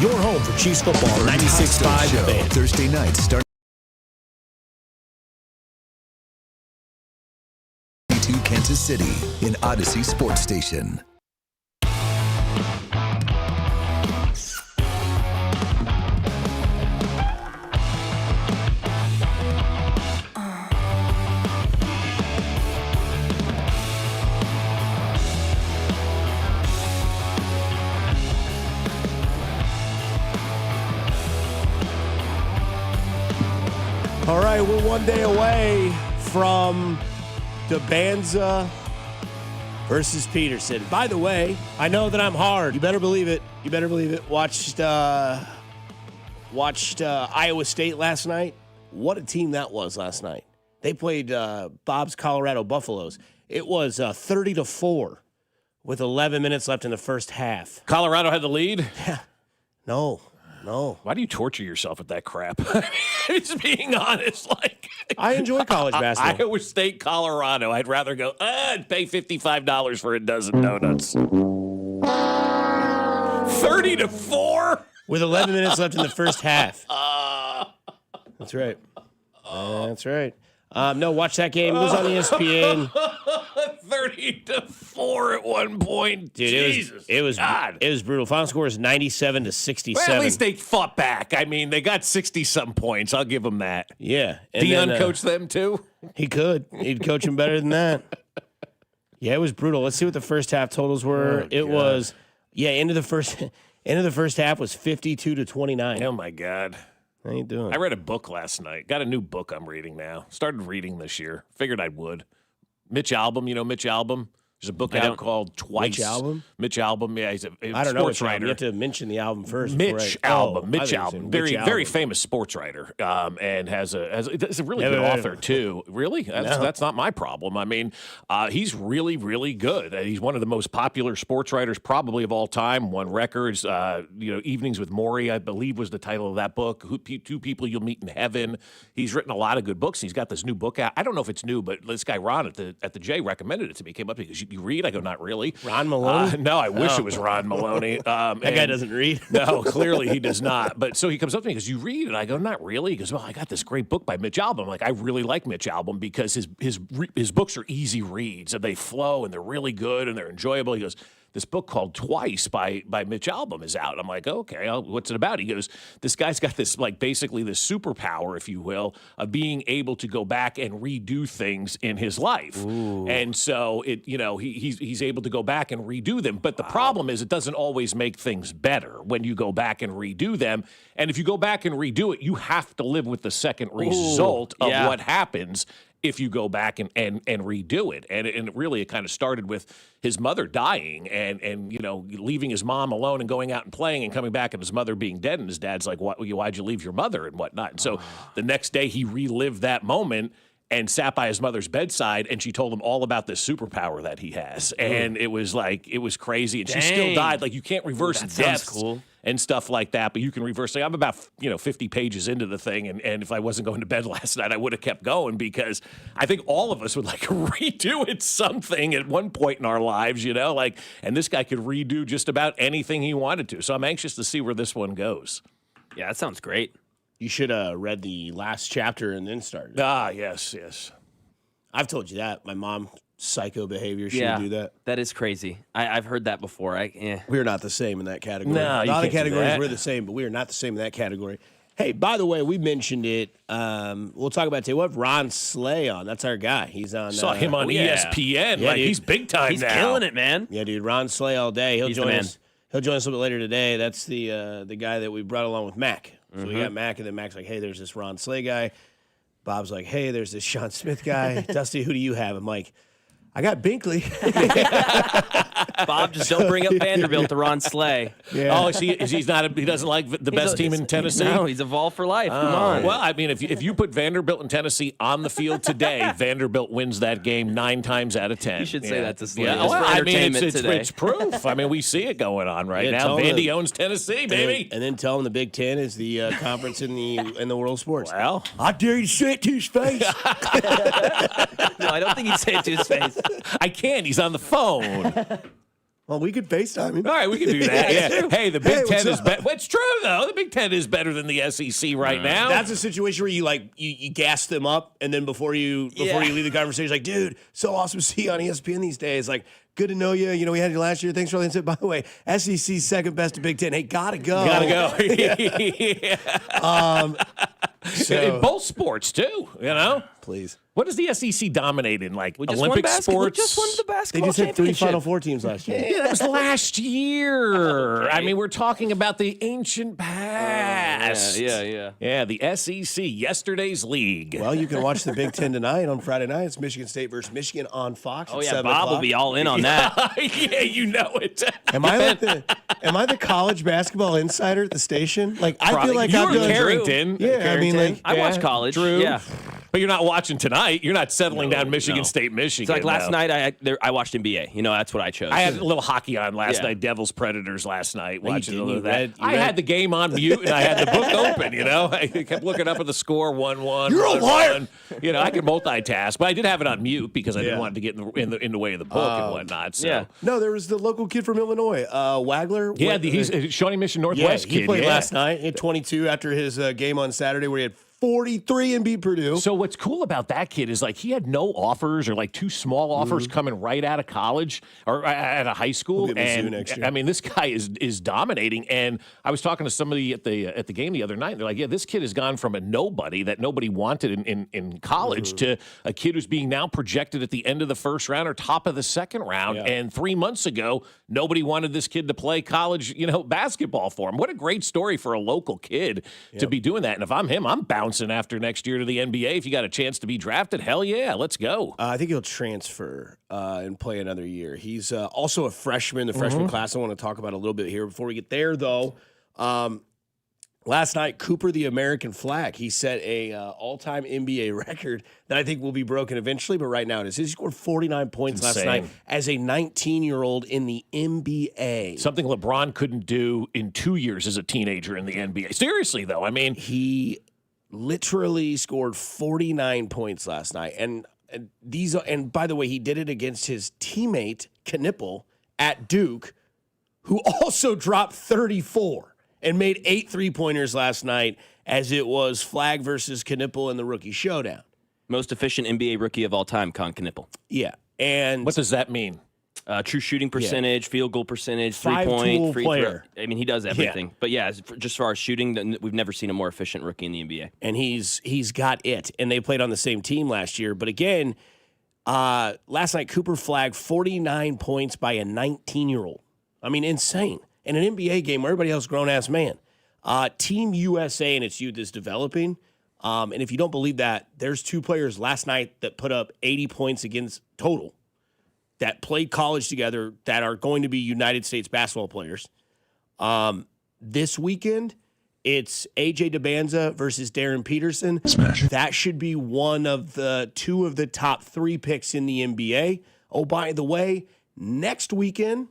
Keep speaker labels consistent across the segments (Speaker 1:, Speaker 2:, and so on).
Speaker 1: your home for Chiefs football. 96.5
Speaker 2: Show,
Speaker 1: Fan.
Speaker 2: Thursday night, starting 2 Kansas City in Odyssey Sports Station.
Speaker 1: All right, we're one day away from Debanza versus Peterson. By the way, I know that I'm hard. You better believe it. You better believe it. Watched Iowa State last night. What a team that was last night. They played Bob's Colorado Buffaloes. It was 30-4 with 11 minutes left in the first half.
Speaker 3: Colorado had the lead?
Speaker 1: Yeah. No.
Speaker 3: Why do you torture yourself with that crap? Just being honest,
Speaker 1: I enjoy college basketball.
Speaker 3: Iowa State, Colorado. I'd rather go and pay $55 for a dozen donuts. 30-4
Speaker 1: with 11 minutes left in the first half. That's right. That's right. No, watch that game. It was on ESPN.
Speaker 3: 30-4 at one point.
Speaker 1: Dude,
Speaker 3: Jesus,
Speaker 1: it was
Speaker 3: God.
Speaker 1: It was brutal. Final score is 97-67.
Speaker 3: Well, at least they fought back. I mean, they got 60-some points. I'll give them that.
Speaker 1: Yeah. And
Speaker 3: Deion coached them too?
Speaker 1: He could. He'd coach him better than that. Yeah, it was brutal. Let's see what the first half totals were. End of the first half was 52-29.
Speaker 3: Oh my God.
Speaker 1: How you doing?
Speaker 3: I read a book last night. Got a new book I'm reading now. Started reading this year. Figured I would. Mitch Albom, you know Mitch Albom? There's a book out called Twice.
Speaker 1: Mitch Albom?
Speaker 3: Mitch Albom, yeah, he's a
Speaker 1: I don't know
Speaker 3: sports writer.
Speaker 1: You have to mention the album first.
Speaker 3: Mitch Albom, very
Speaker 1: Albom.
Speaker 3: famous sports writer, and is a really good author too. Really, that's not my problem. I mean, he's really, really good. He's one of the most popular sports writers probably of all time. Won records. Evenings with Maury, I believe, was the title of that book. Two People You'll Meet in Heaven. He's written a lot of good books. He's got this new book out. I don't know if it's new, but this guy Ron at the J recommended it to me. Came up because you read. I go, not really.
Speaker 1: Ron Maloney?
Speaker 3: No, I wish it was Ron Maloney.
Speaker 1: That guy doesn't read.
Speaker 3: No, clearly he does not. But so he comes up to me and goes, you read? And I go, not really. He goes, well, I got this great book by Mitch Albom. I'm like, I really like Mitch Albom because his books are easy reads and they flow and they're really good and they're enjoyable. He goes, this book called Twice by Mitch Albom is out. I'm like, okay, what's it about? He goes, this guy's got this, basically this superpower, if you will, of being able to go back and redo things in his life.
Speaker 1: Ooh.
Speaker 3: And so he's able to go back and redo them. But the problem is it doesn't always make things better when you go back and redo them. And if you go back and redo it, you have to live with the second result of what happens if you go back and redo it. And it kind of started with his mother dying and leaving his mom alone and going out and playing and coming back and his mother being dead. And his dad's like, why'd you leave your mother and whatnot? And so the next day he relived that moment and sat by his mother's bedside, and she told him all about this superpower that he has. And it was crazy. And she still died. Like, you can't reverse death. Cool. And stuff like that, but you can reverse. I'm about 50 pages into the thing, and if I wasn't going to bed last night, I would have kept going because I think all of us would redo it something at one point in our lives, and this guy could redo just about anything he wanted to. So I'm anxious to see where this one goes.
Speaker 4: Yeah, that sounds great.
Speaker 1: You should have read the last chapter and then started.
Speaker 3: Yes.
Speaker 1: I've told you that. My mom, psycho behavior, she would do that.
Speaker 4: That is crazy. I've heard that before.
Speaker 1: We're not the same in that category.
Speaker 3: No,
Speaker 1: in
Speaker 3: you
Speaker 1: other
Speaker 3: can't do
Speaker 1: categories,
Speaker 3: that.
Speaker 1: we're the same, but we are not the same in that category. Hey, by the way, we mentioned it. We'll talk about it today. We'll have Ron Slay on. That's our guy. He's on.
Speaker 3: Saw him on ESPN.
Speaker 1: Yeah,
Speaker 3: he's big time
Speaker 4: He's
Speaker 3: now.
Speaker 4: killing it, man.
Speaker 1: Yeah, dude. Ron Slay all day. He'll
Speaker 4: He's the
Speaker 1: join
Speaker 4: man.
Speaker 1: us. He'll join us a little bit later today. That's the guy that we brought along with Mac. So we got Mac, and then Mac's like, hey, there's this Ron Slay guy. Bob's like, hey, there's this Sean Smith guy. Dusty, who do you have? I'm like, I got Binkley.
Speaker 4: Bob, just don't bring up Vanderbilt to Ron Slay.
Speaker 1: Yeah.
Speaker 3: Oh, he doesn't like the best team in Tennessee?
Speaker 4: No, he's a Vol for life. Come on.
Speaker 3: Well, I mean, if you put Vanderbilt and Tennessee on the field today, Vanderbilt wins that game 9 times out of 10.
Speaker 4: You should say that to Slay.
Speaker 3: Yeah,
Speaker 4: Just
Speaker 3: well,
Speaker 4: for
Speaker 3: I mean,
Speaker 4: entertainment today.
Speaker 3: it's proof. I mean, we see it going on right
Speaker 1: Yeah,
Speaker 3: now.
Speaker 1: tell him
Speaker 3: Vandy owns Tennessee, baby.
Speaker 1: And then tell him the Big Ten is the conference in the world of sports.
Speaker 3: Well,
Speaker 1: I dare you to say it to his face.
Speaker 4: No, I don't think he'd say it to his face.
Speaker 3: I can't. He's on the phone.
Speaker 1: Well, we could FaceTime him.
Speaker 3: All right, we can do that. Yeah. Hey, the Big
Speaker 1: what's
Speaker 3: Ten is
Speaker 1: up?
Speaker 3: better. It's true though. The Big Ten is better than the SEC right now.
Speaker 1: That's a situation where you gas them up, and then before you leave the conversation, like, dude, so awesome to see you on ESPN these days. Like, good to know you. You know, we had you last year. Thanks for all the insight. By the way, SEC's second best to Big Ten. Hey, gotta go.
Speaker 3: So, in both sports too. You know,
Speaker 1: please.
Speaker 3: what does the SEC dominate in? Like
Speaker 4: We just
Speaker 3: Olympic
Speaker 4: won
Speaker 3: sports?
Speaker 4: We just won the
Speaker 1: They
Speaker 4: basketball
Speaker 1: just had 3
Speaker 4: championship.
Speaker 1: Final Four teams last year.
Speaker 3: Yeah, that was last year. I mean, we're talking about the ancient past.
Speaker 4: Yeah.
Speaker 3: Yeah, the SEC, yesterday's league.
Speaker 1: Well, you can watch the Big Ten tonight on Friday night. It's Michigan State versus Michigan on Fox.
Speaker 4: Oh
Speaker 1: at
Speaker 4: yeah,
Speaker 1: 7
Speaker 4: Bob will
Speaker 1: o'clock.
Speaker 4: be all in on that.
Speaker 3: Yeah, you know it.
Speaker 1: Am I the college basketball insider at the station? Like, I feel like
Speaker 3: you
Speaker 1: I'm
Speaker 3: were
Speaker 1: doing
Speaker 3: Carrington.
Speaker 1: Yeah, I mean, like,
Speaker 4: I watch college.
Speaker 3: Drew.
Speaker 4: Yeah.
Speaker 3: But you're not watching tonight. You're not settling down Michigan
Speaker 4: no.
Speaker 3: State, Michigan.
Speaker 4: It's like last
Speaker 3: no.
Speaker 4: night I watched NBA. You know, that's what I chose.
Speaker 3: I had a little hockey on last
Speaker 4: Yeah.
Speaker 3: night. Devils Predators last night.
Speaker 1: you
Speaker 3: Watching a
Speaker 1: didn't.
Speaker 3: little of
Speaker 1: You
Speaker 3: that.
Speaker 1: read-
Speaker 3: I had the game on mute and I had the book open. You know, I kept looking up at the score 1-1.
Speaker 1: You're a
Speaker 3: 1-1.
Speaker 1: liar.
Speaker 3: You know, I could multitask, but I did have it on mute because I didn't
Speaker 1: Yeah.
Speaker 3: want it to get in the way of the book and whatnot. So.
Speaker 4: Yeah.
Speaker 1: no, there was the local kid from Illinois, Wagler.
Speaker 3: Yeah, he's a Shawnee Mission
Speaker 1: yeah,
Speaker 3: Northwest
Speaker 1: he
Speaker 3: kid.
Speaker 1: played
Speaker 3: yeah.
Speaker 1: last night. He had 22 after his game on Saturday where he had 43 and beat Purdue.
Speaker 3: So what's cool about that kid is like he had no offers or like 2 small offers coming right out of college or out of high school.
Speaker 1: We'll get Mizzou
Speaker 3: And
Speaker 1: next year.
Speaker 3: I mean, this guy is dominating. And I was talking to somebody at the game the other night. And they're like, yeah, this kid has gone from a nobody that nobody wanted in college to a kid who's being now projected at the end of the first round or top of the second round.
Speaker 1: Yeah.
Speaker 3: And 3 months ago, nobody wanted this kid to play college, basketball for him. What a great story for a local kid to be doing that. And if I'm him, I'm bouncing after next year to the NBA. If you got a chance to be drafted, hell yeah, let's go.
Speaker 1: I think he'll transfer and play another year. He's also a freshman, the freshman class I want to talk about a little bit here. Before we get there, though, last night, Cooper, the American flag, he set a all-time NBA record that I think will be broken eventually, but right now it is. He scored 49 points last
Speaker 3: insane.
Speaker 1: night as a 19-year-old in the NBA.
Speaker 3: Something LeBron couldn't do in 2 years as a teenager in the NBA. Seriously, though, I mean,
Speaker 1: He literally scored 49 points last night. And by the way, he did it against his teammate, Knipple, at Duke, who also dropped 34 and made 8 3-pointers last night as it was Flag versus Knipple in the rookie showdown.
Speaker 4: Most efficient NBA rookie of all time, Con Knipple.
Speaker 1: Yeah. And
Speaker 3: what does that mean?
Speaker 4: True shooting percentage, field goal percentage,
Speaker 1: Five-tool
Speaker 4: 3-point, free
Speaker 1: player.
Speaker 4: throw. I mean, he does everything. But yeah, just as far as shooting, we've never seen a more efficient rookie in the NBA.
Speaker 1: and he's got it. And they played on the same team last year. But again, last night Cooper flagged 49 points by a 19-year-old. I mean, insane. In an NBA game where everybody else is grown-ass man. Team USA and its youth is developing. And if you don't believe that, there's 2 players last night that put up 80 points against total that played college together that are going to be United States basketball players. This weekend, it's AJ DeBanza versus Darren Peterson.
Speaker 2: Smash.
Speaker 1: That should be one of the 2 of the top 3 picks in the NBA. Oh, by the way, next weekend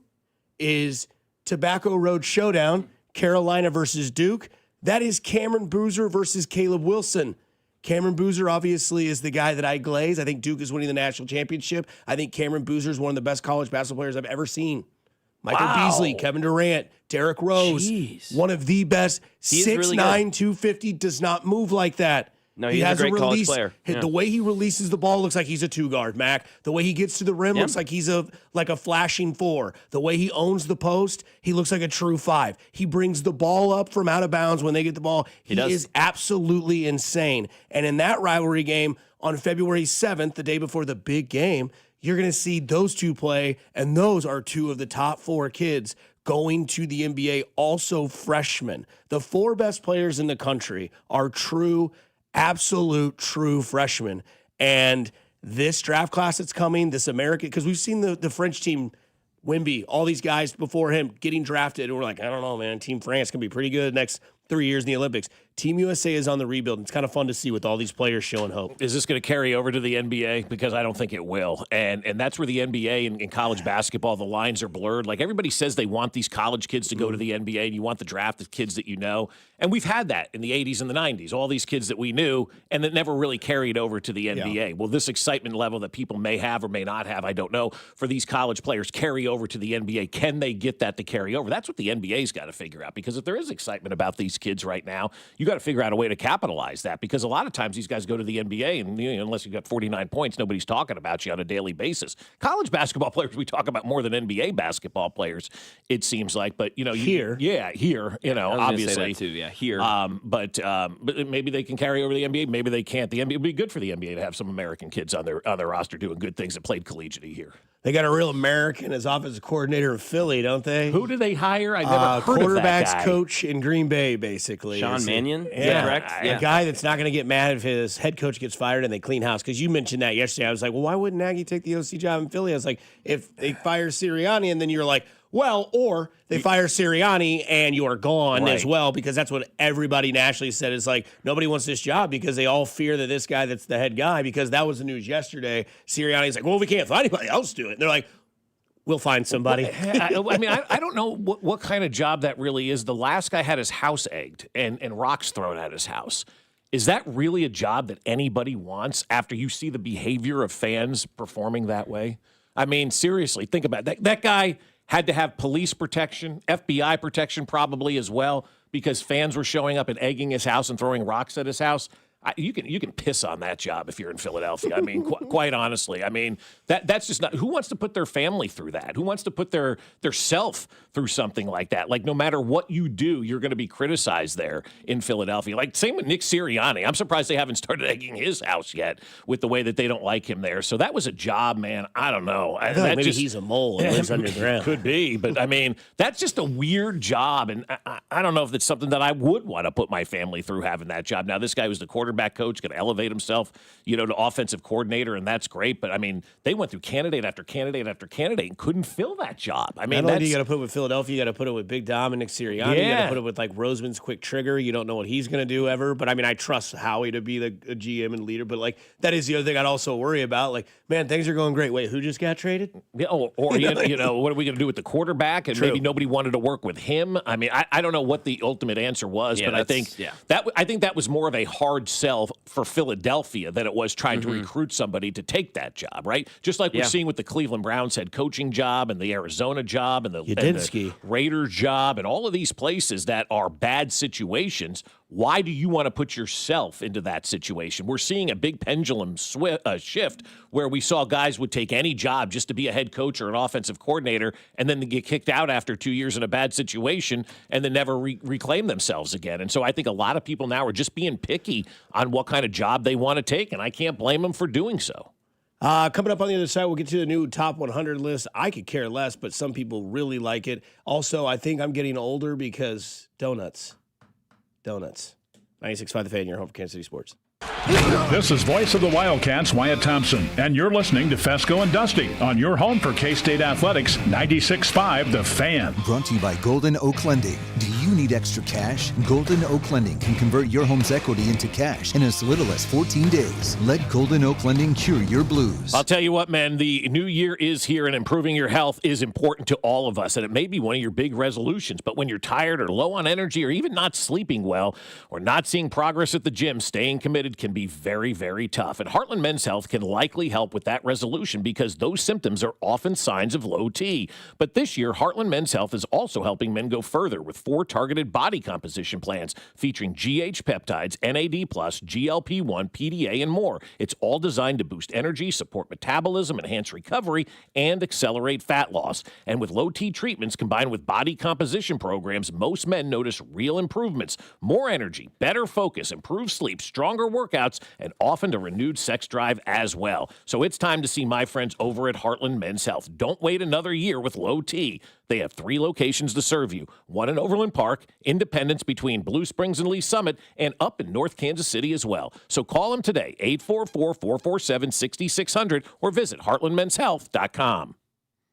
Speaker 1: is Tobacco Road Showdown, Carolina versus Duke. That is Cameron Boozer versus Caleb Wilson. Cameron Boozer obviously is the guy that I glaze. I think Duke is winning the national championship. I think Cameron Boozer is one of the best college basketball players I've ever seen. Michael Beasley, Kevin Durant, Derrick Rose,
Speaker 4: Jeez.
Speaker 1: one of the best.
Speaker 4: He is
Speaker 1: 6'9",
Speaker 4: really good.
Speaker 1: 250, does not move like that.
Speaker 4: No, he's a great college player. Yeah.
Speaker 1: The way he releases the ball looks like he's a 2-guard, Mac. The way he gets to the rim looks like he's a flashing 4. The way he owns the post, he looks like a true 5. He brings the ball up from out of bounds when they get the ball. He
Speaker 4: does.
Speaker 1: is absolutely insane. And in that rivalry game on February 7th, the day before the big game, you're going to see those 2 play, and those are 2 of the top 4 kids going to the NBA, also freshmen. The 4 best players in the country are absolute true freshmen. And this draft class that's coming, this American, because we've seen the French team, Wimby, all these guys before him getting drafted, and we're like, I don't know, man, Team France can be pretty good next 3 years in the Olympics. Team USA is on the rebuild. It's kind of fun to see with all these players showing hope.
Speaker 3: Is this going to carry over to the NBA? Because I don't think it will. And that's where the NBA and college basketball, the lines are blurred. Like, everybody says they want these college kids to go to the NBA, and you want the drafted kids that you know. And we've had that in the 80s and the 90s, all these kids that we knew, and that never really carried over to the NBA. Yeah. Well, this excitement level that people may have or may not have, I don't know, for these college players carry over to the NBA. Can they get that to carry over? That's what the NBA's got to figure out, because if there is excitement about these kids right now, you got to figure out a way to capitalize that, because a lot of times these guys go to the NBA and, unless you've got 49 points, nobody's talking about you on a daily basis. College basketball players we talk about more than NBA basketball players, it seems like. But
Speaker 1: here,
Speaker 3: obviously,
Speaker 4: say that too, here.
Speaker 3: But maybe they can carry over the NBA. Maybe they can't. The NBA would be good for the NBA to have some American kids on their roster doing good things that played collegiately here.
Speaker 1: They got a real American as offensive coordinator in Philly, don't they?
Speaker 3: Who do they hire? I never heard of that
Speaker 1: quarterback's
Speaker 3: guy.
Speaker 1: Coach in Green Bay, basically.
Speaker 4: Sean Mannion?
Speaker 1: Yeah,
Speaker 4: correct?
Speaker 1: A guy that's not going to get mad if his head coach gets fired and they clean house. Because you mentioned that yesterday. I was like, well, why wouldn't Nagy take the OC job in Philly? I was like, if they fire Sirianni, and then you're like, well, or they fire Sirianni and you are gone as well, because that's what everybody nationally said is like, nobody wants this job because they all fear that this guy that's the head guy, because that was the news yesterday. Sirianni's like, well, we can't find anybody else to do it. And they're like, we'll find somebody.
Speaker 3: I don't know what kind of job that really is. The last guy had his house egged and rocks thrown at his house. Is that really a job that anybody wants after you see the behavior of fans performing that way? I mean, seriously, think about it. That guy had to have police protection, FBI protection probably as well, because fans were showing up and egging his house and throwing rocks at his house. You can piss on that job if you're in Philadelphia. I mean, quite honestly. I mean, that's just not. Who wants to put their family through that? Who wants to put their self through something like that? Like, no matter what you do, you're going to be criticized there in Philadelphia. Like, same with Nick Sirianni. I'm surprised they haven't started egging his house yet with the way that they don't like him there. So that was a job, man. I don't know.
Speaker 1: I feel like maybe he's a mole and lives underground.
Speaker 3: Could be, but I mean, that's just a weird job, and I don't know if it's something that I would want to put my family through, having that job. Now, this guy was the quarterback coach, going to elevate himself, to offensive coordinator, and that's great. But I mean, they went through candidate after candidate after candidate and couldn't fill that job. I mean,
Speaker 1: not only do you got to put it with Philadelphia, you got to put it with Big Dom and Nick Sirianni. You got to put it with like Roseman's quick trigger. You don't know what he's going to do ever. But I mean, I trust Howie to be the GM and leader. But like, that is the other thing I'd also worry about. Like, man, things are going great. Wait, who just got traded?
Speaker 3: Yeah, or what are we going to do with the quarterback? And maybe nobody wanted to work with him. I mean, I don't know what the ultimate answer was, but I think that was more of a hard sell for Philadelphia than it was trying to recruit somebody to take that job, right? Just like we're seeing with the Cleveland Browns head coaching job and the Arizona job and the Raiders job and all of these places that are bad situations. Why do you want to put yourself into that situation? We're seeing a big pendulum shift where we saw guys would take any job just to be a head coach or an offensive coordinator, and then they get kicked out after 2 years in a bad situation and then never reclaim themselves again. And so I think a lot of people now are just being picky on what kind of job they want to take, and I can't blame them for doing so.
Speaker 1: Coming up on the other side, we'll get to the new top 100 list. I could care less, but some people really like it. Also, I think I'm getting older because donuts. 96.5 The Fan, your home for Kansas City Sports.
Speaker 5: This is voice of the Wildcats, Wyatt Thompson, and you're listening to Fesco and Dusty on your home for K-State Athletics, 96.5 The Fan.
Speaker 2: Brought to you by Golden Oak Lending. Do you need extra cash? Golden Oak Lending can convert your home's equity into cash in as little as 14 days. Let Golden Oak Lending cure your blues.
Speaker 3: I'll tell you what, man, the new year is here, and improving your health is important to all of us, and it may be one of your big resolutions, but when you're tired or low on energy or even not sleeping well or not seeing progress at the gym, staying committed can be very, very tough. And Heartland Men's Health can likely help with that resolution because those symptoms are often signs of low T. But this year, Heartland Men's Health is also helping men go further with 4 targeted body composition plans featuring GH peptides, NAD+, GLP-1, PDA, and more. It's all designed to boost energy, support metabolism, enhance recovery, and accelerate fat loss. And with low T treatments combined with body composition programs, most men notice real improvements, more energy, better focus, improved sleep, stronger workouts, and often a renewed sex drive as well. So it's time to see my friends over at Heartland Men's Health. Don't wait another year with low T. They have 3 locations to serve you. One in Overland Park, Independence between Blue Springs and Lee Summit, and up in North Kansas City as well. So call them today, 844-447-6600, or visit heartlandmenshealth.com.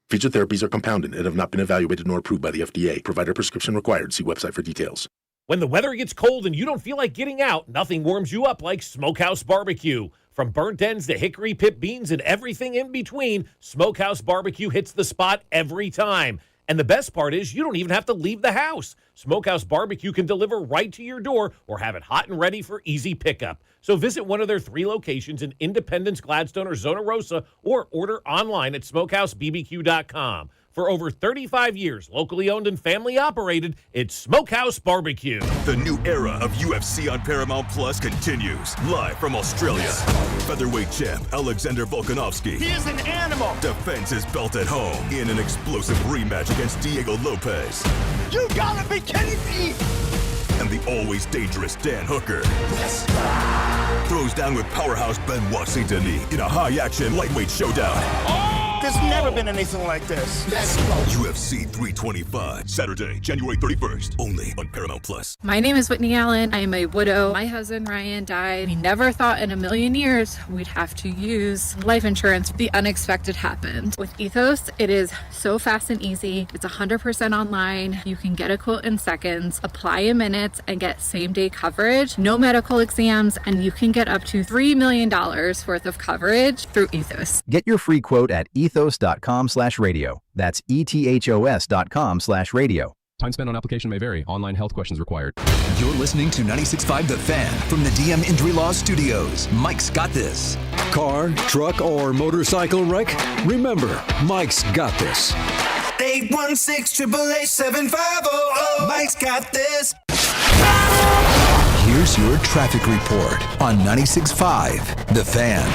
Speaker 6: Featured therapies are compounded and have not been evaluated nor approved by the FDA. Provider prescription required. See website for details.
Speaker 3: When the weather gets cold and you don't feel like getting out, nothing warms you up like Smokehouse Barbecue. From burnt ends to hickory pit beans and everything in between, Smokehouse Barbecue hits the spot every time. And the best part is you don't even have to leave the house. Smokehouse Barbecue can deliver right to your door or have it hot and ready for easy pickup. So visit one of their 3 locations in Independence, Gladstone, or Zona Rosa, or order online at smokehousebbq.com. For over 35 years, locally owned and family operated, it's Smokehouse Barbecue.
Speaker 6: The new era of UFC on Paramount Plus continues. Live from Australia. Featherweight champ Alexander Volkanovski.
Speaker 7: He is an animal.
Speaker 6: Defends his belt at home in an explosive rematch against Diego Lopez.
Speaker 7: You gotta be kidding me.
Speaker 6: And the always dangerous Dan Hooker.
Speaker 7: Yes.
Speaker 6: Throws down with powerhouse Benoit Saint-Denis in a high-action lightweight showdown.
Speaker 7: There's never been anything like this. Let's go.
Speaker 6: UFC 325, Saturday, January 31st, only on Paramount Plus.
Speaker 8: My name is Whitney Allen. I am a widow. My husband Ryan died. We never thought in a million years we'd have to use life insurance. The unexpected happened. With Ethos, it is so fast and easy. It's 100% online. You can get a quote in seconds, apply in minutes, and get same-day coverage. No medical exams, and you can get up to $3 million worth of coverage through Ethos.
Speaker 9: Get your free quote at ethos.com/radio. That's ethos.com/radio.
Speaker 10: Time spent on application may vary. Online health questions required.
Speaker 2: You're listening to 96.5 The Fan from the DM Injury Law Studios. Mike's got this.
Speaker 11: Car, truck, or motorcycle wreck? Remember, Mike's got this.
Speaker 7: 816-888-7500. Mike's got this.
Speaker 2: Here's your traffic report on 96.5 The Fan.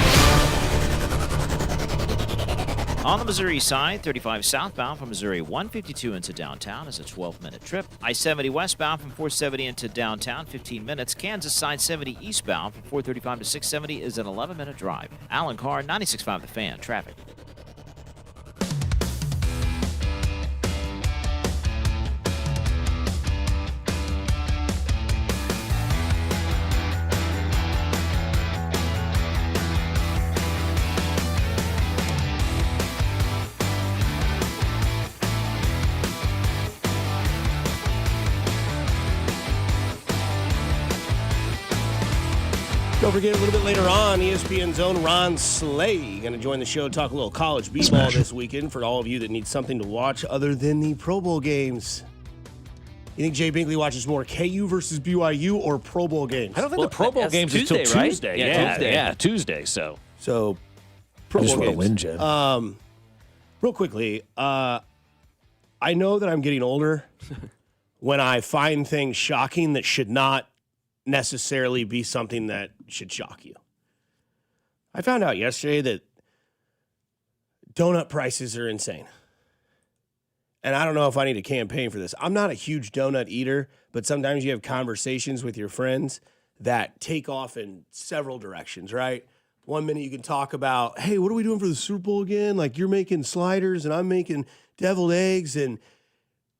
Speaker 12: On the Missouri side, 35 southbound from Missouri 152 into downtown is a 12-minute trip. I-70 westbound from 470 into downtown, 15 minutes. Kansas side 70 eastbound from 435 to 670 is an 11-minute drive. Alan Carr, 96.5 The Fan, traffic.
Speaker 1: Don't forget, a little bit later on, ESPN's own Ron Slay going to join the show, talk a little college b-ball this weekend for all of you that need something to watch other than the Pro Bowl games. You think Jay Binkley watches more KU versus BYU or Pro Bowl games?
Speaker 3: I don't think the Pro Bowl games is until
Speaker 4: right?
Speaker 3: Tuesday.
Speaker 4: Yeah,
Speaker 3: Tuesday. So
Speaker 1: Pro
Speaker 3: I just
Speaker 1: Bowl
Speaker 3: want to
Speaker 1: games.
Speaker 3: win, Jen.
Speaker 1: Real quickly, I know that I'm getting older when I find things shocking that should not necessarily be something that should shock you. I found out yesterday that donut prices are insane. And I don't know if I need a campaign for this. I'm not a huge donut eater, but sometimes you have conversations with your friends that take off in several directions, right? One minute you can talk about, hey, what are we doing for the Super Bowl again? Like, you're making sliders and I'm making deviled eggs. And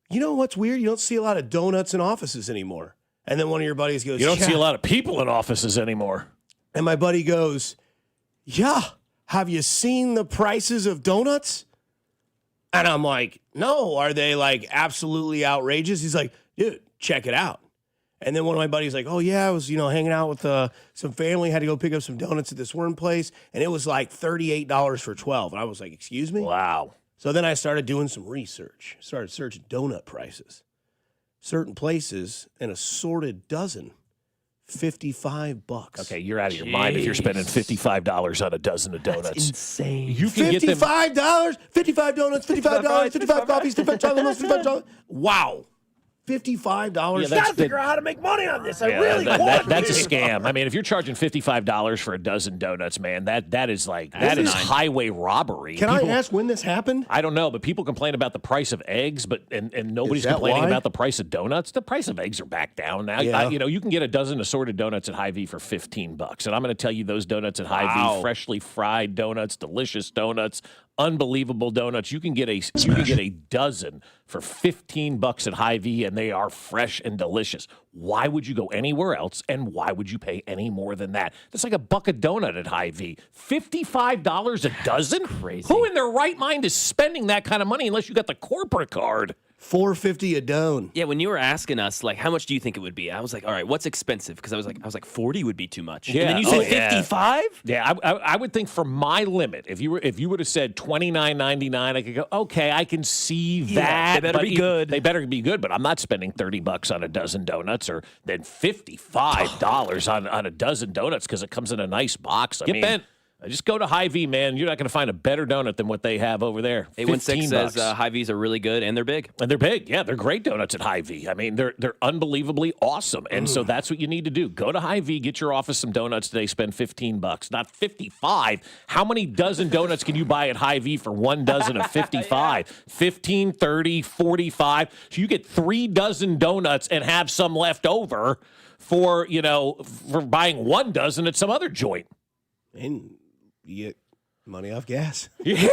Speaker 1: you know what's weird? You don't see a lot of donuts in offices anymore. And then one of your buddies goes,
Speaker 3: you don't
Speaker 1: yeah.
Speaker 3: see a lot of people in offices anymore.
Speaker 1: And my buddy goes, yeah, have you seen the prices of donuts? And I'm like, no, are they like absolutely outrageous? He's like, dude, check it out. And then one of my buddies like, oh yeah, I was, hanging out with some family, had to go pick up some donuts at this one place. And it was like $38 for 12. And I was like, excuse me?
Speaker 3: Wow.
Speaker 1: So then I started doing some research, started searching donut prices. Certain places, an assorted dozen, $55.
Speaker 3: Okay, you're out of your mind if you're spending $55 on a dozen of donuts.
Speaker 4: That's insane.
Speaker 3: You can get them.
Speaker 1: $55? 55 donuts, $55, 55 coffees, 55 chocolate milks, 55 chocolate. Wow. $55.
Speaker 3: Yeah,
Speaker 1: Got to figure out how to make money on this. I
Speaker 3: Yeah,
Speaker 1: really want
Speaker 3: that's a
Speaker 1: to.
Speaker 3: scam. I mean, if you're charging $55 for a dozen donuts, man, that is highway robbery.
Speaker 1: Can I ask when this happened?
Speaker 3: I don't know, but people complain about the price of eggs, and nobody's
Speaker 1: that
Speaker 3: complaining
Speaker 1: why?
Speaker 3: about the price of donuts. The price of eggs are back down now.
Speaker 1: Yeah.
Speaker 3: You can get a dozen assorted donuts at Hy-Vee for $15, and I'm going to tell you those donuts at Hy-Vee, freshly fried donuts, delicious donuts, unbelievable donuts. You can get a dozen for $15 at Hy-Vee, and they are fresh and delicious. Why would you go anywhere else, and why would you pay any more than that? That's like $1 a donut at Hy-Vee. $55 a dozen?
Speaker 4: Crazy.
Speaker 3: Who in their right mind is spending that kind of money unless you got the corporate card?
Speaker 1: $4.50 a don.
Speaker 4: Yeah, when you were asking us, like, how much do you think it would be? I was like, all right, what's expensive? Because I was like, 40 would be too much.
Speaker 3: Yeah.
Speaker 4: And then you said 55?
Speaker 3: Yeah, I would think for my limit, if you would have said $29.99, I could go, okay, I can see that.
Speaker 4: They better be good.
Speaker 3: They better be good, but I'm not spending $30 on a dozen donuts or then $55 on a dozen donuts because it comes in a nice box. I mean, just go to Hy-Vee, man. You're not going to find a better donut than what they have over there.
Speaker 4: 816 says Hy-Vees are really good and they're big.
Speaker 3: And they're big. Yeah, they're great donuts at Hy-Vee. I mean, they're unbelievably awesome. And so that's what you need to do. Go to Hy-Vee, get your office some donuts today, spend $15, not 55. How many dozen donuts can you buy at Hy-Vee for one dozen of 55? 15, 30, 45. So you get 3 dozen donuts and have some left over for buying 1 dozen at some other joint.
Speaker 1: And you get money off gas.
Speaker 3: Yeah,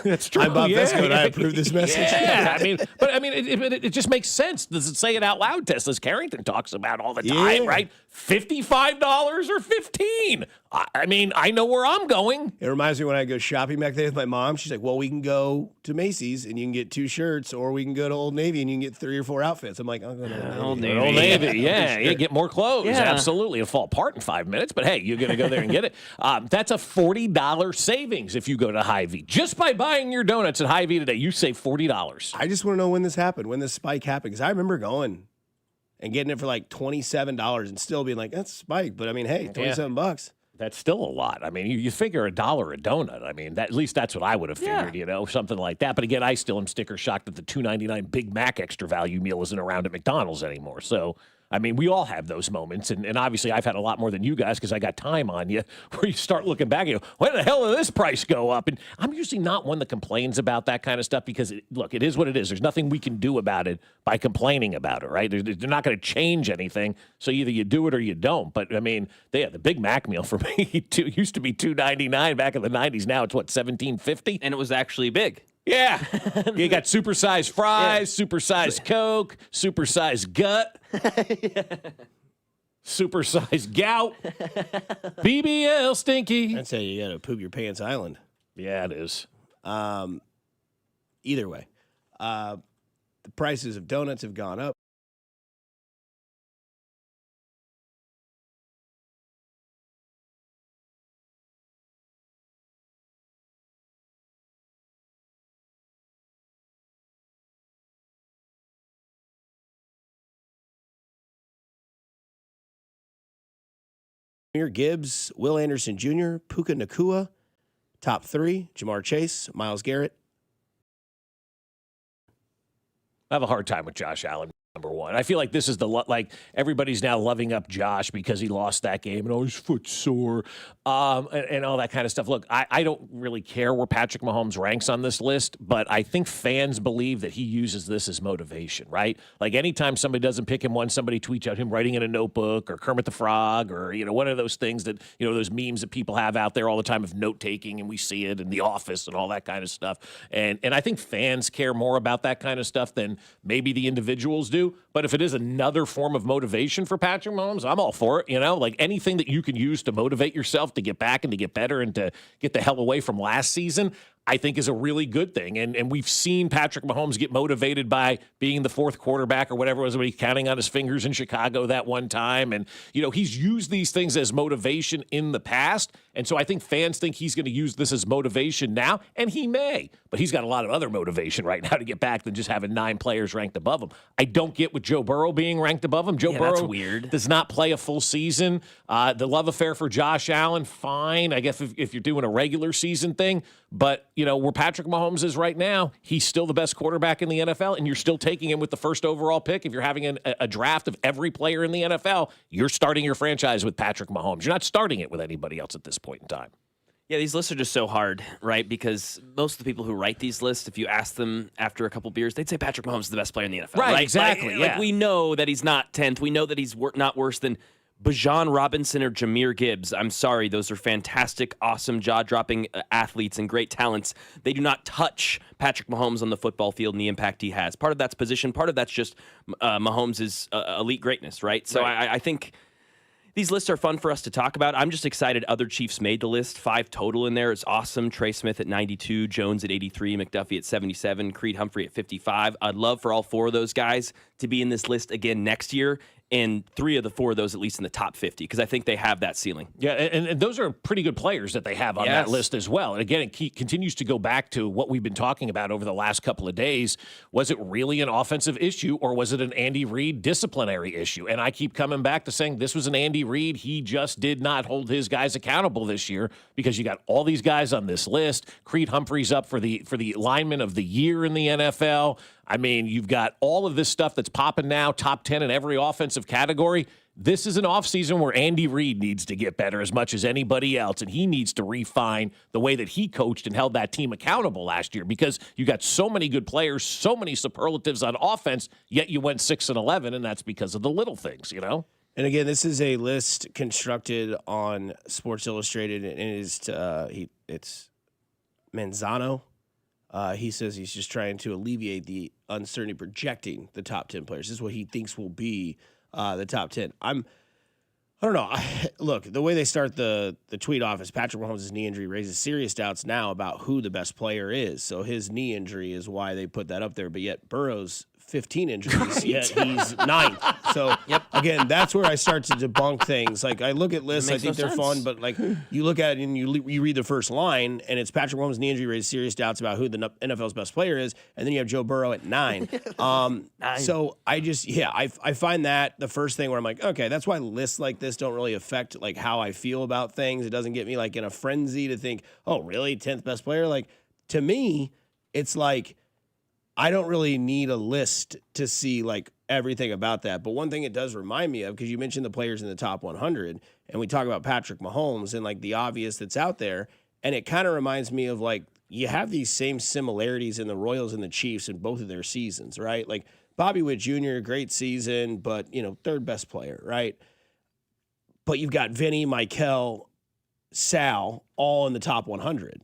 Speaker 3: that's true.
Speaker 1: I'm Bob Fesco, and I approve this message.
Speaker 3: Yeah, it just makes sense. Does it say it out loud? Tesla's Carrington talks about all the time, right? $55 or $15. I mean, I know where I'm going.
Speaker 1: It reminds me when I go shopping back there with my mom. She's like, well, we can go to Macy's and you can get 2 shirts, or we can go to Old Navy and you can get 3 or 4 outfits. I'm like, I'll go to
Speaker 4: Old Navy.
Speaker 3: Old Navy, yeah, get more clothes. Yeah. Absolutely. It'll fall apart in 5 minutes, but hey, you're going to go there and get it. That's a $40 savings if you go to Hy-Vee. Just by buying your donuts at Hy-Vee today, you save $40.
Speaker 1: I just want to know when this happened, when this spike happened, because I remember going and getting it for like $27 and still being like, that's a spike. But I mean, hey, $27.
Speaker 3: That's still a lot. I mean, you figure $1 a donut. I mean, at least that's what I would have figured, something like that. But again, I still am sticker shocked that the $2.99 Big Mac extra value meal isn't around at McDonald's anymore. So, I mean, we all have those moments. And obviously, I've had a lot more than you guys because I got time on you, where you start looking back and go, where the hell did this price go up? And I'm usually not one that complains about that kind of stuff because, look, it is what it is. There's nothing we can do about it by complaining about it, right? They're not going to change anything. So either you do it or you don't. But, I mean, the Big Mac meal for me used to be $2.99 back in the 90s. Now it's, what, $17.50?
Speaker 4: And it was actually big.
Speaker 3: Yeah. You got supersized fries, supersized Coke, supersized gut, supersized gout, BBL stinky.
Speaker 1: That's how you got to poop your pants island.
Speaker 3: Yeah, it is.
Speaker 1: Either way, the prices of donuts have gone up. Gibbs, Will Anderson Jr., Puka Nacua, top 3, Jamar Chase, Myles Garrett.
Speaker 3: I have a hard time with Josh Allen. Number 1. I feel like this is everybody's now loving up Josh because he lost that game and his foot's sore and all that kind of stuff. Look, I don't really care where Patrick Mahomes ranks on this list, but I think fans believe that he uses this as motivation, right? Like anytime somebody doesn't pick him, somebody tweets out him writing in a notebook or Kermit the Frog or, one of those things that, those memes that people have out there all the time of note taking, and we see it in The Office and all that kind of stuff. And I think fans care more about that kind of stuff than maybe the individuals do. But if it is another form of motivation for Patrick Mahomes, I'm all for it. Like anything that you can use to motivate yourself to get back and to get better and to get the hell away from last season, I think is a really good thing. And we've seen Patrick Mahomes get motivated by being the 4th quarterback or whatever it was, when he's counting on his fingers in Chicago that one time. And, he's used these things as motivation in the past. And so I think fans think he's going to use this as motivation now, and he may. But he's got a lot of other motivation right now to get back than just having 9 players ranked above him. I don't get with Joe Burrow being ranked above him. Joe Burrow
Speaker 4: that's weird.
Speaker 3: Does not play a full season. The love affair for Josh Allen, fine, I guess if you're doing a regular season thing. But, where Patrick Mahomes is right now, he's still the best quarterback in the NFL, and you're still taking him with the 1st overall pick. If you're having a draft of every player in the NFL, you're starting your franchise with Patrick Mahomes. You're not starting it with anybody else at this point in time.
Speaker 4: Yeah, these lists are just so hard, right? Because most of the people who write these lists, if you ask them after a couple beers, they'd say Patrick Mahomes is the best player in the NFL.
Speaker 3: Right, exactly.
Speaker 4: Like we know that he's not 10th. We know that he's not worse than Bijan Robinson or Jahmyr Gibbs. I'm sorry, those are fantastic, awesome, jaw-dropping athletes and great talents. They do not touch Patrick Mahomes on the football field and the impact he has. Part of that's position, part of that's just Mahomes' elite greatness, right? So right. I think These lists are fun for us to talk about. I'm just excited other Chiefs made the list. 5 total in there. It's awesome. Trey Smith at 92, Jones at 83, McDuffie at 77, Creed Humphrey at 55. I'd love for all 4 of those guys to be in this list again next year, and 3 of the 4 of those at least in the top 50, because I think they have that ceiling.
Speaker 3: Yeah, and those are pretty good players that they have on that list as well. And again, it continues to go back to what we've been talking about over the last couple of days. Was it really an offensive issue, or was it an Andy Reid disciplinary issue? And I keep coming back to saying this was an Andy Reid. He just did not hold his guys accountable this year, because you got all these guys on this list. Creed Humphrey's up for the lineman of the year in the NFL. I mean, you've got all of this stuff that's popping now, top 10 in every offensive category. This is an offseason where Andy Reid needs to get better as much as anybody else, and he needs to refine the way that he coached and held that team accountable last year, because you got so many good players, so many superlatives on offense, yet you went 6-11, and that's because of the little things, you know?
Speaker 1: And again, this is a list constructed on Sports Illustrated, and it's Manzano. He says he's just trying to alleviate the uncertainty projecting the top 10 players. This is what he thinks will be the top 10. I don't know. Look, the way they start the tweet off is Patrick Mahomes' knee injury raises serious doubts now about who the best player is. So his knee injury is why they put that up there. But yet Burrow's 15 injuries, yet he's 9th. So, again, that's where I start to debunk things. Like, I look at lists, I think they're fun, but, like, you look at it and you read the first line, and it's Patrick Mahomes' knee injury raises serious doubts about who the NFL's best player is, and then you have Joe Burrow at 9. So, I find that the first thing where I'm like, okay, that's why lists like this don't really affect, like, how I feel about things. It doesn't get me, like, in a frenzy to think, oh, really, 10th best player? Like, to me, it's like, I don't really need a list to see like everything about that. But one thing it does remind me of, because you mentioned the players in the top 100, and we talk about Patrick Mahomes and like the obvious that's out there. And it kind of reminds me of like, you have these same similarities in the Royals and the Chiefs in both of their seasons, right? Like Bobby Witt Jr., great season, but 3rd best player, right? But you've got Vinny, Michael, Sal, all in the top 100.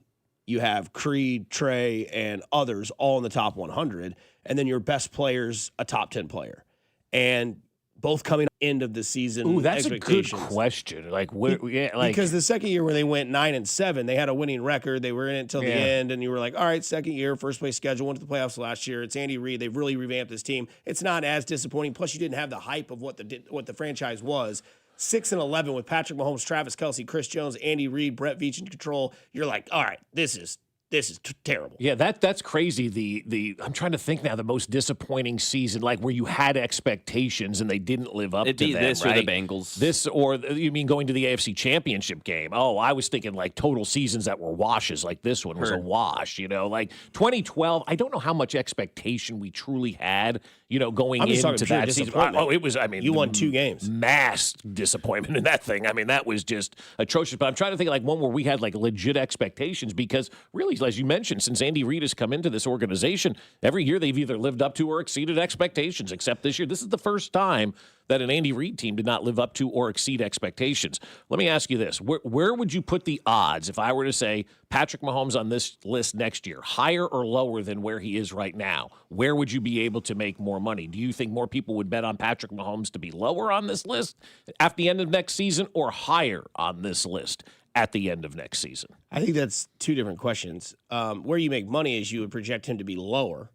Speaker 1: You have Creed, Trey, and others all in the top 100. And then your best player's a top 10 player. And both coming end of the season.
Speaker 3: Ooh, that's a good question. Like,
Speaker 1: because the second year where they went 9-7, they had a winning record. They were in it until the end, and you were like, all right, second year, first place schedule, went to the playoffs last year. It's Andy Reid. They've really revamped this team. It's not as disappointing. Plus, you didn't have the hype of what the franchise was. 6-11 with Patrick Mahomes, Travis Kelce, Chris Jones, Andy Reid, Brett Veach in control. You're like, all right, this is terrible.
Speaker 3: Yeah, that's crazy. The I'm trying to think now, the most disappointing season, like where you had expectations and they didn't live up to them.
Speaker 4: This
Speaker 3: right?
Speaker 4: or the Bengals.
Speaker 3: This, or you mean going to the AFC Championship game? Oh, I was thinking like total seasons that were washes. Like this one was a wash. Like 2012. I don't know how much expectation we truly had. Going into that season. Oh, it was. I mean,
Speaker 1: you won 2 games.
Speaker 3: Mass disappointment in that thing. I mean, that was just atrocious. But I'm trying to think like one where we had like legit expectations, because really, as you mentioned, since Andy Reid has come into this organization, every year they've either lived up to or exceeded expectations, except this year. This is the first time that an Andy Reid team did not live up to or exceed expectations. Let me ask you this. Where would you put the odds if I were to say Patrick Mahomes on this list next year, higher or lower than where he is right now? Where would you be able to make more money? Do you think more people would bet on Patrick Mahomes to be lower on this list at the end of next season, or higher on this list at the end of next season?
Speaker 1: I think that's 2 different questions. Where you make money is you would project him to be lower.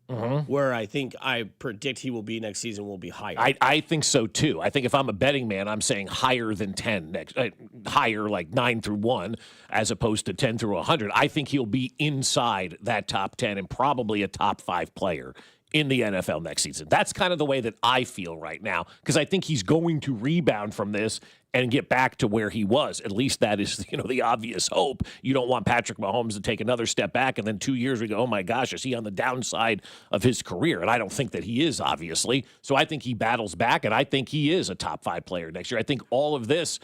Speaker 1: Where I predict he will be next season will be higher.
Speaker 3: I think so too. I think if I'm a betting man, I'm saying higher than 10 next, higher like 9 through 1 as opposed to 10 through 100. I think he'll be inside that top 10 and probably a top 5 player in the NFL next season. That's kind of the way that I feel right now, because I think he's going to rebound from this and get back to where he was. At least that is, the obvious hope. You don't want Patrick Mahomes to take another step back and then 2 years we go, oh my gosh, is he on the downside of his career? And I don't think that he is, obviously. So I think he battles back, and I think he is a top 5 player next year. I think all of this,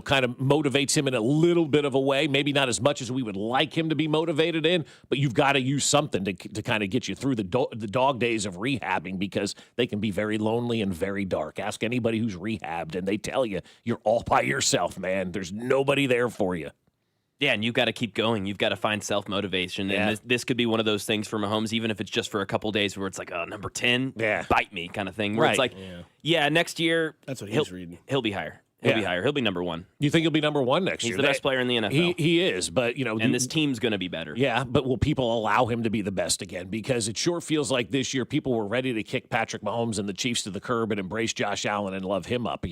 Speaker 3: kind of motivates him in a little bit of a way, maybe not as much as we would like him to be motivated in, but you've got to use something to kind of get you through the dog days of rehabbing, because they can be very lonely and very dark. Ask anybody who's rehabbed, and they tell you, you're all by yourself, man. There's nobody there for you.
Speaker 4: Yeah, and you've got to keep going. You've got to find self-motivation.
Speaker 3: Yeah.
Speaker 4: And this could be one of those things for Mahomes, even if it's just for a couple days, where it's like, number 10, bite me kind of thing. Where it's like, next year,
Speaker 1: that's what he's reading.
Speaker 4: He'll be higher. He'll be higher. He'll be number one.
Speaker 3: You think he'll be number one next year?
Speaker 4: He's the best player in the NFL.
Speaker 3: He is, but
Speaker 4: and this team's going to be better.
Speaker 3: Yeah, but will people allow him to be the best again? Because it sure feels like this year people were ready to kick Patrick Mahomes and the Chiefs to the curb and embrace Josh Allen and love him up.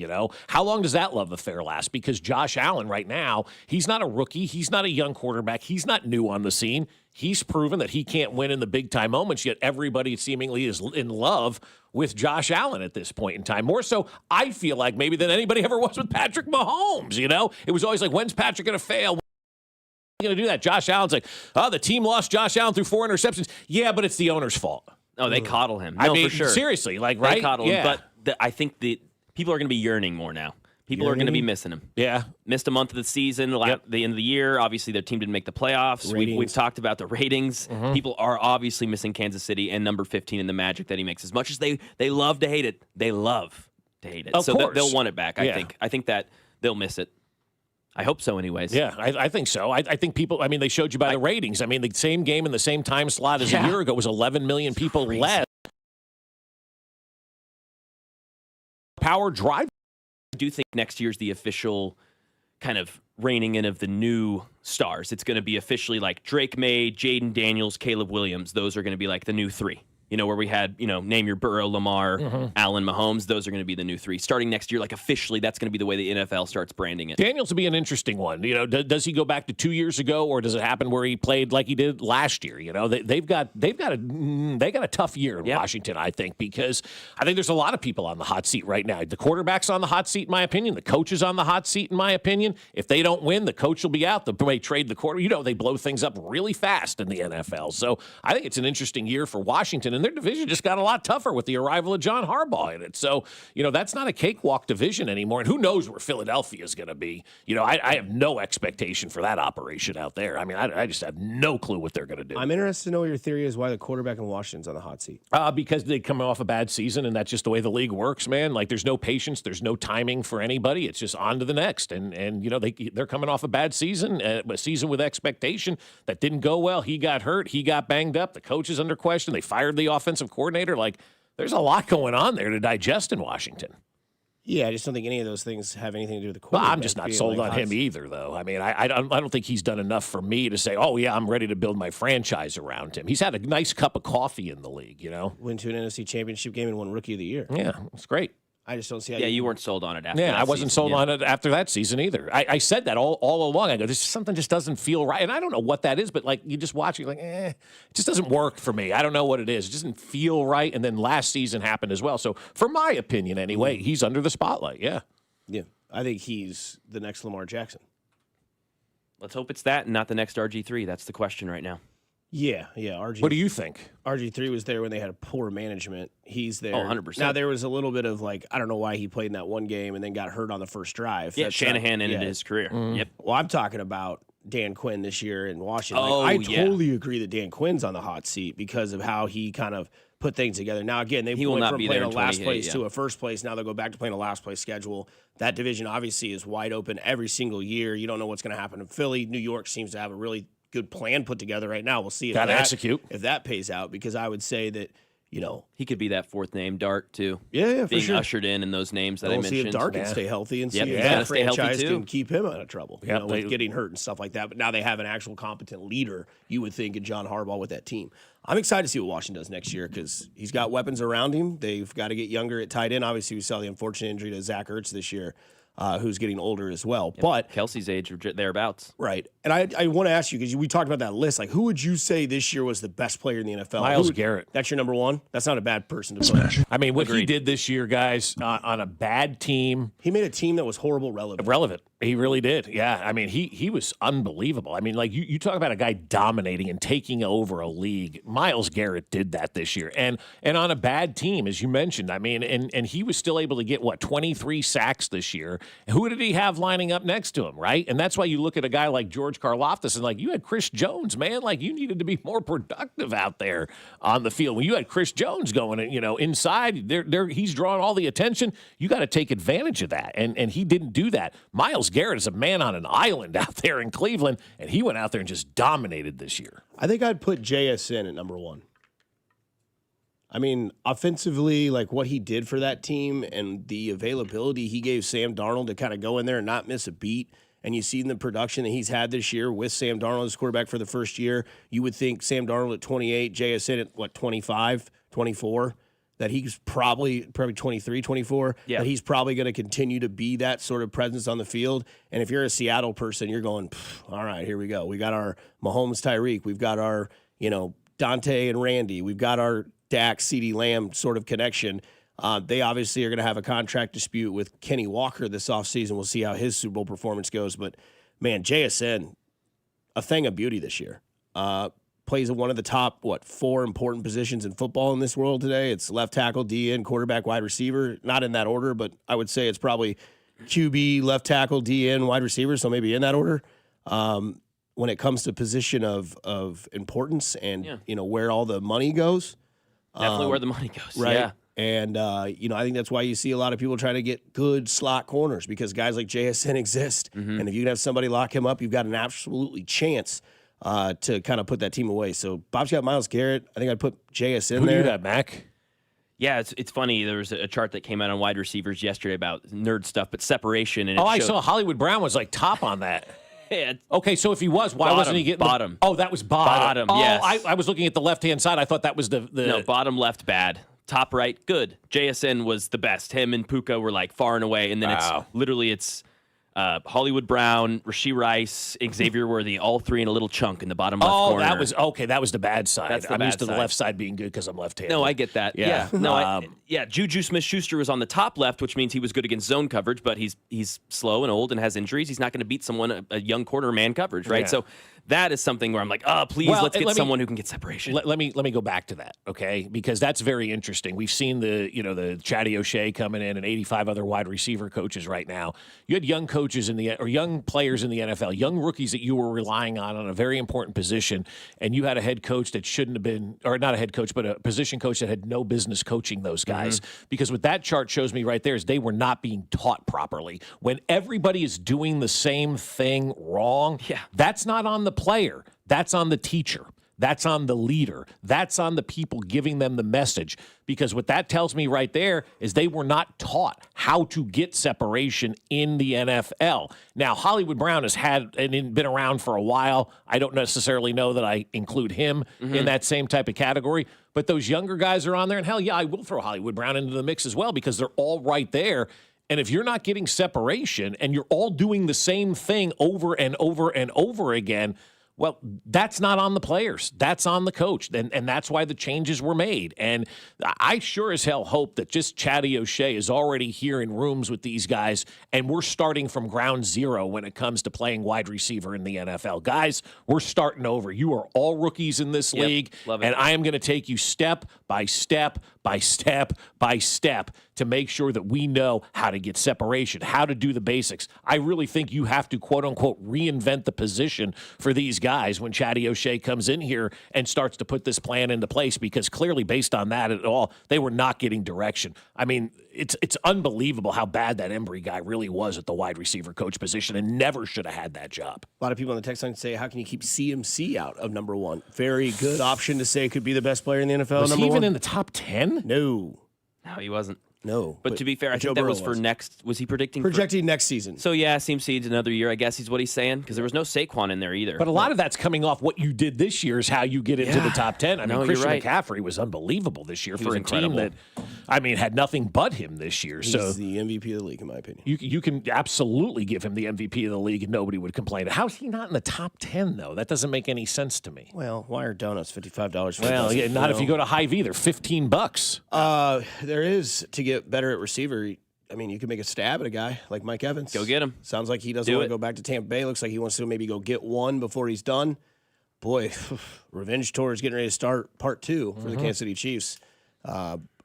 Speaker 3: How long does that love affair last? Because Josh Allen right now, he's not a rookie, he's not a young quarterback, he's not new on the scene. He's proven that he can't win in the big-time moments, yet everybody seemingly is in love with Josh Allen at this point in time. More so, I feel like, maybe than anybody ever was with Patrick Mahomes, It was always like, when's Patrick going to fail? When are you going to do that? Josh Allen's like, the team lost Josh Allen through 4 interceptions. Yeah, but it's the owner's fault.
Speaker 4: Oh, they coddle him.
Speaker 3: I mean,
Speaker 4: for sure.
Speaker 3: Seriously, right?
Speaker 4: They coddle him, but I think the people are going to be yearning more now. People are going to be missing him.
Speaker 3: Yeah.
Speaker 4: Missed a month of the season, the end of the year. Obviously, their team didn't make the playoffs. We've talked about the ratings. Mm-hmm. People are obviously missing Kansas City and number 15 in the magic that he makes. As much as they love to hate it, they love to hate it.
Speaker 3: Of course.
Speaker 4: They'll want it back, I think. I think that they'll miss it. I hope so anyways.
Speaker 3: Yeah, I think so. I think people, they showed you by the ratings. The same game in the same time slot as a year ago was 11 million people less. Power drive.
Speaker 4: I do think next year's the official kind of reining in of the new stars. It's going to be officially like Drake May, Jaden Daniels, Caleb Williams. Those are going to be like the new 3. Where we had, name your Burrow, Lamar, Allen, Mahomes. Those are going to be the new 3. Starting next year, like officially, that's going to be the way the NFL starts branding it.
Speaker 3: Daniels will be an interesting one. Does he go back to 2 years ago, or does it happen where he played like he did last year? They've got a tough year in Washington, I think, because I think there's a lot of people on the hot seat right now. The quarterback's on the hot seat, in my opinion. The coach is on the hot seat, in my opinion. If they don't win, the coach will be out. They trade the quarter. They blow things up really fast in the NFL. So I think it's an interesting year for Washington. And their division just got a lot tougher with the arrival of John Harbaugh in it. So, that's not a cakewalk division anymore. And who knows where Philadelphia is going to be. I have no expectation for that operation out there. I just have no clue what they're going to do.
Speaker 1: I'm interested to know what your theory is why the quarterback in Washington's on the hot seat.
Speaker 3: Because they come off a bad season, and that's just the way the league works, man. Like, there's no patience. There's no timing for anybody. It's just on to the next. And they're coming off a bad season, a season with expectation that didn't go well. He got hurt. He got banged up. The coach is under question. They fired the offensive coordinator. Like, there's a lot going on there to digest in Washington.
Speaker 1: Yeah, I just don't think any of those things have anything to do with the quarterback.
Speaker 3: Well, I'm just not sold on him either, though. I don't think he's done enough for me to say, oh, yeah, I'm ready to build my franchise around him. He's had a nice cup of coffee in the league,
Speaker 1: Went to an NFC Championship game and won Rookie of the Year.
Speaker 3: Yeah, it's great.
Speaker 1: I just don't see how
Speaker 4: you weren't sold on it after that
Speaker 3: I wasn't sold on it after that season either. I said that all along. I go, there's something just doesn't feel right. And I don't know what that is, but you just watch it, it just doesn't work for me. I don't know what it is. It doesn't feel right. And then last season happened as well. So for my opinion anyway, he's under the spotlight. Yeah.
Speaker 1: Yeah. I think he's the next Lamar Jackson.
Speaker 4: Let's hope it's that and not the next RG3. That's the question right now.
Speaker 1: Yeah. RG.
Speaker 3: What do you think?
Speaker 1: RG3 was there when they had a poor management. He's there.
Speaker 4: 100%.
Speaker 1: Now, there was a little bit of I don't know why he played in that one game and then got hurt on the first drive.
Speaker 4: Yeah, Shanahan ended his career.
Speaker 3: Mm-hmm.
Speaker 4: Yep.
Speaker 1: Well, I'm talking about Dan Quinn this year in Washington. I totally agree that Dan Quinn's on the hot seat because of how he kind of put things together. Now, again, they went from playing a last place to a first place. Now they'll go back to playing a last place schedule. That division obviously is wide open every single year. You don't know what's going to happen in Philly. New York seems to have a really good plan put together right now. We'll see if that pays out, because I would say that,
Speaker 4: he could be that fourth name, Dart, too.
Speaker 1: Yeah, for
Speaker 4: being
Speaker 1: sure.
Speaker 4: ushered in those names that I mentioned.
Speaker 1: We'll see if Dart can stay healthy and see if
Speaker 4: that franchise
Speaker 1: can keep him out of trouble,
Speaker 3: with
Speaker 1: getting hurt and stuff like that. But now they have an actual competent leader, you would think, in John Harbaugh with that team. I'm excited to see what Washington does next year because he's got weapons around him. They've got to get younger at tight end. Obviously, we saw the unfortunate injury to Zach Ertz this year, who's getting older as well. Yep. But
Speaker 4: Kelsey's age or thereabouts.
Speaker 1: Right. And I want to ask you, because we talked about that list, who would you say this year was the best player in the NFL?
Speaker 3: Myles Garrett.
Speaker 1: That's your number one? That's not a bad person to put.
Speaker 3: What he did this year, guys, on a bad team.
Speaker 1: He made a team that was horrible
Speaker 3: relevant. He really did. Yeah. He was unbelievable. You talk about a guy dominating and taking over a league. Myles Garrett did that this year. And on a bad team, as you mentioned, and he was still able to get, 23 sacks this year. Who did he have lining up next to him, right? And that's why you look at a guy like George Karlaftis and you had Chris Jones, man. You needed to be more productive out there on the field. When you had Chris Jones going, inside, he's drawing all the attention. You got to take advantage of that. And he didn't do that. Myles Garrett is a man on an island out there in Cleveland, and he went out there and just dominated this year.
Speaker 1: I think I'd put JSN at number one. I mean, offensively, like what he did for that team and the availability he gave Sam Darnold to kind of go in there and not miss a beat. And you see in the production that he's had this year with Sam Darnold as quarterback for the first year, you would think Sam Darnold at 28, JSN at 25, 24, that he's probably 23, 24, that he's probably going to continue to be that sort of presence on the field. And if you're a Seattle person, you're going, all right, here we go. We got our Mahomes Tyreek. We've got our, Dante and Randy. We've got our Dak, CeeDee Lamb sort of connection. They obviously are going to have a contract dispute with Kenny Walker this offseason. We'll see how his Super Bowl performance goes. But, man, JSN, a thing of beauty this year. Plays one of the top, 4 important positions in football in this world today. It's left tackle, DN, quarterback, wide receiver. Not in that order, but I would say it's probably QB, left tackle, DN, wide receiver, so maybe in that order. When it comes to position of importance and, where all the money goes.
Speaker 4: Definitely where the money goes,
Speaker 1: right?
Speaker 4: Yeah.
Speaker 1: And, I think that's why you see a lot of people trying to get good slot corners because guys like JSN exist. Mm-hmm. And if you can have somebody lock him up, you've got an absolutely chance to kind of put that team away. So Bob's got Myles Garrett. I think I'd put JSN
Speaker 3: Who
Speaker 1: there.
Speaker 3: do you got, Mac?
Speaker 4: Yeah, it's funny. There was a chart that came out on wide receivers yesterday about nerd stuff, but separation. And
Speaker 3: I saw Hollywood Brown was like top on that.
Speaker 4: Yeah.
Speaker 3: Okay, so if he was, why wasn't he getting
Speaker 4: bottom?
Speaker 3: That was bottom.
Speaker 4: Yes.
Speaker 3: I was looking at the left-hand sad. I thought that was the
Speaker 4: No, bottom left, bad. Top right, good. JSN was the best. Him and Puka were like far and away. And then it's Hollywood Brown, Rashee Rice, Xavier Worthy, all three in a little chunk in the bottom left corner.
Speaker 3: That was the bad side.
Speaker 4: That's the
Speaker 3: I'm
Speaker 4: bad
Speaker 3: used to the
Speaker 4: side.
Speaker 3: left side being good because I'm left-handed.
Speaker 4: No, I get that.
Speaker 3: Yeah.
Speaker 4: Juju Smith-Schuster was on the top left, which means he was good against zone coverage, but he's slow and old and has injuries. He's not going to beat someone, a young corner man coverage, right?
Speaker 3: Yeah.
Speaker 4: So that is something where I'm like, please, let's get someone who can get separation.
Speaker 3: Let me go back to that, okay? Because that's very interesting. We've seen the Chatty O'Shea coming in and 85 other wide receiver coaches right now. You had young coaches young players in the NFL, young rookies that you were relying on a very important position, and you had a head coach that shouldn't have been, or not a head coach, but a position coach that had no business coaching those guys. Mm-hmm. Because what that chart shows me right there is they were not being taught properly. When everybody is doing the same thing wrong, that's not on the player. That's on the teacher. That's on the leader. That's on the people giving them the message. Because what that tells me right there is they were not taught how to get separation in the NFL. Now, Hollywood Brown has been around for a while. I don't necessarily know that I include him in that same type of category. But those younger guys are on there. And hell, yeah, I will throw Hollywood Brown into the mix as well because they're all right there. And if you're not getting separation and you're all doing the same thing over and over and over again, well, that's not on the players. That's on the coach. And that's why the changes were made. And I sure as hell hope that just Chatty O'Shea is already here in rooms with these guys, and we're starting from ground zero when it comes to playing wide receiver in the NFL. Guys, we're starting over. You are all rookies in this league, and I am going to take you step by step by step by step to make sure that we know how to get separation, how to do the basics. I really think you have to, quote-unquote, reinvent the position for these guys when Chatty O'Shea comes in here and starts to put this plan into place, because clearly based on that at all, they were not getting direction. I mean, it's unbelievable how bad that Embry guy really was at the wide receiver coach position and never should have had that job.
Speaker 1: A lot of people on the text line say, how can you keep CMC out of number one? Very good option to say could be the best player in the NFL.
Speaker 3: Was he even in the top 10?
Speaker 1: No.
Speaker 4: No, he wasn't.
Speaker 1: No.
Speaker 4: But to be fair, I think that was for next. Was he predicting?
Speaker 1: Projecting next season.
Speaker 4: So, yeah, CMC's another year, I guess is what he's saying, because there was no Saquon in there either.
Speaker 3: But a lot of that's coming off what you did this year is how you get into the top 10. I mean, Christian McCaffrey was unbelievable this year for a team that, had nothing but him this year.
Speaker 1: He's the MVP of the league, in my opinion.
Speaker 3: You can absolutely give him the MVP of the league and nobody would complain. How's he not in the top 10, though? That doesn't make any sense to me.
Speaker 1: Well, why are donuts $55 for
Speaker 3: Well, yeah, not if you go to Hy-Vee. They're $15.
Speaker 1: There is, to get better at receiver, I mean, you can make a stab at a guy like Mike Evans.
Speaker 4: Go get him.
Speaker 1: Sounds like he doesn't want to go back to Tampa Bay. Looks like he wants to maybe go get one before he's done. Boy, revenge tour is getting ready to start part 2 for the Kansas City Chiefs.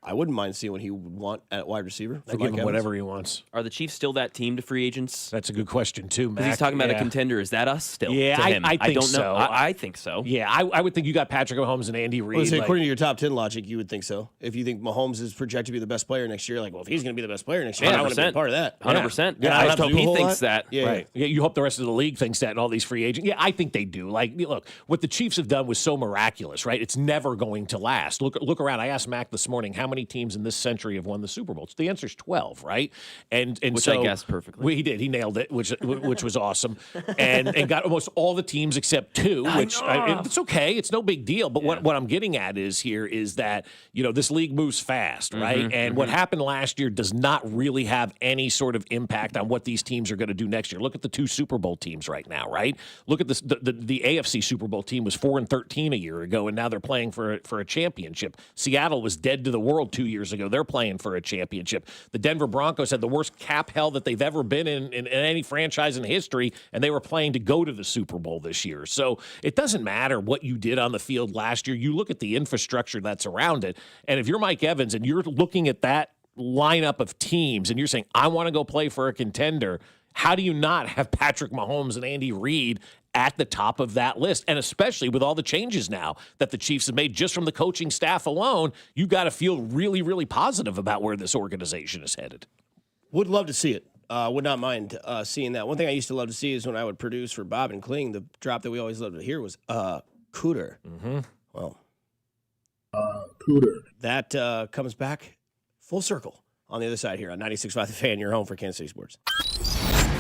Speaker 1: I wouldn't mind seeing what he would want at wide receiver.
Speaker 3: I give him whatever he wants.
Speaker 4: Are the Chiefs still that team to free agents?
Speaker 3: That's a good question, too, Mac.
Speaker 4: Because he's talking about a contender. Is that us still?
Speaker 3: Yeah,
Speaker 4: to him?
Speaker 3: I think
Speaker 4: don't
Speaker 3: so.
Speaker 4: know. I think so.
Speaker 3: Yeah, I would think you got Patrick Mahomes and Andy Reid.
Speaker 1: Well, according to your top 10 logic, you would think so. If you think Mahomes is projected to be the best player next year, like, well, if he's going to be the best player next year, I want to be a part of that.
Speaker 4: 100%.
Speaker 1: Yeah,
Speaker 4: I just hope he thinks that.
Speaker 1: Yeah,
Speaker 3: right. Yeah, you hope the rest of the league thinks that and all these free agents. Yeah, I think they do. Like, look, what the Chiefs have done was so miraculous, right? It's never going to last. Look around. I asked Mac this morning, how many teams in this century have won the Super Bowl? The answer is 12, right? And
Speaker 4: which
Speaker 3: so,
Speaker 4: I guessed perfectly.
Speaker 3: Well, he did. He nailed it, which was awesome. And got almost all the teams except 2, which it's okay. It's no big deal. But what I'm getting at is that, this league moves fast, right? And what happened last year does not really have any sort of impact on what these teams are going to do next year. Look at the 2 Super Bowl teams right now, right? Look at this. The AFC Super Bowl team was 4-13 a year ago, and now they're playing for a championship. Seattle was dead to the world 2 years ago. They're playing for a championship. The Denver Broncos had the worst cap hell that they've ever been in any franchise in history, and they were playing to go to the Super Bowl this year. So it doesn't matter what you did on the field last year. You look at the infrastructure that's around it, and if you're Mike Evans and you're looking at that lineup of teams and you're saying, I want to go play for a contender, how do you not have Patrick Mahomes and Andy Reid at the top of that list? And especially with all the changes now that the Chiefs have made just from the coaching staff alone, you've got to feel really, really positive about where this organization is headed.
Speaker 1: Would love to see it. Would not mind seeing that. One thing I used to love to see is when I would produce for Bob and Kling, the drop that we always loved to hear was Cooter. Well,
Speaker 13: Cooter.
Speaker 1: That comes back full circle on the other side here on 96.5 The Fan, your home for Kansas City sports.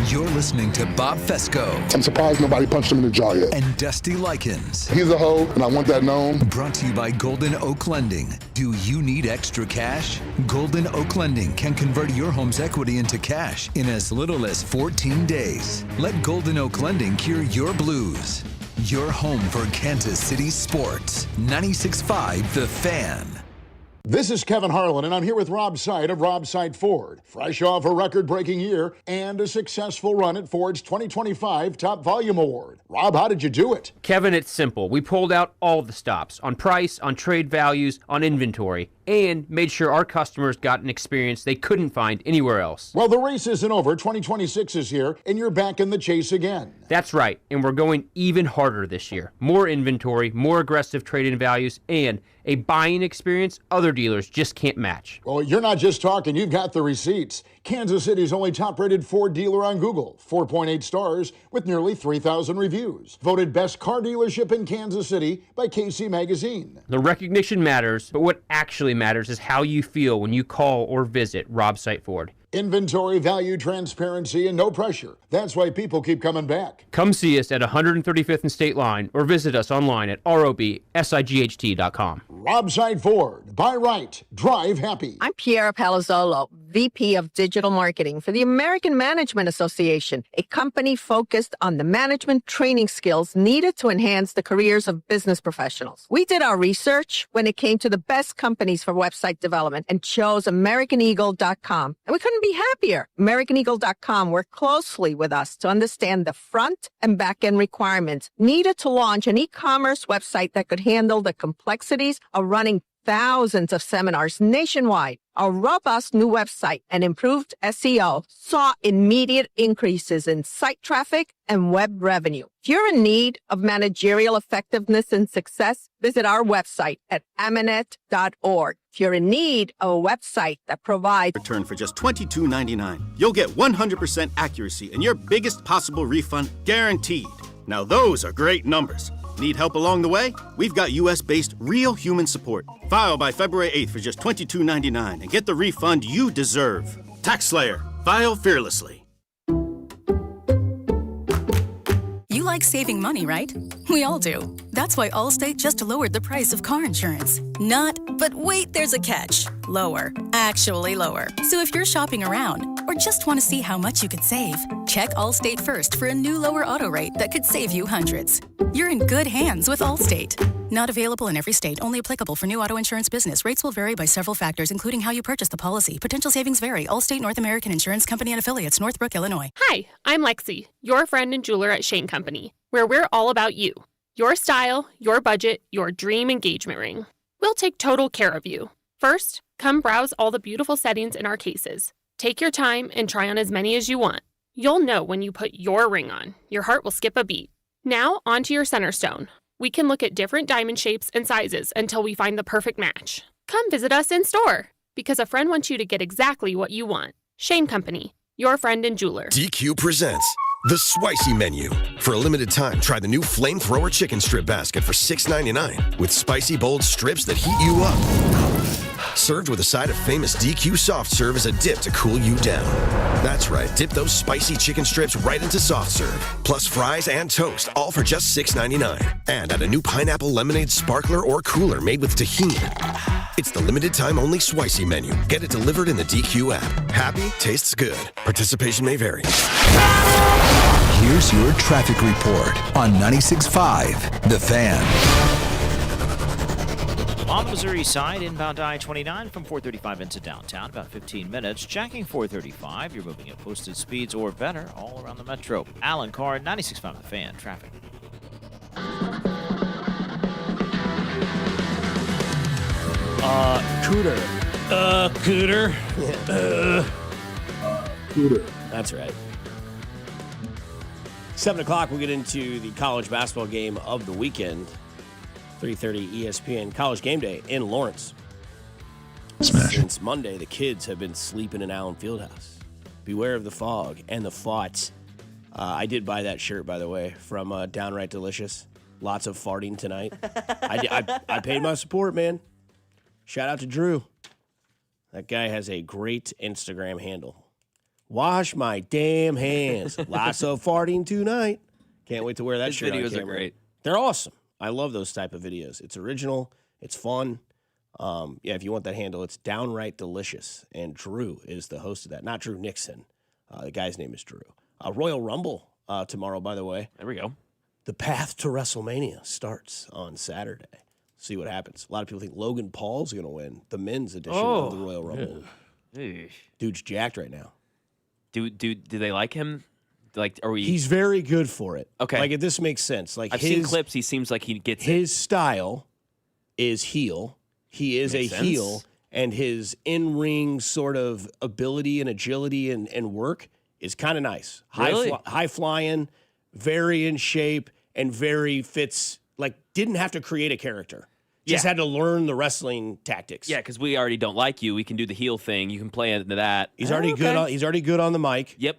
Speaker 2: You're listening to Bob Fesco.
Speaker 13: I'm surprised nobody punched him in the jaw yet.
Speaker 2: And Dusty Likens.
Speaker 13: He's a hoe, and I want that known.
Speaker 2: Brought to you by Golden Oak Lending. Do you need extra cash? Golden Oak Lending can convert your home's equity into cash in as little as 14 days. Let Golden Oak Lending cure your blues. Your home for Kansas City sports. 96.5 The Fan.
Speaker 14: This is Kevin Harlan, and I'm here with Rob Seid of Rob Seid Ford. Fresh off a record-breaking year and a successful run at Ford's 2025 Top Volume Award. Rob, how did you do it?
Speaker 15: Kevin, it's simple. We pulled out all the stops on price, on trade values, on inventory, and made sure our customers got an experience they couldn't find anywhere else.
Speaker 14: Well, the race isn't over. 2026 is here, and you're back in the chase again.
Speaker 15: That's right, and we're going even harder this year. More inventory, more aggressive trade-in values, and a buying experience other dealers just can't match.
Speaker 14: Well, you're not just talking, you've got the receipts. Kansas City's only top-rated Ford dealer on Google, 4.8 stars with nearly 3,000 reviews. Voted best car dealership in Kansas City by KC Magazine.
Speaker 15: The recognition matters, but what actually matters is how you feel when you call or visit Rob Seid Ford.
Speaker 14: Inventory, value, transparency, and no pressure. That's why people keep coming back.
Speaker 15: Come see us at 135th and State Line or visit us online at robsight.com.
Speaker 14: Rob Seid Ford. Buy right. Drive happy.
Speaker 16: I'm Piera Palazzolo, VP of Digital Marketing for the American Management Association, a company focused on the management training skills needed to enhance the careers of business professionals. We did our research when it came to the best companies for website development and chose AmericanEagle.com. And we couldn't be happier. AmericanEagle.com worked closely with us to understand the front and back end requirements needed to launch an e-commerce website that could handle the complexities of running thousands of seminars nationwide. Our robust new website and improved SEO saw immediate increases in site traffic and web revenue. If you're in need of managerial effectiveness and success, visit our website at amanet.org. If you're in need of a website that provides
Speaker 17: return for just $22.99, you'll get 100% accuracy and your biggest possible refund guaranteed. Now those are great numbers. Need help along the way? We've got U.S.-based real human support. File by February 8th for just $22.99 and get the refund you deserve. Tax Slayer. File fearlessly.
Speaker 18: You like saving money, right? We all do. That's why Allstate just lowered the price of car insurance. Not, but wait, there's a catch. Lower. Actually lower. So if you're shopping around or just want to see how much you could save, check Allstate first for a new lower auto rate that could save you hundreds. You're in good hands with Allstate. Not available in every state. Only applicable for new auto insurance business. Rates will vary by several factors, including how you purchase the policy. Potential savings vary. Allstate North American Insurance Company and affiliates, Northbrook, Illinois.
Speaker 19: Hi, I'm Lexi, your friend and jeweler at Shane Company, where we're all about you. Your style, your budget, your dream engagement ring. We'll take total care of you. First, Come browse all the beautiful settings in our cases. Take your time and try on as many as you want. You'll know when you put your ring on. Your heart will skip a beat. Now, onto your center stone. We can look at different diamond shapes and sizes until we find the perfect match. Come visit us in store, because a friend wants you to get exactly what you want. Shane Company, your friend and jeweler.
Speaker 20: DQ presents the Spicy Menu. For a limited time, try the new Flamethrower Chicken Strip Basket for $6.99 with spicy, bold strips that heat you up. Served with a side of famous DQ soft serve as a dip to cool you down. That's right, dip those spicy chicken strips right into soft serve, plus fries and toast, all for just $6.99. And add a new pineapple lemonade sparkler or cooler made with tahini. It's the limited time only Spicy Menu. Get it delivered in the DQ app. Happy, tastes good. Participation may vary.
Speaker 2: Here's your traffic report on 96.5 The Fan.
Speaker 12: On the Missouri side, inbound I-29 from 435 into downtown, about 15 minutes. Checking 435, you're moving at posted speeds or better all around the metro. Alan Carr, 96.5 The Fan, traffic.
Speaker 1: Cooter.
Speaker 3: Cooter.
Speaker 13: Cooter.
Speaker 1: That's right. 7 o'clock, we'll get into the college basketball game of the weekend. 3:30 ESPN College Game Day in Lawrence.
Speaker 13: Smash.
Speaker 1: Since Monday, the kids have been sleeping in Allen Fieldhouse. Beware of the fog and the farts. I did buy that shirt, by the way, from Downright Delicious. Lots of farting tonight. I paid my support, man. Shout out to Drew. That guy has a great Instagram handle. Wash my damn hands. Lots of farting tonight. Can't wait to wear that
Speaker 4: His
Speaker 1: shirt on
Speaker 4: videos are
Speaker 1: camera.
Speaker 4: great.
Speaker 1: They're awesome. I love those type of videos. It's original. It's fun. Yeah, if you want that handle, it's Downright Delicious. And Drew is the host of that. Not Drew Nixon. The guy's name is Drew. Royal Rumble tomorrow, by the way.
Speaker 4: There we go.
Speaker 1: The path to WrestleMania starts on Saturday. See what happens. A lot of people think Logan Paul's going to win the men's edition of the Royal Rumble.
Speaker 4: Yeah.
Speaker 1: Dude's jacked right now.
Speaker 4: Do they like him? Like, are we?
Speaker 1: He's very good for it.
Speaker 4: Okay.
Speaker 1: Like, this makes sense. Like,
Speaker 4: I've seen clips. He seems like he gets
Speaker 1: his style is heel. He is
Speaker 4: Makes
Speaker 1: a
Speaker 4: sense.
Speaker 1: heel, and his in-ring sort of ability and agility and work is kind of nice.
Speaker 4: Really?
Speaker 1: High flying, very in shape, and very fits. Like, didn't have to create a character. Just had to learn the wrestling tactics.
Speaker 4: Yeah, because we already don't like you. We can do the heel thing. You can play into that.
Speaker 1: He's already good. He's already good on the mic.
Speaker 4: Yep.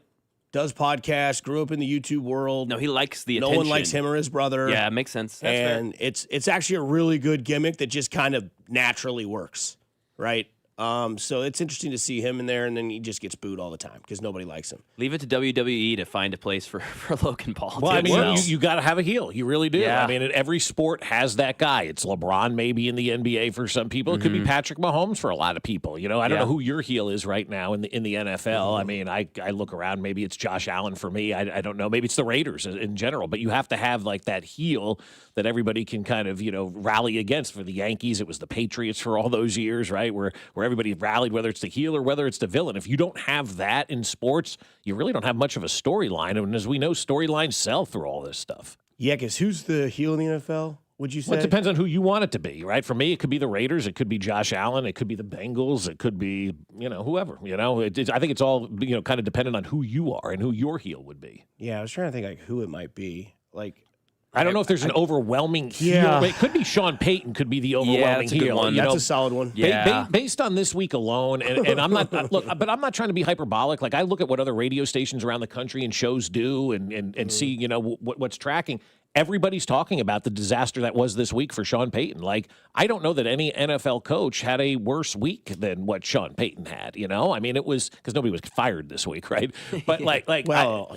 Speaker 1: Does podcasts. Grew up in the YouTube world.
Speaker 4: No, he likes the
Speaker 1: No
Speaker 4: attention.
Speaker 1: one likes him or his brother.
Speaker 4: Yeah, it makes sense. That's
Speaker 1: And it's actually a really good gimmick that just kind of naturally works, right? So it's interesting to see him in there, and then he just gets booed all the time because nobody likes him.
Speaker 4: Leave it to WWE to find a place for Logan Paul.
Speaker 3: Well, I mean,
Speaker 4: Well.
Speaker 3: you got to have a heel. You really do.
Speaker 4: Yeah.
Speaker 3: I mean, every sport has that guy. It's LeBron maybe in the NBA for some people. It could be Patrick Mahomes for a lot of people. You know, I don't know who your heel is right now in the NFL. I mean, I look around. Maybe it's Josh Allen for me. I don't know. Maybe it's the Raiders in general. But you have to have like that heel that everybody can kind of, rally against. For the Yankees, it was the Patriots for all those years, right? Where everybody rallied, whether it's the heel or whether it's the villain. If you don't have that in sports, you really don't have much of a storyline. And as we know, storylines sell through all this stuff.
Speaker 1: Yeah, because who's the heel in the NFL, would you say?
Speaker 3: Well, it depends on who you want it to be, right? For me, it could be the Raiders. It could be Josh Allen. It could be the Bengals. It could be, whoever. I think it's all, kind of dependent on who you are and who your heel would be.
Speaker 1: Yeah, I was trying to think like who it might be. Like,
Speaker 3: I don't know if there's an overwhelming heel.
Speaker 1: Yeah.
Speaker 3: It could be Sean Payton. Could be the overwhelming
Speaker 4: that's a good
Speaker 3: heel.
Speaker 4: one.
Speaker 1: That's a solid one.
Speaker 4: Yeah.
Speaker 3: Based on this week alone, and I'm not but I'm not trying to be hyperbolic. Like I look at what other radio stations around the country and shows do, and see what's tracking. Everybody's talking about the disaster that was this week for Sean Payton. Like, I don't know that any NFL coach had a worse week than what Sean Payton had. I mean, it was because nobody was fired this week, right? But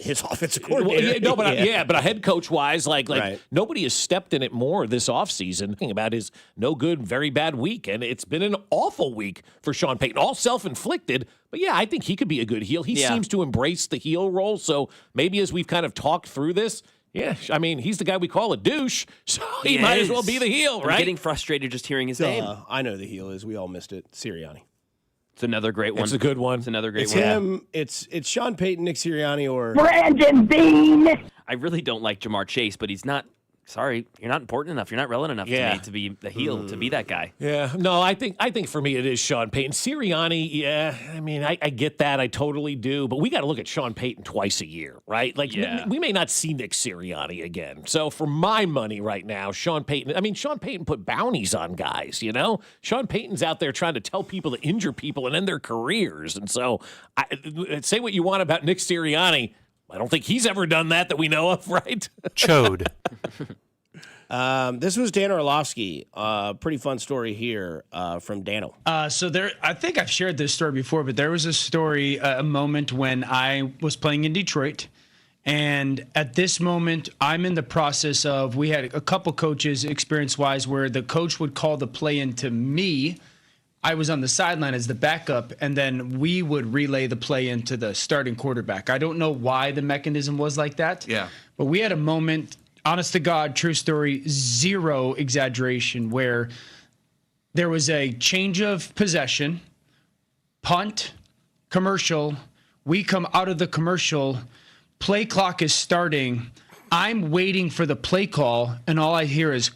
Speaker 1: his offensive coordinator.
Speaker 3: But a head coach wise,
Speaker 1: Right.
Speaker 3: nobody has stepped in it more this offseason. Thinking about his no good, very bad week, and it's been an awful week for Sean Payton, all self-inflicted. But yeah, I think he could be a good heel. He seems to embrace the heel role. So maybe as we've kind of talked through this. Yeah, I mean, he's the guy we call a douche, so he might as well be the heel, right?
Speaker 4: I'm getting frustrated just hearing his name.
Speaker 1: I know the heel is. We all missed it. Sirianni.
Speaker 4: It's another great one.
Speaker 3: It's a good one.
Speaker 4: It's another great
Speaker 1: It's
Speaker 4: one.
Speaker 1: him. It's Sean Payton, Nick Sirianni, or
Speaker 4: Brandon Bean. I really don't like Jamar Chase, but he's not sorry, you're not important enough. You're not relevant enough to me to be the heel, to be that guy.
Speaker 3: Yeah, no, I think for me it is Sean Payton. Sirianni, yeah, I mean, I get that. I totally do. But we got to look at Sean Payton twice a year, right? Like, we may not see Nick Sirianni again. So for my money right now, Sean Payton put bounties on guys, you know? Sean Payton's out there trying to tell people to injure people and end their careers. And so say what you want about Nick Sirianni. I don't think he's ever done that we know of, right?
Speaker 21: Chode.
Speaker 1: This was Dan Orlovsky. Pretty fun story here from Dano.
Speaker 22: So I think I've shared this story before, but there was a story, a moment when I was playing in Detroit. And at this moment, I'm in the process of, we had a couple coaches experience-wise where the coach would call the play into me. I was on the sideline as the backup, and then we would relay the play into the starting quarterback. I don't know why the mechanism was like that.
Speaker 21: Yeah.
Speaker 22: But we had a moment, honest to God, true story, zero exaggeration, where there was a change of possession, punt, commercial. We come out of the commercial, play clock is starting. I'm waiting for the play call, and all I hear is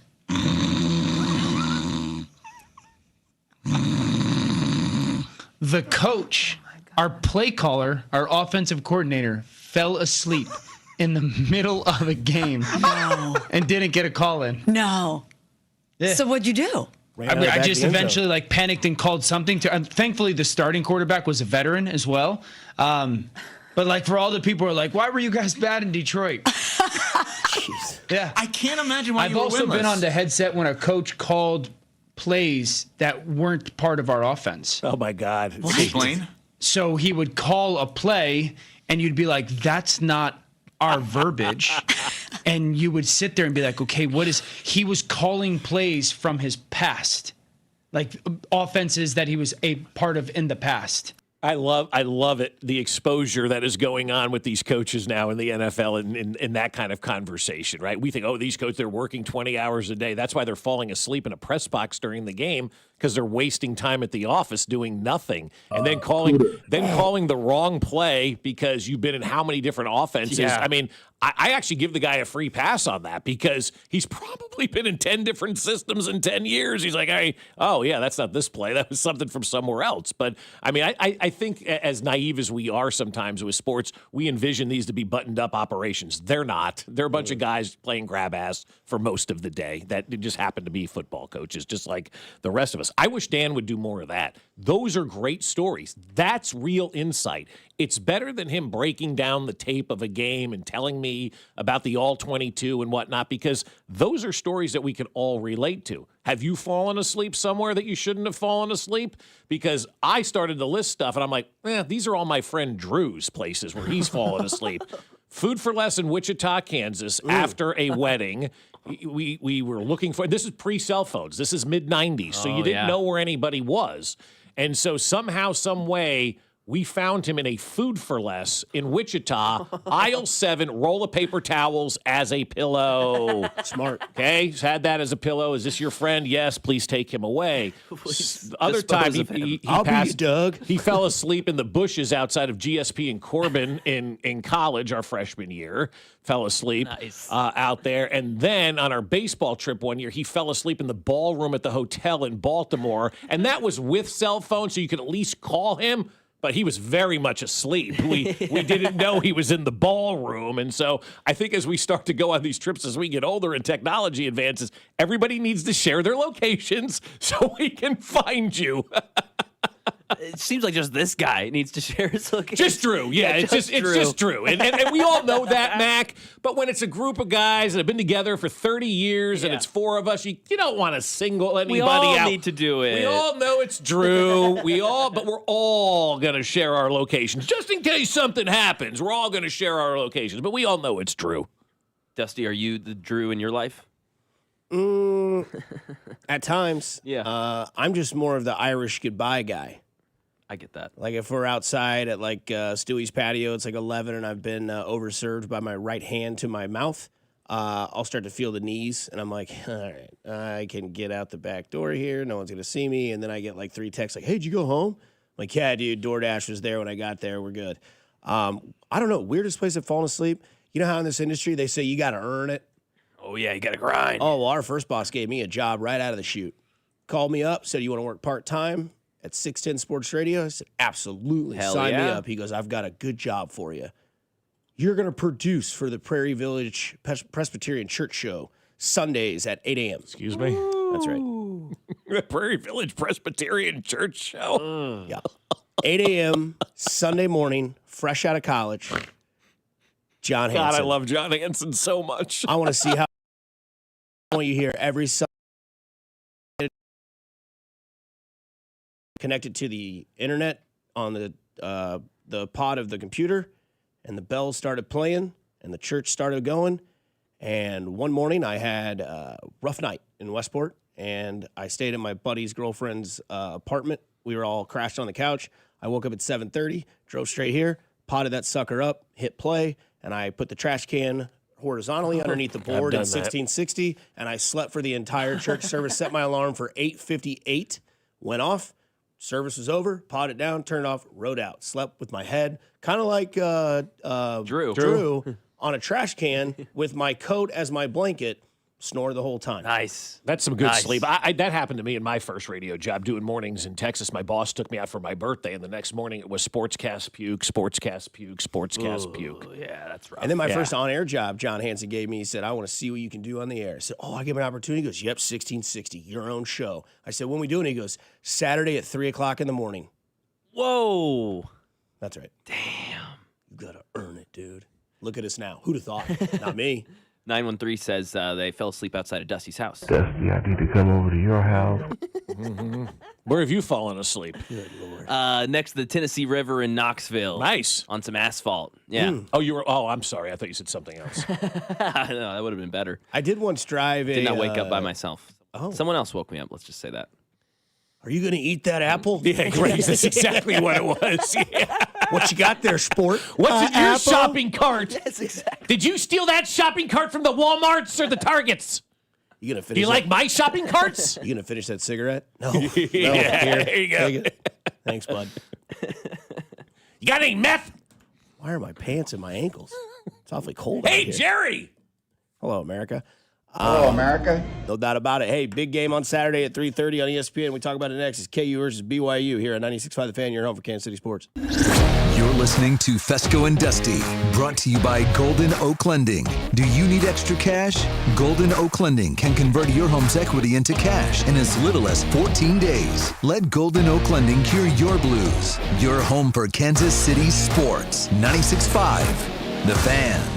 Speaker 22: the coach, our play caller, our offensive coordinator, fell asleep in the middle of a game and didn't get a call in.
Speaker 23: No.
Speaker 22: Yeah.
Speaker 23: So what'd you do?
Speaker 22: I just eventually panicked and called something to. Thankfully, the starting quarterback was a veteran as well. But for all the people who are like, why were you guys bad in Detroit?
Speaker 1: Jeez.
Speaker 22: Yeah.
Speaker 21: I can't imagine why
Speaker 22: I've
Speaker 21: you were
Speaker 22: also
Speaker 21: winless.
Speaker 22: been on the headset when a coach called plays that weren't part of our offense.
Speaker 3: Oh, my God.
Speaker 21: Explain.
Speaker 22: So he would call a play, and you'd be like, that's not our verbiage. And you would sit there and be like, okay, he was calling plays from his past, like offenses that he was a part of in the past.
Speaker 3: I love it, the exposure that is going on with these coaches now in the NFL in that kind of conversation, right? We think, these coaches, they're working 20 hours a day. That's why they're falling asleep in a press box during the game, because they're wasting time at the office doing nothing. And then calling the wrong play because you've been in how many different offenses.
Speaker 4: Yeah.
Speaker 3: I mean, I actually give the guy a free pass on that because he's probably been in 10 different systems in 10 years. He's like, that's not this play. That was something from somewhere else. But, I mean, I think as naive as we are sometimes with sports, we envision these to be buttoned-up operations. They're not. They're a bunch of guys playing grab ass for most of the day that just happen to be football coaches, just like the rest of us. I wish Dan would do more of that. Those are great stories. That's real insight. It's better than him breaking down the tape of a game and telling me about the all-22 and whatnot, because those are stories that we can all relate to. Have you fallen asleep somewhere that you shouldn't have fallen asleep? Because I started to list stuff, and I'm like, these are all my friend Drew's places where he's fallen asleep. Food for Less in Wichita, Kansas, after a wedding. We were looking for, this is pre-cell phones. This is mid-90s, so you didn't know where anybody was. And so somehow, some way, we found him in a Food for Less in Wichita, aisle 7, roll of paper towels as a pillow.
Speaker 1: Smart.
Speaker 3: Okay, he's had that as a pillow. Is this your friend? Yes, please take him away. Other time, he
Speaker 1: I'll
Speaker 3: passed,
Speaker 1: be Doug.
Speaker 3: He fell asleep in the bushes outside of GSP and Corbin in college our freshman year. Fell asleep out there. And then on our baseball trip one year, he fell asleep in the ballroom at the hotel in Baltimore. And that was with cell phone, so you could at least call him. But he was very much asleep. We didn't know he was in the ballroom. And so I think as we start to go on these trips as we get older and technology advances, everybody needs to share their locations so we can find you.
Speaker 4: It seems like just this guy needs to share his location.
Speaker 3: Just Drew. Yeah, it's just Drew. And we all know that, Mac. But when it's a group of guys that have been together for 30 years and it's 4 of us, you don't want to single anybody out.
Speaker 4: We all need to do it.
Speaker 3: We all know it's Drew. But we're all going to share our locations. Just in case something happens, we're all going to share our locations. But we all know it's Drew.
Speaker 4: Dusty, are you the Drew in your life?
Speaker 1: At times.
Speaker 4: Yeah.
Speaker 1: I'm just more of the Irish goodbye guy.
Speaker 4: I get that.
Speaker 1: Like if we're outside at Stewie's patio, it's 11 and I've been overserved by my right hand to my mouth, I'll start to feel the knees and I'm like, all right, I can get out the back door here. No one's going to see me. And then I get 3 texts like, hey, did you go home? I'm like, yeah, dude, DoorDash was there when I got there. We're good. I don't know. Weirdest place I've fallen asleep. You know how in this industry they say you got to earn it?
Speaker 4: Oh, yeah, you got to grind.
Speaker 1: Oh, well, our first boss gave me a job right out of the chute. Called me up, said, you want to work part-time at 610 Sports Radio? I said, absolutely.
Speaker 4: Hell
Speaker 1: Sign me
Speaker 4: yeah.
Speaker 1: up. He goes, I've got a good job for you. You're going to produce for the Prairie Village Presbyterian Church Show Sundays at 8 a.m.
Speaker 3: Excuse me?
Speaker 1: That's right.
Speaker 3: Prairie Village Presbyterian Church Show.
Speaker 1: Yeah. 8 a.m. Sunday morning, fresh out of college. John Hansen.
Speaker 3: God, I love John Hansen so much.
Speaker 1: I want to see how I want you here every Sunday. Connected to the internet on the pod of the computer, and the bells started playing, and the church started going. And one morning, I had a rough night in Westport, and I stayed in my buddy's girlfriend's apartment. We were all crashed on the couch. I woke up at 7:30, drove straight here, potted that sucker up, hit play, and I put the trash can horizontally underneath the board in 1660, and I slept for the entire church service, set my alarm for 8:58, went off, service was over, potted down, turned off, rode out, slept with my head, kind of like Drew on a trash can with my coat as my blanket, snore the whole time.
Speaker 4: Nice.
Speaker 3: That's some good sleep. That happened to me in my first radio job doing mornings in Texas. My boss took me out for my birthday, and the next morning it was sportscast puke, sportscast puke, sportscast puke.
Speaker 4: Yeah, that's right.
Speaker 1: And then my first on-air job, John Hansen gave me, he said, I want to see what you can do on the air. I said, I give him an opportunity. He goes, yep, 1660, your own show. I said, when we doing it? He goes, Saturday at 3 o'clock in the morning.
Speaker 4: Whoa.
Speaker 1: That's right.
Speaker 4: Damn.
Speaker 1: You got to earn it, dude. Look at us now. Who'd have thought? Not me.
Speaker 4: 913 says they fell asleep outside of Dusty's house.
Speaker 13: Dusty, I need to come over to your house.
Speaker 3: Where have you fallen asleep?
Speaker 1: Good Lord.
Speaker 4: Next to the Tennessee River in Knoxville.
Speaker 3: Nice.
Speaker 4: On some asphalt. Yeah.
Speaker 3: Oh, I'm sorry. I thought you said something else.
Speaker 4: No, that would have been better.
Speaker 1: I did once drive
Speaker 4: Did not wake up by myself.
Speaker 1: Oh.
Speaker 4: Someone else woke me up. Let's just say that.
Speaker 1: Are you going to eat that apple?
Speaker 3: Yeah, Grace, that's exactly what it was. Yeah.
Speaker 1: What you got there, sport?
Speaker 3: What's in your
Speaker 1: apple?
Speaker 3: shopping cart?
Speaker 4: That's exactly.
Speaker 3: Did you steal that shopping cart from the Walmarts or the Targets?
Speaker 1: You gonna finish?
Speaker 3: Do you like my shopping carts?
Speaker 1: You gonna finish that cigarette? No.
Speaker 3: Yeah,
Speaker 1: Here,
Speaker 3: there you go.
Speaker 1: take it. Thanks, bud.
Speaker 3: You got any meth?
Speaker 1: Why are my pants in my ankles? It's awfully cold out
Speaker 3: Hey,
Speaker 1: here.
Speaker 3: Jerry.
Speaker 1: Hello, America.
Speaker 13: Hello, America.
Speaker 1: No doubt about it. Hey, big game on Saturday at 3:30 on ESPN. We talk about it next. It's KU versus BYU here at 96.5 The Fan. You're home for Kansas City Sports.
Speaker 2: You're listening to Fesco and Dusty, brought to you by Golden Oak Lending. Do you need extra cash? Golden Oak Lending can convert your home's equity into cash in as little as 14 days. Let Golden Oak Lending cure your blues. Your home for Kansas City Sports. 96.5 The Fan.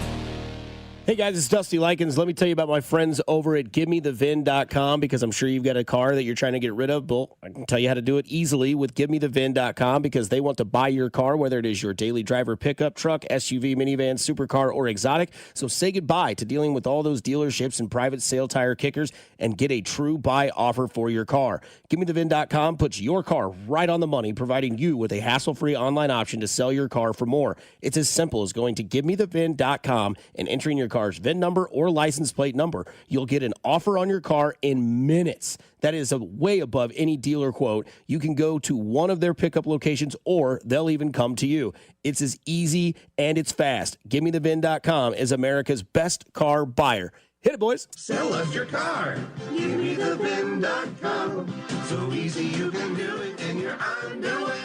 Speaker 1: Hey guys, it's Dusty Likens. Let me tell you about my friends over at GiveMeTheVin.com, because I'm sure you've got a car that you're trying to get rid of. Well, I can tell you how to do it easily with GiveMeTheVin.com, because they want to buy your car, whether it is your daily driver pickup truck, SUV, minivan, supercar, or exotic. So say goodbye to dealing with all those dealerships and private sale tire kickers and get a true buy offer for your car. GiveMeTheVin.com puts your car right on the money, providing you with a hassle-free online option to sell your car for more. It's as simple as going to GiveMeTheVin.com and entering your car's VIN number or license plate number. You'll get an offer on your car in minutes. That is way above any dealer quote. You can go to one of their pickup locations, or they'll even come to you. It's as easy and it's fast. GiveMeTheVin.com is America's best car buyer. Hit it, boys.
Speaker 7: Sell us your car. GiveMeTheVin.com. So easy you can do it in your underwear.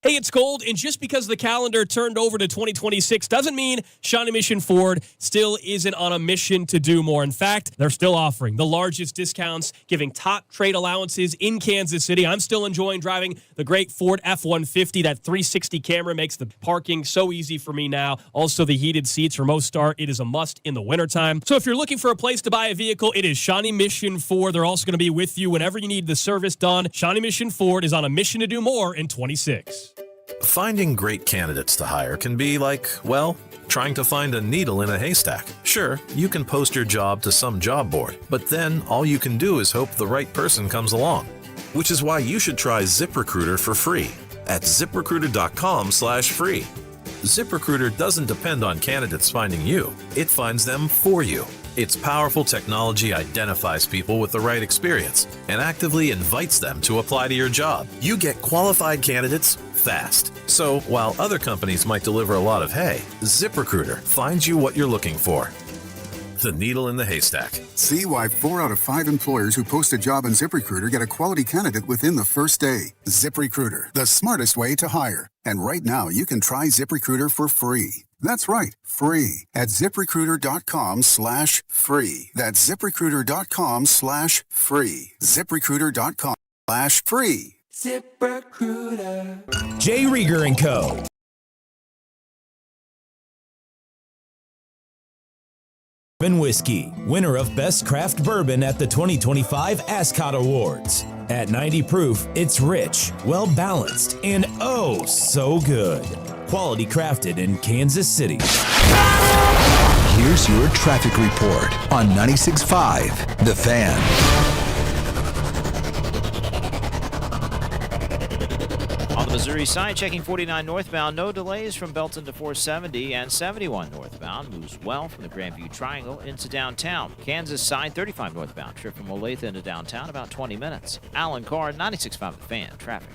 Speaker 5: Hey, it's Gold, and just because the calendar turned over to 2026 doesn't mean Shawnee Mission Ford still isn't on a mission to do more. In fact, they're still offering the largest discounts, giving top trade allowances in Kansas City. I'm still enjoying driving the great Ford F-150. That 360 camera makes the parking so easy for me now. Also, the heated seats for most start. It is a must in the wintertime. So if you're looking for a place to buy a vehicle, it is Shawnee Mission Ford. They're also going to be with you whenever you need the service done. Shawnee Mission Ford is on a mission to do more in 26.
Speaker 21: Finding great candidates to hire can be like, well, trying to find a needle in a haystack. Sure, you can post your job to some job board, but then all you can do is hope the right person comes along. Which is why you should try ZipRecruiter for free at ZipRecruiter.com/free. ZipRecruiter doesn't depend on candidates finding you. It finds them for you. Its powerful technology identifies people with the right experience and actively invites them to apply to your job. You get qualified candidates fast. So while other companies might deliver a lot of hay, ZipRecruiter finds you what you're looking for. the needle in the haystack.
Speaker 6: See why 4 out of 5 employers who post a job on ZipRecruiter get a quality candidate within the first day. ZipRecruiter, the smartest way to hire. And right now, you can try ZipRecruiter for free. That's right, free at ZipRecruiter.com/free. That's ZipRecruiter.com/free. ZipRecruiter.com/free.
Speaker 8: ZipRecruiter. Jay Rieger & Co. Whiskey, winner of Best Craft Bourbon at the 2025 Ascot Awards. At 90 proof, it's rich, well-balanced, and oh so good. Quality crafted in Kansas City.
Speaker 2: Here's your traffic report on 96.5 The Fan.
Speaker 12: On the Missouri side, checking 49 northbound, no delays from Belton to 470, and 71 northbound moves well from the Grandview Triangle into downtown. Kansas side, 35 northbound, trip from Olathe into downtown, about 20 minutes. Alan Carr, 96.5 The Fan, traffic.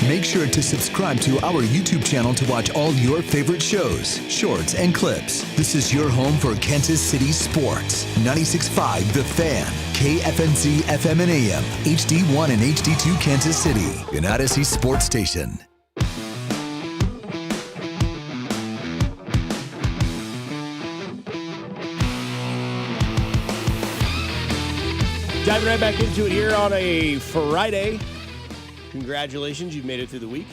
Speaker 2: Make sure to subscribe to our YouTube channel to watch all your favorite shows, shorts, and clips. This is your home for Kansas City sports. 96.5 The Fan, KFNZ FM and AM, HD1 and HD2 Kansas City, an Odyssey sports station.
Speaker 1: Diving right back into it here on a Friday. Congratulations, you've made it through the week.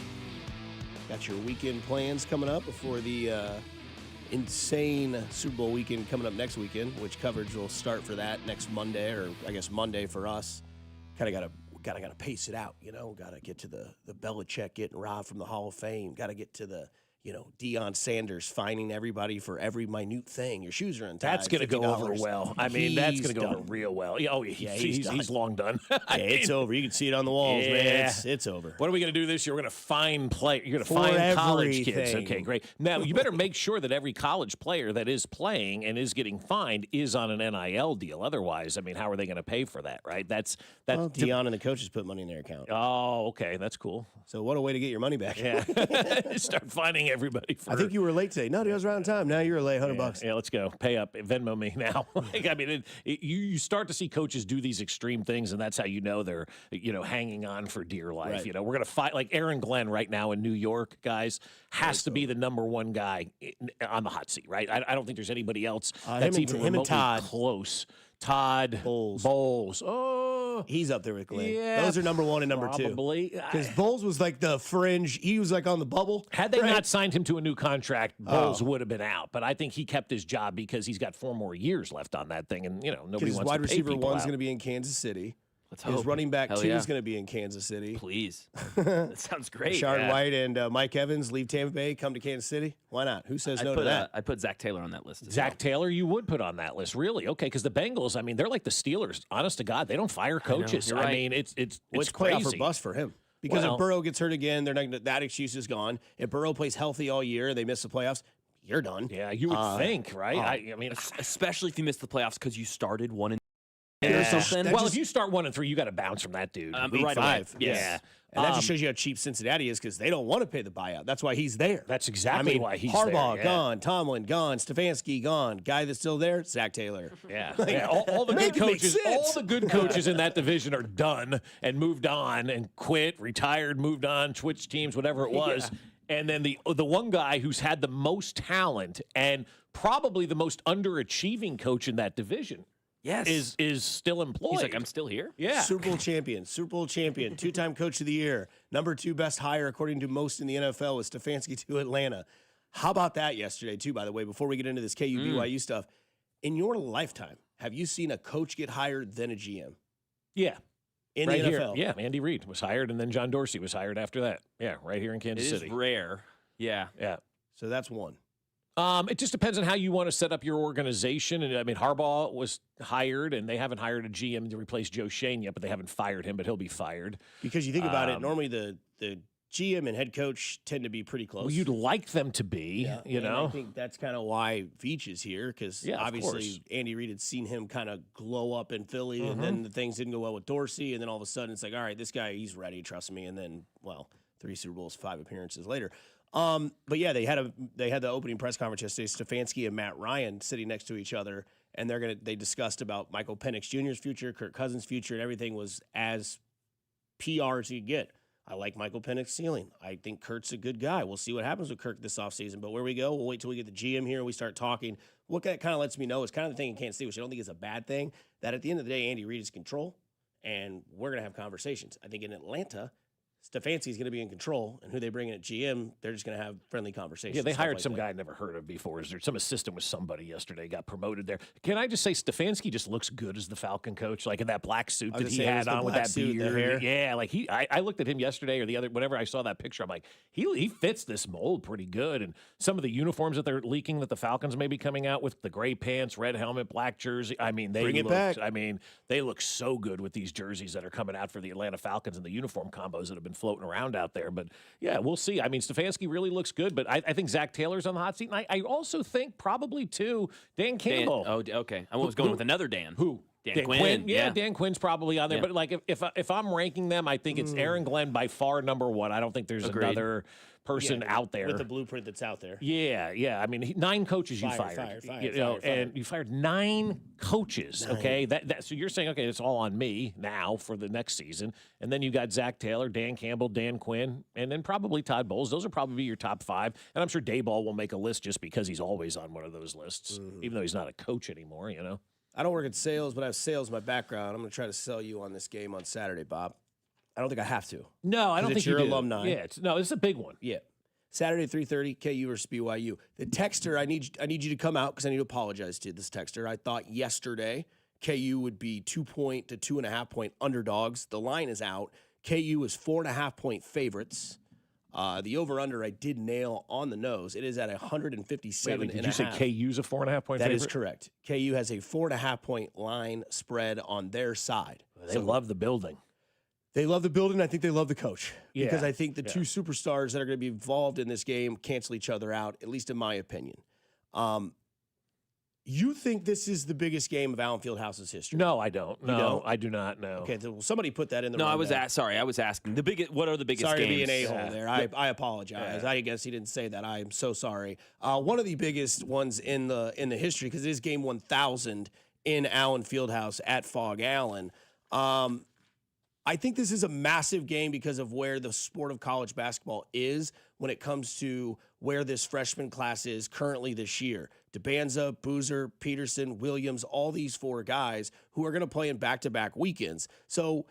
Speaker 1: Got your weekend plans coming up before the insane Super Bowl weekend coming up next weekend, which coverage will start for that next Monday, or I guess Monday for us. Kind of gotta pace it out, you know. Got to get to the Belichick getting robbed from the Hall of Fame. Got to get to the Deion Sanders fining everybody for every minute thing. Your shoes are untied.
Speaker 3: That's going to go over well. I mean, that's going to go over real well. Oh, yeah, he's long done.
Speaker 1: It's over. You can see it on the walls, man. It's over.
Speaker 3: What are we going to do this year? We're going to find You're going to find college kids. Okay, great. Now, you better make sure that every college player that is playing and is getting fined is on an NIL deal. Otherwise, I mean, how are they going to pay for that, right?
Speaker 1: Well, Deion and the coaches put money in their account.
Speaker 3: Oh, okay. That's cool.
Speaker 1: So what a way to get your money back.
Speaker 3: Yeah. Start finding everybody.
Speaker 1: I think you were late today. No, I was right on time. Now you're late, $100.
Speaker 3: Yeah, let's go. Pay up. Venmo me now. I mean, you start to see coaches do these extreme things, and that's how you know they're hanging on for dear life.
Speaker 1: Right.
Speaker 3: We're gonna fight like Aaron Glenn right now in New York, guys, has to be the number one guy on the hot seat, right? I don't think there's anybody else that's even remotely close. Todd Bowles. Oh,
Speaker 1: he's up there with Glenn.
Speaker 3: Yeah,
Speaker 1: those are number one and number
Speaker 3: probably.
Speaker 1: two. Because Bowles was like the fringe. He was like on the bubble.
Speaker 3: Had they not signed him to a new contract, Bowles would have been out. But I think he kept his job because he's got 4 more years left on that thing, and nobody wants
Speaker 1: wide
Speaker 3: to pay
Speaker 1: receiver
Speaker 3: people
Speaker 1: one's
Speaker 3: out.
Speaker 1: going to be in Kansas City.
Speaker 4: Let's
Speaker 1: His
Speaker 4: hope.
Speaker 1: running back
Speaker 4: Hell
Speaker 1: 2
Speaker 4: yeah.
Speaker 1: is going to be in Kansas City.
Speaker 4: Please. That sounds great.
Speaker 1: Rashard White and Mike Evans leave Tampa Bay, come to Kansas City. Why not? Who says no to that?
Speaker 4: I'd put Zach Taylor on that list.
Speaker 3: Zach Taylor, you would put on that list, really? Okay, because the Bengals, I mean, they're like the Steelers. Honest to God, they don't fire coaches.
Speaker 4: You're right.
Speaker 3: I mean, it's
Speaker 1: What's
Speaker 3: crazy.
Speaker 1: playoff or bust for him? Because if Burrow gets hurt again, they're not. That excuse is gone. If Burrow plays healthy all year, they miss the playoffs. You're done.
Speaker 3: Yeah, you would think, right? I mean,
Speaker 4: especially if you miss the playoffs because you started 1-3
Speaker 3: or
Speaker 4: something.
Speaker 3: Well, if you start 1-3, you got to bounce from that dude.
Speaker 1: Week
Speaker 3: right
Speaker 1: 5.
Speaker 3: away.
Speaker 1: Yes.
Speaker 3: Yeah.
Speaker 1: And that just shows you how cheap Cincinnati is because they don't want to pay the buyout. That's why he's there.
Speaker 3: That's exactly why he's there.
Speaker 1: Harbaugh gone, Tomlin gone, Stefanski gone. Guy that's still there, Zach Taylor.
Speaker 3: Yeah, all the good coaches, all the good coaches in that division are done and moved on and quit, retired, moved on, switched teams, whatever it was. Yeah. And then the one guy who's had the most talent and probably the most underachieving coach in that division.
Speaker 4: Yes.
Speaker 3: Is still employed.
Speaker 4: He's like, I'm still here?
Speaker 3: Yeah.
Speaker 1: Super Bowl champion, 2-time coach of the year, number 2 best hire according to most in the NFL was Stefanski to Atlanta. How about that yesterday, too, by the way, before we get into this KU BYU stuff? In your lifetime, have you seen a coach get hired, then a GM?
Speaker 3: Yeah.
Speaker 1: In
Speaker 3: right
Speaker 1: the
Speaker 3: here.
Speaker 1: NFL?
Speaker 3: Yeah, Andy Reid was hired, and then John Dorsey was hired after that. Yeah, right here in Kansas City.
Speaker 4: It is rare. Yeah.
Speaker 3: Yeah.
Speaker 1: So that's one.
Speaker 3: It just depends on how you want to set up your organization. And I mean, Harbaugh was hired, and they haven't hired a GM to replace Joe Schoen yet, but they haven't fired him, but he'll be fired.
Speaker 1: Because you think about it, normally the GM and head coach tend to be pretty close.
Speaker 3: Well, you'd like them to be, you know.
Speaker 1: I think that's kind of why Veach is here, because obviously Andy Reid had seen him kind of glow up in Philly, and then the things didn't go well with Dorsey, and then all of a sudden it's like, all right, this guy, he's ready, trust me. And then, well, 3 Super Bowls, 5 appearances later. But yeah, they had the opening press conference yesterday. Stefanski and Matt Ryan sitting next to each other, and they discussed about Michael Penix Jr.'s future, Kirk Cousins' future, and everything was as PR as you get. I like Michael Penix's ceiling. I think Kurt's a good guy. We'll see what happens with Kirk this offseason. But where we go, we'll wait till we get the GM here and we start talking. What that kind of lets me know is kind of the thing in Kansas City, which I don't think is a bad thing, that at the end of the day, Andy Reid is control, and we're going to have conversations. I think in Atlanta, Stefanski's going to be in control, and who they bring in at GM, they're just going to have friendly conversations.
Speaker 3: Yeah, they hired
Speaker 1: like
Speaker 3: some
Speaker 1: that.
Speaker 3: guy I'd never heard of before. Is there some assistant with somebody yesterday, got promoted there? Can I just say Stefanski just looks good as the Falcon coach, like in that black suit that he had on with that beard.
Speaker 1: The hair.
Speaker 3: Yeah, like I looked at him yesterday or the other, whenever I saw that picture, I'm like, he fits this mold pretty good. And some of the uniforms that they're leaking that the Falcons may be coming out with, the gray pants, red helmet, black jersey. I mean, they look so good with these jerseys that are coming out for the Atlanta Falcons and the uniform combos that have been floating around out there. But yeah, we'll see. I mean, Stefanski really looks good, but I think Zach Taylor's on the hot seat. And I also think probably, too, Dan Campbell.
Speaker 4: Okay. I was going with another Dan.
Speaker 3: Who?
Speaker 4: Dan Quinn.
Speaker 3: Yeah, Dan Quinn's probably on there.
Speaker 4: Yeah.
Speaker 3: But like if I'm ranking them, I think it's Aaron Glenn by far number one. I don't think there's another person out there
Speaker 1: with the blueprint that's out there.
Speaker 3: Yeah. I mean, 9 coaches you fired. And you fired 9 coaches. 9. Okay, so you're saying it's all on me now for the next season, and then you got Zach Taylor, Dan Campbell, Dan Quinn, and then probably Todd Bowles. Those are probably your top 5. And I'm sure Dayball will make a list just because he's always on one of those lists, even though he's not a coach anymore.
Speaker 1: I don't work in sales, but I have sales in my background. I'm going to try to sell you on this game on Saturday, Bob. I don't think I have to.
Speaker 3: No, I don't think
Speaker 1: you're
Speaker 3: you do.
Speaker 1: alumni.
Speaker 3: Yeah, it's a big one.
Speaker 1: Yeah. Saturday, 3:30, KU versus BYU. The texter, I need you to come out because I need to apologize to this texter. I thought yesterday KU would be 2-point to 2.5-point underdogs. The line is out. KU is 4.5-point favorites. The over-under I did nail on the nose. It is at 157.5.
Speaker 3: Did you say KU's a 4.5-point favorite?
Speaker 1: That is correct. KU has a 4.5-point line spread on their side.
Speaker 3: They love the building.
Speaker 1: They love the building. I think they love the coach.
Speaker 3: Yeah.
Speaker 1: Because I think the two superstars that are going to be involved in this game cancel each other out, at least in my opinion. You think this is the biggest game of Allen Fieldhouse's history?
Speaker 3: No, I don't. No, I do not know.
Speaker 1: Okay, so somebody put that in the
Speaker 4: No,
Speaker 1: rundown.
Speaker 4: I was asking. What are the biggest
Speaker 1: sorry
Speaker 4: games?
Speaker 1: Sorry to be an a-hole there. I apologize. I guess he didn't say that. I am so sorry. One of the biggest ones in the history, because it is game 1,000 in Allen Fieldhouse at Fog Allen. I think this is a massive game because of where the sport of college basketball is when it comes to where this freshman class is currently this year. DeBanza, Boozer, Peterson, Williams, all these 4 guys who are going to play in back-to-back weekends. So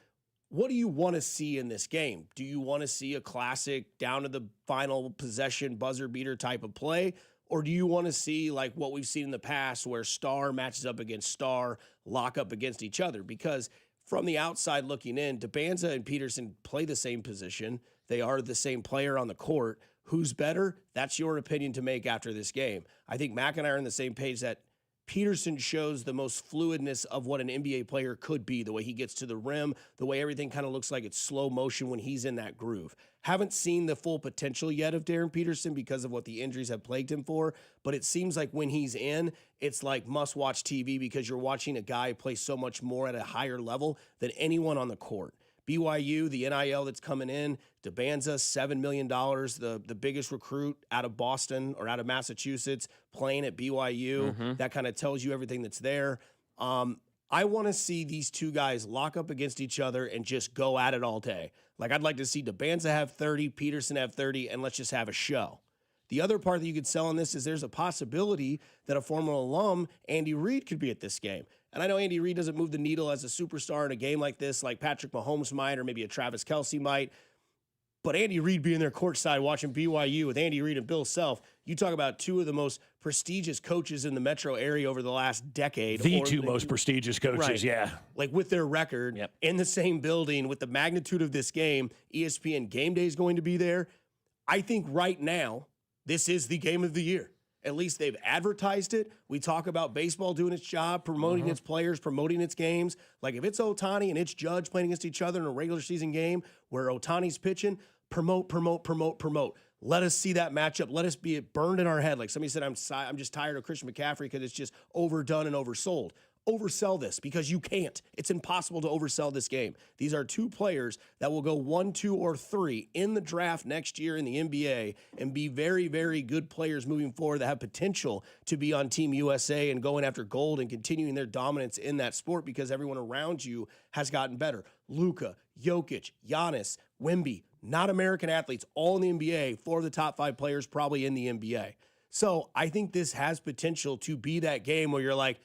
Speaker 1: what do you want to see in this game? Do you want to see a classic down to the final possession buzzer beater type of play? Or do you want to see like what we've seen in the past where star matches up against star, lock up against each other? Because from the outside looking in, DeBanza and Peterson play the same position. They are the same player on the court. Who's better? That's your opinion to make after this game. I think Mac and I are on the same page that Peterson shows the most fluidness of what an NBA player could be, the way he gets to the rim, the way everything kind of looks like it's slow motion when he's in that groove. Haven't seen the full potential yet of Darren Peterson because of what the injuries have plagued him for, but it seems like when he's in, it's like must-watch TV because you're watching a guy play so much more at a higher level than anyone on the court. BYU, the NIL that's coming in, DeBanza, $7 million, the biggest recruit out of Boston or out of Massachusetts, playing at BYU. That kind of tells you everything that's there. I want to see these two guys lock up against each other and just go at it all day. Like, I'd like to see DeBanza have 30, Peterson have 30, and let's just have a show. The other part that you could sell on this is there's a possibility that a former alum, Andy Reid, could be at this game. And I know Andy Reid doesn't move the needle as a superstar in a game like this like Patrick Mahomes might or maybe a Travis Kelce might. But Andy Reid being there courtside watching BYU with Andy Reid and Bill Self, you talk about 2 of the most prestigious coaches in the metro area over the last decade.
Speaker 3: The 2 most prestigious coaches,
Speaker 1: right.
Speaker 3: Yeah.
Speaker 1: Like with their record in the same building with the magnitude of this game, ESPN Game Day is going to be there. I think right now, this is the game of the year. At least they've advertised it. We talk about baseball doing its job, promoting its players, promoting its games. Like if it's Ohtani and it's Judge playing against each other in a regular season game where Ohtani's pitching, promote. Let us see that matchup. Let us be burned in our head. Like somebody said, I'm just tired of Christian McCaffrey because it's just overdone and oversold. oversell this because you can't. It's impossible to oversell this game. These are two players that will go 1, 2, or 3 in the draft next year in the NBA and be very, very good players moving forward that have potential to be on Team USA and going after gold and continuing their dominance in that sport because everyone around you has gotten better. Luka, Jokic, Giannis, Wemby, not American athletes, all in the NBA, 4 of the top 5 players probably in the NBA. So I think this has potential to be that game where you're like,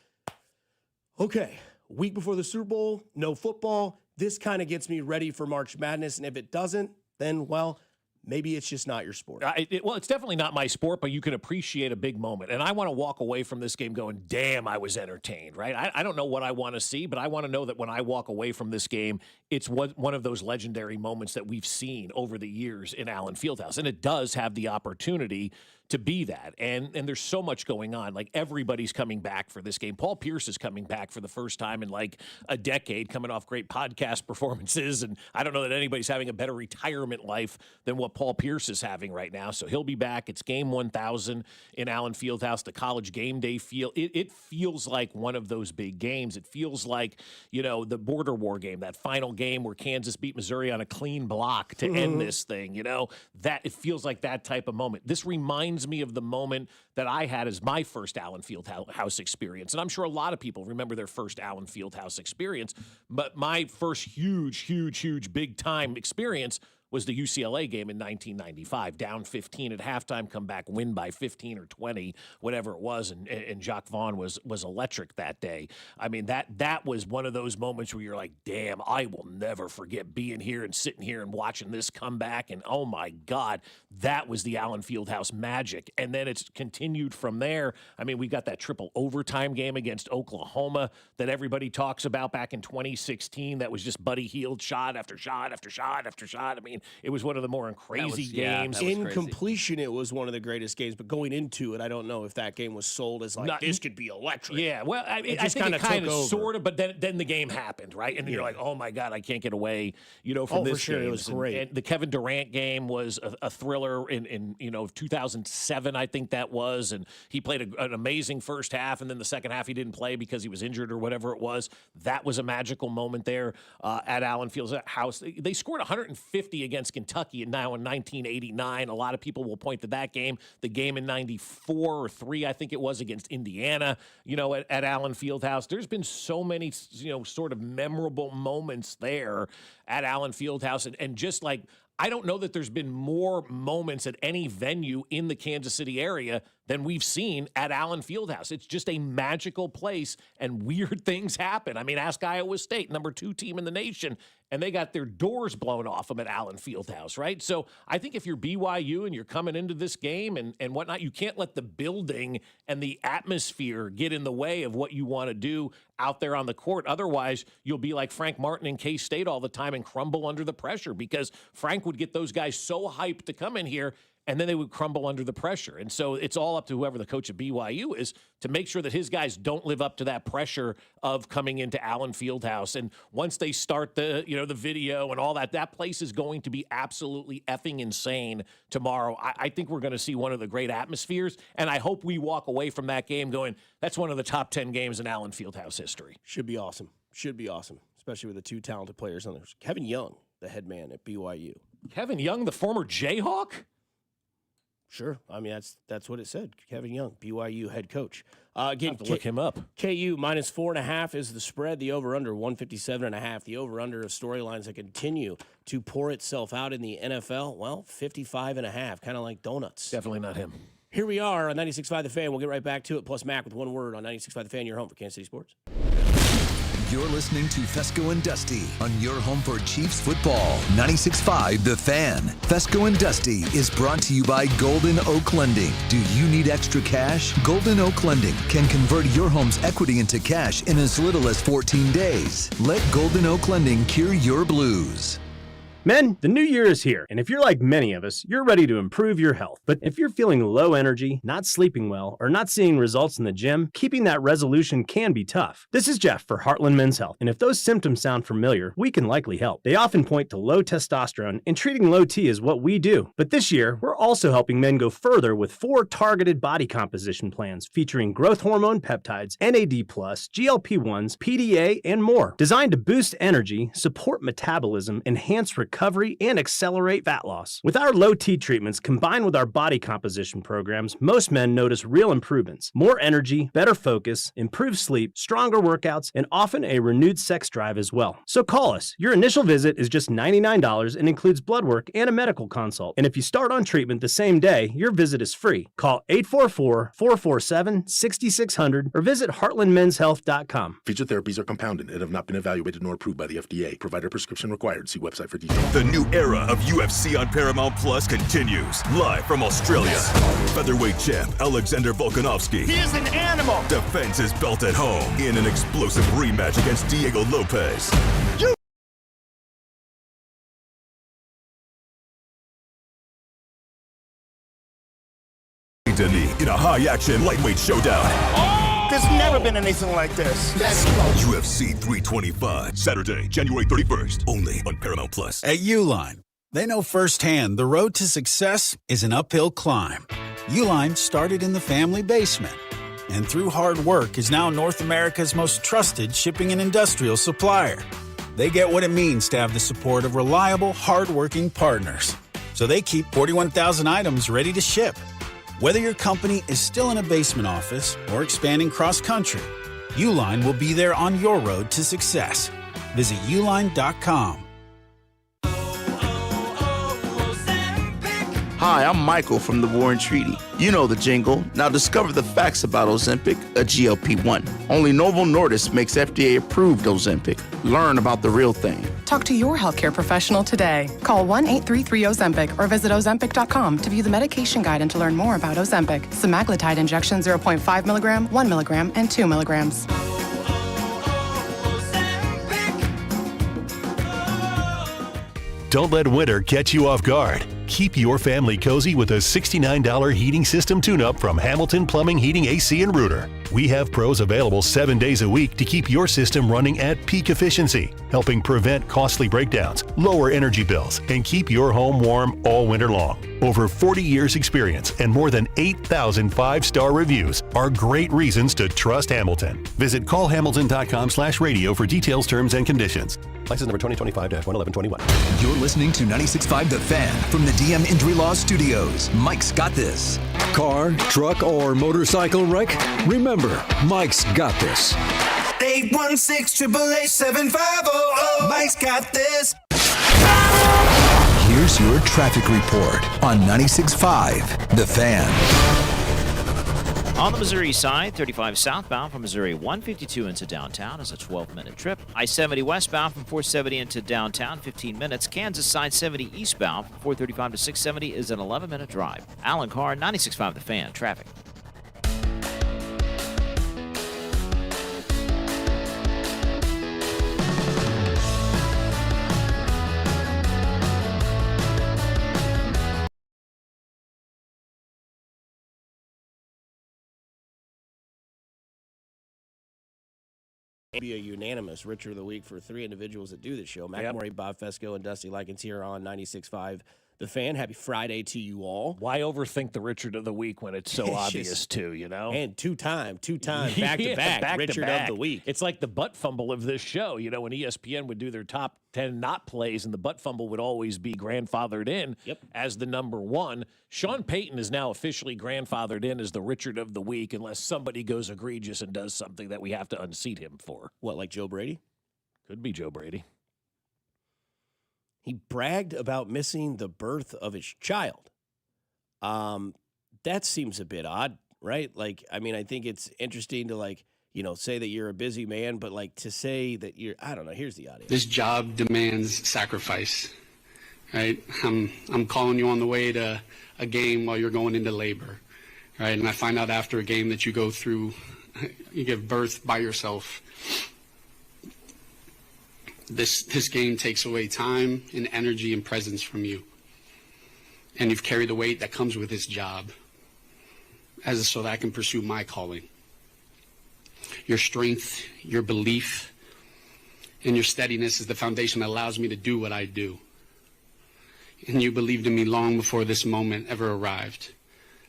Speaker 1: okay, week before the Super Bowl, no football. This kind of gets me ready for March Madness. And if it doesn't, then, well, maybe it's just not your sport.
Speaker 3: Well, it's definitely not my sport, but you can appreciate a big moment. And I want to walk away from this game going, damn, I was entertained, right? I don't know what I want to see, but I want to know that when I walk away from this game, it's one of those legendary moments that we've seen over the years in Allen Fieldhouse. And it does have the opportunity to be that. And there's so much going on. Like, everybody's coming back for this game. Paul Pierce is coming back for the first time in like a decade, coming off great podcast performances. And I don't know that anybody's having a better retirement life than what Paul Pierce is having right now. So he'll be back. It's game 1000 in Allen Fieldhouse, the College game day feel. It feels like one of those big games. It feels like, the border war game, that final game where Kansas beat Missouri on a clean block to end this thing, that it feels like that type of moment. This reminds me of the moment that I had as my first Allen Fieldhouse experience. And I'm sure a lot of people remember their first Allen Fieldhouse experience, but my first huge big time experience was the UCLA game in 1995, down 15 at halftime, come back, win by 15 or 20, whatever it was, and Jacques Vaughn was electric that day. I mean, that was one of those moments where you're like, damn, I will never forget being here and sitting here and watching this come back, and oh my God, that was the Allen Fieldhouse magic. And then it's continued from there. I mean, we got that triple overtime game against Oklahoma that everybody talks about back in 2016 that was just Buddy Hield shot after shot after shot after shot. I mean, it was one of the more crazy games.
Speaker 1: In completion, it was one of the greatest games, but going into it, I don't know if that game was sold as like, this could be electric.
Speaker 3: Yeah, well, I think it kind of sort of, but then the game happened, right? And you're like, oh my God, I can't get away, from this
Speaker 1: for sure,
Speaker 3: game.
Speaker 1: it was great.
Speaker 3: And the Kevin Durant game was a thriller in 2007, I think that was, and he played an amazing first half, and then the second half he didn't play because he was injured or whatever it was. That was a magical moment there at Allen Fieldhouse. They scored 150 against Kentucky and now in 1989. A lot of people will point to that game. The game in 94 or 3, I think it was, against Indiana, at Allen Fieldhouse. There's been so many, sort of memorable moments there at Allen Fieldhouse. And just like, I don't know that there's been more moments at any venue in the Kansas City area than we've seen at Allen Fieldhouse. It's just a magical place, and weird things happen. I mean, ask Iowa State, number 2 team in the nation, and they got their doors blown off them at Allen Fieldhouse, right? So I think if you're BYU and you're coming into this game and whatnot, you can't let the building and the atmosphere get in the way of what you want to do out there on the court. Otherwise, you'll be like Frank Martin in K-State all the time and crumble under the pressure, because Frank would get those guys so hyped to come in here, and then they would crumble under the pressure. And so it's all up to whoever the coach at BYU is to make sure that his guys don't live up to that pressure of coming into Allen Fieldhouse. And once they start the video and all that, that place is going to be absolutely effing insane tomorrow. I think we're going to see one of the great atmospheres, and I hope we walk away from that game going, that's one of the top 10 games in Allen Fieldhouse history.
Speaker 1: Should be awesome. Should be awesome, especially with the 2 talented players on there. Kevin Young, the head man at BYU.
Speaker 3: Kevin Young, the former Jayhawk?
Speaker 1: Sure. I mean, that's what it said. Kevin Young, BYU head coach.
Speaker 3: Again, have to look him up.
Speaker 1: KU minus 4.5 is the spread. The over-under 157.5. The over-under of storylines that continue to pour itself out in the NFL. Well, 55.5, kind of like donuts.
Speaker 3: Definitely not him.
Speaker 1: Here we are on 96.5 The Fan. We'll get right back to it. Plus Mac with one word on 96.5 The Fan. Your home for Kansas City sports.
Speaker 2: You're listening to Fesco and Dusty on your home for Chiefs football. 96.5 The Fan. Fesco and Dusty is brought to you by Golden Oak Lending. Do you need extra cash? Golden Oak Lending can convert your home's equity into cash in as little as 14 days. Let Golden Oak Lending cure your blues.
Speaker 9: Men, the new year is here, and if you're like many of us, you're ready to improve your health. But if you're feeling low energy, not sleeping well, or not seeing results in the gym, keeping that resolution can be tough. This is Jeff for Heartland Men's Health, and if those symptoms sound familiar, we can likely help. They often point to low testosterone, and treating low T is what we do. But this year, we're also helping men go further with 4 targeted body composition plans featuring growth hormone peptides, NAD+, GLP-1s, PDA, and more, designed to boost energy, support metabolism, enhance recovery, and accelerate fat loss. With our low T treatments combined with our body composition programs, most men notice real improvements, more energy, better focus, improved sleep, stronger workouts, and often a renewed sex drive as well. So call us. Your initial visit is just $99 and includes blood work and a medical consult. And if you start on treatment the same day, your visit is free. Call 844-447-6600 or visit heartlandmenshealth.com.
Speaker 10: Featured therapies are compounded and have not been evaluated nor approved by the FDA. Provider prescription required. See website for details.
Speaker 23: The new era of UFC on Paramount Plus continues. Live from Australia. Featherweight champ Alexander Volkanovski.
Speaker 7: He is an animal.
Speaker 23: Defends his belt at home in an explosive rematch against Diego Lopez. In a high-action lightweight showdown.
Speaker 7: There's never been anything like this. Let's go.
Speaker 23: UFC 325, Saturday, January 31st, only on Paramount Plus.
Speaker 24: At Uline, they know firsthand the road to success is an uphill climb. Uline started in the family basement, and through hard work is now North America's most trusted shipping and industrial supplier. They get what it means to have the support of reliable, hardworking partners. So they keep 41,000 items ready to ship. Whether your company is still in a basement office or expanding cross-country, Uline will be there on your road to success. Visit uline.com.
Speaker 25: Hi, I'm Michael from the War and Treaty. You know the jingle. Now discover the facts about Ozempic, a GLP-1. Only Novo Nordisk makes FDA-approved Ozempic. Learn about the real thing.
Speaker 26: Talk to your healthcare professional today. Call 1-833-OZEMPIC or visit Ozempic.com to view the medication guide and to learn more about Ozempic. Semaglutide injection 0.5 milligram, 1 milligram, and 2 milligrams.
Speaker 27: Don't let winter catch you off guard. Keep your family cozy with a $69 heating system tune-up from Hamilton Plumbing, Heating, AC, and Rooter. We have pros available 7 days a week to keep your system running at peak efficiency, helping prevent costly breakdowns, lower energy bills, and keep your home warm all winter long. Over 40 years experience and more than 8,000 five-star reviews are great reasons to trust Hamilton. Visit callhamilton.com/radio for details, terms, and conditions. License number 2025-11121.
Speaker 2: You're listening to 96.5 The Fan from the DM Injury Law Studios. Mike's got this.
Speaker 11: Car, truck, or motorcycle wreck? Remember, Mike's got this.
Speaker 7: 816-888-7500. Mike's got this.
Speaker 2: Here's your traffic report on 96.5 The Fan.
Speaker 12: On the Missouri side, 35 southbound from Missouri 152 into downtown is a 12-minute trip. I-70 westbound from 470 into downtown, 15 minutes. Kansas side 70 eastbound from 435 to 670 is an 11-minute drive. Alan Carr, 96.5 The Fan, traffic.
Speaker 1: Be a unanimous Richer of the Week for 3 individuals that do this show. McElmurray, Bob Fesco, and Dusty Likens here on 96.5 The Fan. Happy Friday to you all.
Speaker 3: Why overthink the Richard of the Week when it's so obvious, too, you know?
Speaker 1: And two-time, back-to-back Richard of the Week.
Speaker 3: It's like the butt fumble of this show. You know, when ESPN would do their top 10 not plays, and the butt fumble would always be grandfathered in as the number 1. Sean Payton is now officially grandfathered in as the Richard of the Week unless somebody goes egregious and does something that we have to unseat him for.
Speaker 1: What, like Joe Brady?
Speaker 3: Could be Joe Brady.
Speaker 1: He bragged about missing the birth of his child. That seems a bit odd, right? Like, I mean, I think it's interesting to, like, you know, say that you're a busy man, but, like, to say that you're, I don't know, here's the audio.
Speaker 28: This job demands sacrifice, right? I'm calling you on the way to a game while you're going into labor, right? And I find out after a game that you go through, you give birth by yourself. This game takes away time and energy and presence from you. And you've carried the weight that comes with this job so that I can pursue my calling. Your strength, your belief, and your steadiness is the foundation that allows me to do what I do. And you believed in me long before this moment ever arrived.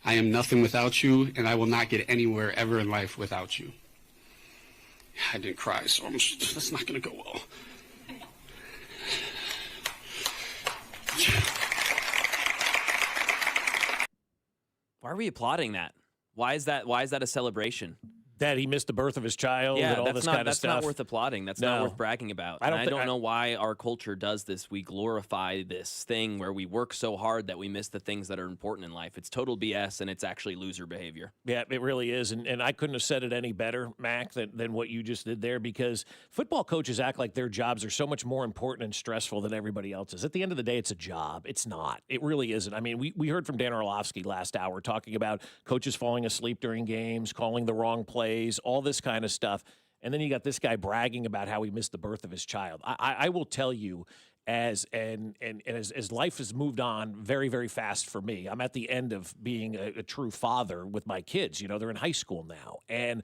Speaker 28: I am nothing without you, and I will not get anywhere ever in life without you. I didn't cry, so that's not going to go well.
Speaker 4: Why are we applauding that? Why is that a celebration?
Speaker 3: That he missed the birth of his child and all this kind of stuff.
Speaker 4: That's not worth applauding. That's not worth bragging about. I don't know why our culture does this. We glorify this thing where we work so hard that we miss the things that are important in life. It's total BS, and it's actually loser behavior.
Speaker 3: Yeah, it really is. And I couldn't have said it any better, Mac, than what you just did there, because football coaches act like their jobs are so much more important and stressful than everybody else's. At the end of the day, it's a job. It's not. It really isn't. I mean, we heard from Dan Orlovsky last hour talking about coaches falling asleep during games, calling the wrong plays, all this kind of stuff. And then you got this guy bragging about how he missed the birth of his child. I will tell you, as life has moved on very, very fast for me, I'm at the end of being a true father with my kids. You know, they're in high school now. And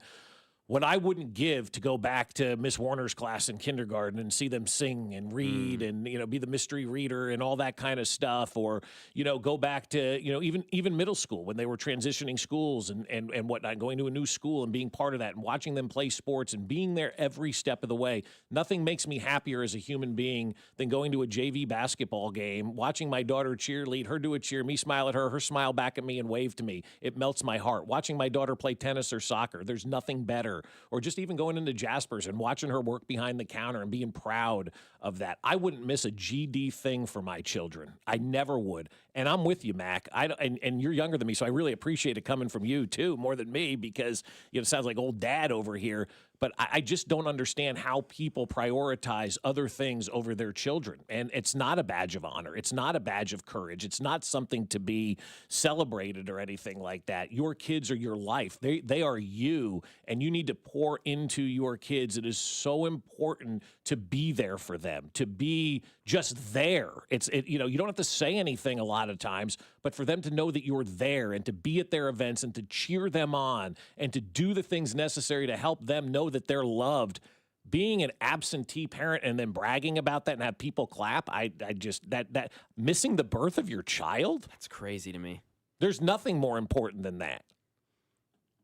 Speaker 3: what I wouldn't give to go back to Miss Warner's class in kindergarten and see them sing and read and, you know, be the mystery reader and all that kind of stuff, or, you know, go back to, you know, even middle school when they were transitioning schools and whatnot, going to a new school and being part of that and watching them play sports and being there every step of the way. Nothing makes me happier as a human being than going to a JV basketball game, watching my daughter cheerlead, her do a cheer, me smile at her, her smile back at me and wave to me. It melts my heart. Watching my daughter play tennis or soccer, there's nothing better. Or just even going into Jasper's and watching her work behind the counter and being proud of that. I wouldn't miss a GD thing for my children. I never would. And I'm with you, Mac. And you're younger than me, so I really appreciate it coming from you, too, more than me, because, you know, it sounds like old dad over here. But I just don't understand how people prioritize other things over their children. And it's not a badge of honor. It's not a badge of courage. It's not something to be celebrated or anything like that. Your kids are your life. They are you, and you need to pour into your kids. It is so important to be there for them, to be just there. You know, you don't have to say anything a lot of times, but for them to know that you're there and to be at their events and to cheer them on and to do the things necessary to help them know that they're loved. Being an absentee parent and then bragging about that and have people clap, I just that missing the birth of your child?
Speaker 4: That's crazy to me.
Speaker 3: There's nothing more important than that.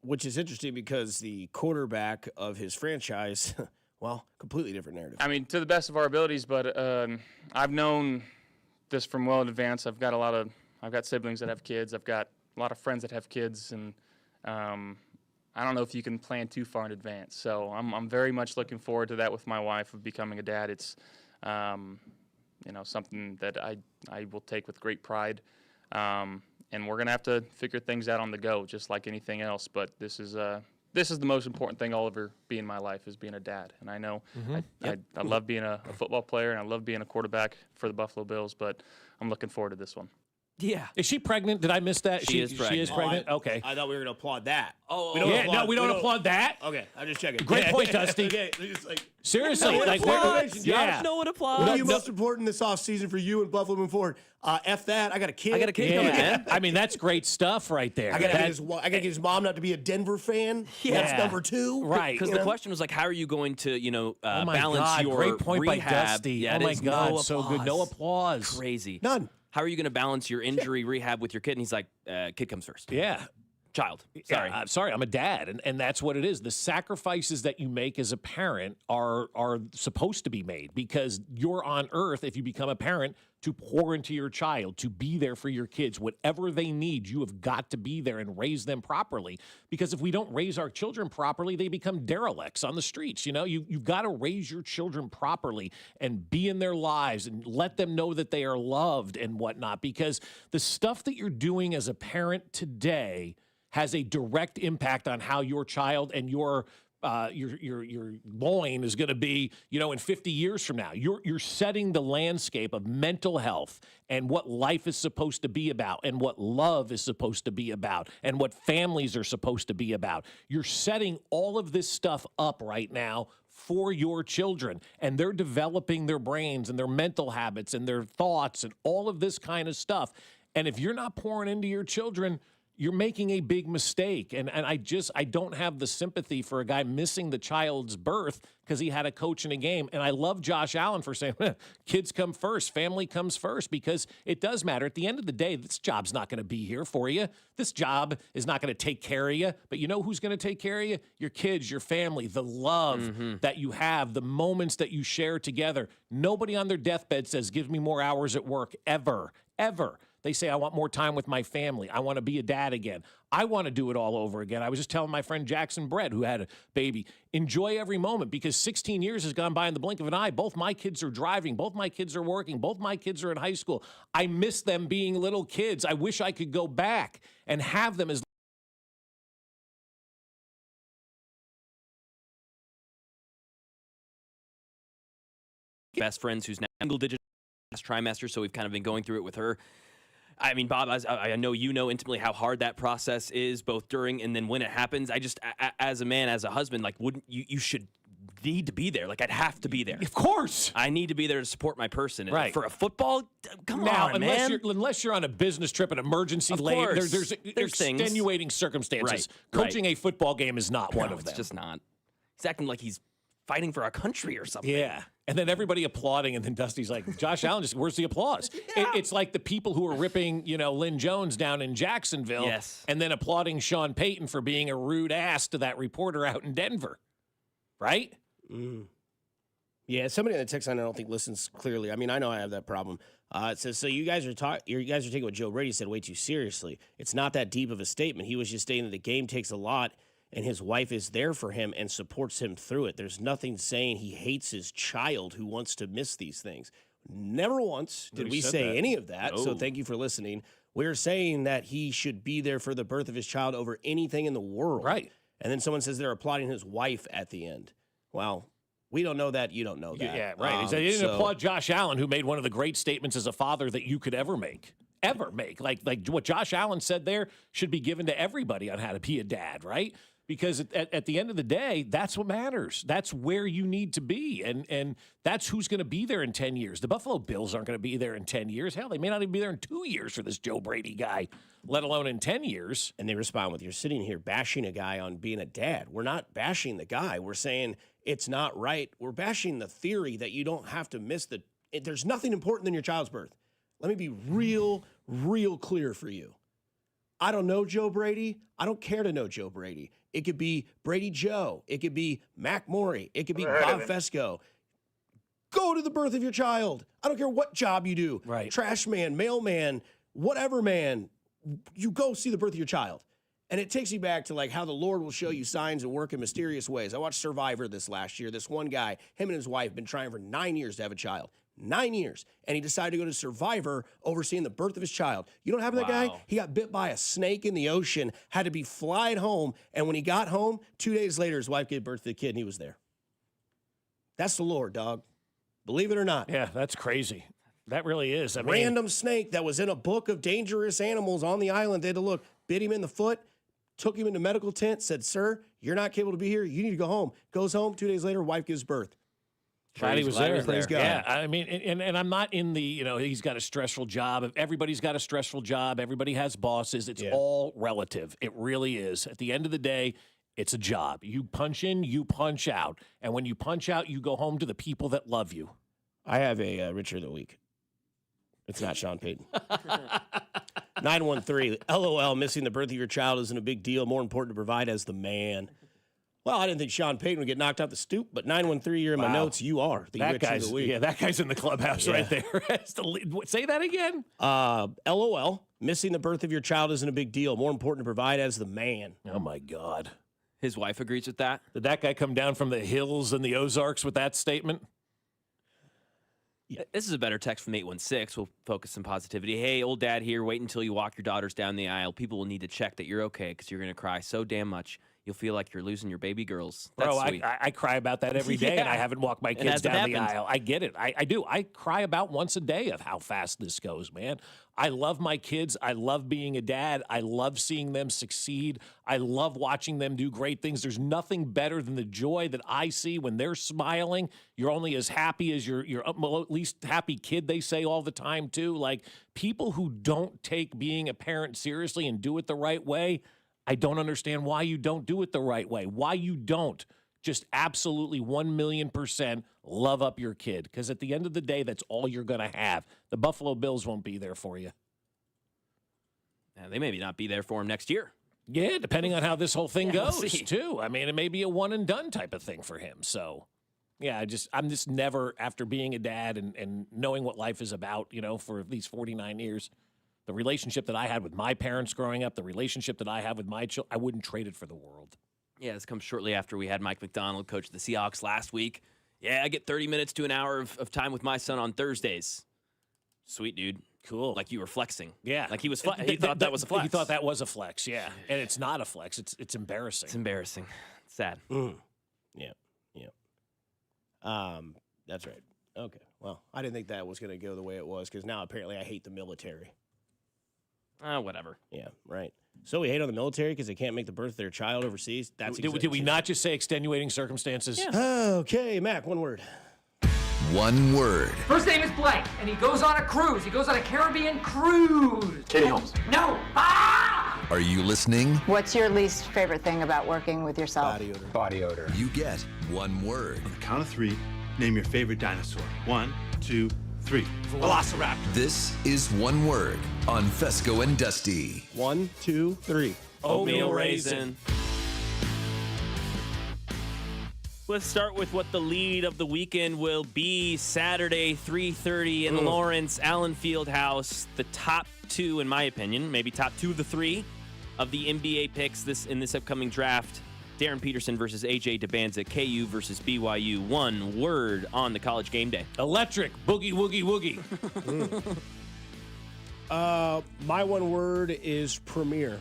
Speaker 1: Which is interesting because the quarterback of his franchise, well, completely different narrative.
Speaker 14: I mean, to the best of our abilities, but I've known this from well in advance. I've got siblings that have kids. I've got a lot of friends that have kids, and I don't know if you can plan too far in advance. So I'm very much looking forward to that with my wife, of becoming a dad. It's you know, something that I will take with great pride. And we're gonna have to figure things out on the go, just like anything else. But this is the most important thing I'll ever be in my life, is being a dad. And I know I love being a football player, and I love being a quarterback for the Buffalo Bills. But I'm looking forward to this one.
Speaker 4: Yeah.
Speaker 3: Is she pregnant? Did I miss that?
Speaker 4: She is pregnant.
Speaker 3: She is pregnant? Okay.
Speaker 1: I thought we were going to applaud that.
Speaker 3: We don't applaud that.
Speaker 1: Okay, I'm just checking.
Speaker 3: Great point, Dusty.
Speaker 1: Okay, just like,
Speaker 3: seriously.
Speaker 1: No one applauds.
Speaker 3: Yeah.
Speaker 4: No one applauds.
Speaker 1: What are you most important this offseason for you and Buffalo moving forward? F that. I got a kid.
Speaker 4: coming in.
Speaker 3: I mean, that's great stuff right there.
Speaker 1: I got to get his mom not to be a Denver fan.
Speaker 4: Yeah.
Speaker 1: That's number 2.
Speaker 3: Right.
Speaker 4: Because the question was like, how are you going to, balance
Speaker 3: God,
Speaker 4: your
Speaker 3: great point
Speaker 4: rehab?
Speaker 3: by Dusty.
Speaker 4: Yeah,
Speaker 3: oh my
Speaker 4: it is
Speaker 3: God,
Speaker 4: no
Speaker 3: so
Speaker 4: applause.
Speaker 3: good. No applause.
Speaker 4: Crazy.
Speaker 1: None.
Speaker 4: How are you going to balance your injury rehab with your kid? And he's like, kid comes first.
Speaker 3: Yeah.
Speaker 4: Child. Sorry.
Speaker 3: Yeah, sorry, I'm a dad, and that's what it is. The sacrifices that you make as a parent are supposed to be made, because you're on earth, if you become a parent, to pour into your child, to be there for your kids. Whatever they need, you have got to be there and raise them properly. Because if we don't raise our children properly, they become derelicts on the streets. You know, you've got to raise your children properly and be in their lives and let them know that they are loved and whatnot. Because the stuff that you're doing as a parent today has a direct impact on how your child and your loin is going to be, in 50 years from now. You're setting the landscape of mental health and what life is supposed to be about and what love is supposed to be about and what families are supposed to be about. You're setting all of this stuff up right now for your children, and they're developing their brains and their mental habits and their thoughts and all of this kind of stuff. And if you're not pouring into your children, you're making a big mistake. And I don't have the sympathy for a guy missing the child's birth because he had a coach in a game. And I love Josh Allen for saying, kids come first, family comes first, because it does matter. At the end of the day, this job's not going to be here for you. This job is not going to take care of you. But you know who's going to take care of you? Your kids, your family, the love that you have, the moments that you share together. Nobody on their deathbed says, give me more hours at work, ever. They say, I want more time with my family. I want to be a dad again. I want to do it all over again. I was just telling my friend Jackson Brett, who had a baby, enjoy every moment, because 16 years has gone by in the blink of an eye. Both my kids are driving. Both my kids are working. Both my kids are in high school. I miss them being little kids. I wish I could go back and have them as
Speaker 4: best friends who's now single digit last trimester, so we've kind of been going through it with her. I mean, Bob, I know you know intimately how hard that process is, both during and then when it happens. I just, as a man, as a husband, like, wouldn't you should need to be there. Like, I'd have to be there.
Speaker 3: Of course.
Speaker 4: I need to be there to support my person.
Speaker 3: Right.
Speaker 4: For a football, come
Speaker 3: now,
Speaker 4: on, man.
Speaker 3: Unless you're on a business trip, an emergency
Speaker 4: Of
Speaker 3: lane,
Speaker 4: course.
Speaker 3: there's extenuating circumstances.
Speaker 4: Right.
Speaker 3: Coaching a football game is not one of them.
Speaker 4: It's just not. He's acting like he's fighting for our country or something.
Speaker 3: Yeah. And then everybody applauding, and then Dusty's like, Josh Allen, where's the applause? It's like the people who are ripping, Lynn Jones down in Jacksonville,
Speaker 4: Yes.
Speaker 3: and then applauding Sean Payton for being a rude ass to that reporter out in Denver. Right?
Speaker 1: Yeah, somebody on the text line I don't think listens clearly. I mean, I know I have that problem. It says, so you guys are taking what Joe Brady said way too seriously. It's not that deep of a statement. He was just stating that the game takes a lot, and his wife is there for him and supports him through it. There's nothing saying he hates his child who wants to miss these things. Never once did we say any of that, so thank you for listening. We're saying that he should be there for the birth of his child over anything in the world.
Speaker 3: Right.
Speaker 1: And then someone says they're applauding his wife at the end. Well, we don't know that. You don't know that.
Speaker 3: Yeah, right. He didn't applaud Josh Allen, who made one of the great statements as a father that you could ever make. Like what Josh Allen said there should be given to everybody on how to be a dad, right? Because at the end of the day, that's what matters. That's where you need to be. And that's who's going to be there in 10 years. The Buffalo Bills aren't going to be there in 10 years. Hell, they may not even be there in 2 years for this Joe Brady guy, let alone in 10 years.
Speaker 1: And they respond with, you're sitting here bashing a guy on being a dad. We're not bashing the guy. We're saying it's not right. We're bashing the theory that you don't have to miss there's nothing important than your child's birth. Let me be real clear for you. I don't know Joe Brady. I don't care to know Joe Brady. It could be Brady Joe. It could be Mac Morey. It could be Bob Fesco. Go to the birth of your child. I don't care what job you do.
Speaker 3: Right.
Speaker 1: Trash man, mailman, whatever man. You go see the birth of your child. And it takes you back to like how the Lord will show you signs and work in mysterious ways. I watched Survivor this last year. This one guy, him and his wife, have been trying for 9 years to have a child. 9 years. And he decided to go to Survivor overseeing the birth of his child. You know what happened to that guy? He got bit by a snake in the ocean, had to be flied home. And when he got home, 2 days later, his wife gave birth to the kid and he was there. That's the Lord, dog. Believe it or not.
Speaker 3: Yeah, that's crazy. That really is. I mean,
Speaker 1: random snake that was in a book of dangerous animals on the island. They had to look, bit him in the foot, took him into medical tent, said, sir, you're not capable to be here. You need to go home. Goes home. 2 days later, wife gives birth.
Speaker 3: Glad he was there.
Speaker 1: Praise God.
Speaker 3: Yeah, I mean, and I'm not in the, he's got a stressful job. Everybody's got a stressful job. Everybody has bosses. It's all relative. It really is. At the end of the day, it's a job. You punch in, you punch out. And when you punch out, you go home to the people that love you.
Speaker 1: I have a Richard of the Week. It's not Sean Payton. 913, LOL, missing the birth of your child isn't a big deal. More important to provide as the man. Well, I didn't think Sean Payton would get knocked off the stoop, but 913, you're in my notes. You are the Richard of the Week.
Speaker 3: Yeah, that guy's in the clubhouse right there. Say that again.
Speaker 1: LOL, missing the birth of your child isn't a big deal. More important to provide as the man.
Speaker 3: Oh, my God.
Speaker 4: His wife agrees with that?
Speaker 3: Did that guy come down from the hills in the Ozarks with that statement?
Speaker 4: Yeah. This is a better text from 816. We'll focus some positivity. Hey, old dad here. Wait until you walk your daughters down the aisle. People will need to check that you're okay because you're going to cry so damn much. you'll feel like you're losing your baby girls. That's
Speaker 3: Bro,
Speaker 4: sweet.
Speaker 3: I cry about that every day, and I haven't walked my kids
Speaker 4: hasn't
Speaker 3: down the
Speaker 4: happened.
Speaker 3: aisle. I get it. I do. I cry about once a day of how fast this goes, man. I love my kids. I love being a dad. I love seeing them succeed. I love watching them do great things. There's nothing better than the joy that I see when they're smiling. You're only as happy as your least happy kid, they say all the time, too. Like, people who don't take being a parent seriously and do it the right way, I don't understand why you don't do it the right way, why you don't just absolutely 1,000,000% love up your kid. Because at the end of the day, that's all you're going to have. The Buffalo Bills won't be there for you.
Speaker 4: Yeah, they maybe not be there for him next year.
Speaker 3: Yeah, depending on how this whole thing
Speaker 4: we'll
Speaker 3: goes,
Speaker 4: see.
Speaker 3: too. I mean, it may be a one-and-done type of thing for him. So, yeah, I'm just never, after being a dad and knowing what life is about, for these 49 years, the relationship that I had with my parents growing up, the relationship that I have with my children, I wouldn't trade it for the world.
Speaker 4: Yeah, this comes shortly after we had Mike McDonald, coach of the Seahawks, last week. Yeah, I get 30 minutes to an hour of time with my son on Thursdays. Sweet, dude.
Speaker 3: Cool.
Speaker 4: Like you were flexing.
Speaker 3: Yeah.
Speaker 4: Like he was he thought that was a flex.
Speaker 3: He thought that was a flex, yeah. And it's not a flex. It's embarrassing.
Speaker 4: It's embarrassing. It's sad.
Speaker 1: Yeah. That's right. Okay. Well, I didn't think that was going to go the way it was because now apparently I hate the military.
Speaker 4: Whatever.
Speaker 1: Yeah, right. So we hate on the military because they can't make the birth of their child overseas? That's
Speaker 3: Did we not just say extenuating circumstances?
Speaker 1: Yeah. Okay, Mac, one word.
Speaker 2: One word.
Speaker 13: First name is Blake, and he goes on a cruise. He goes on a Caribbean cruise.
Speaker 2: Katie Holmes.
Speaker 13: No. Ah!
Speaker 2: Are you listening?
Speaker 15: What's your least favorite thing about working with yourself?
Speaker 1: Body odor.
Speaker 11: Body odor.
Speaker 2: You get one word.
Speaker 16: On the count of 3, name your favorite dinosaur. 1, 2, 3. Velociraptor.
Speaker 2: This is one word on Fesco and Dusty.
Speaker 1: 1, 2, 3.
Speaker 4: Oatmeal raisin. Let's start with what the lead of the weekend will be. Saturday, 3:30 in Lawrence, Allen Fieldhouse. The top two, in my opinion, maybe top 2 of the 3 of the NBA picks in this upcoming draft. Darren Peterson versus AJ DeBanza, KU versus BYU. One word on the College Game Day.
Speaker 3: Electric. Boogie, woogie, woogie.
Speaker 1: My one word is premier.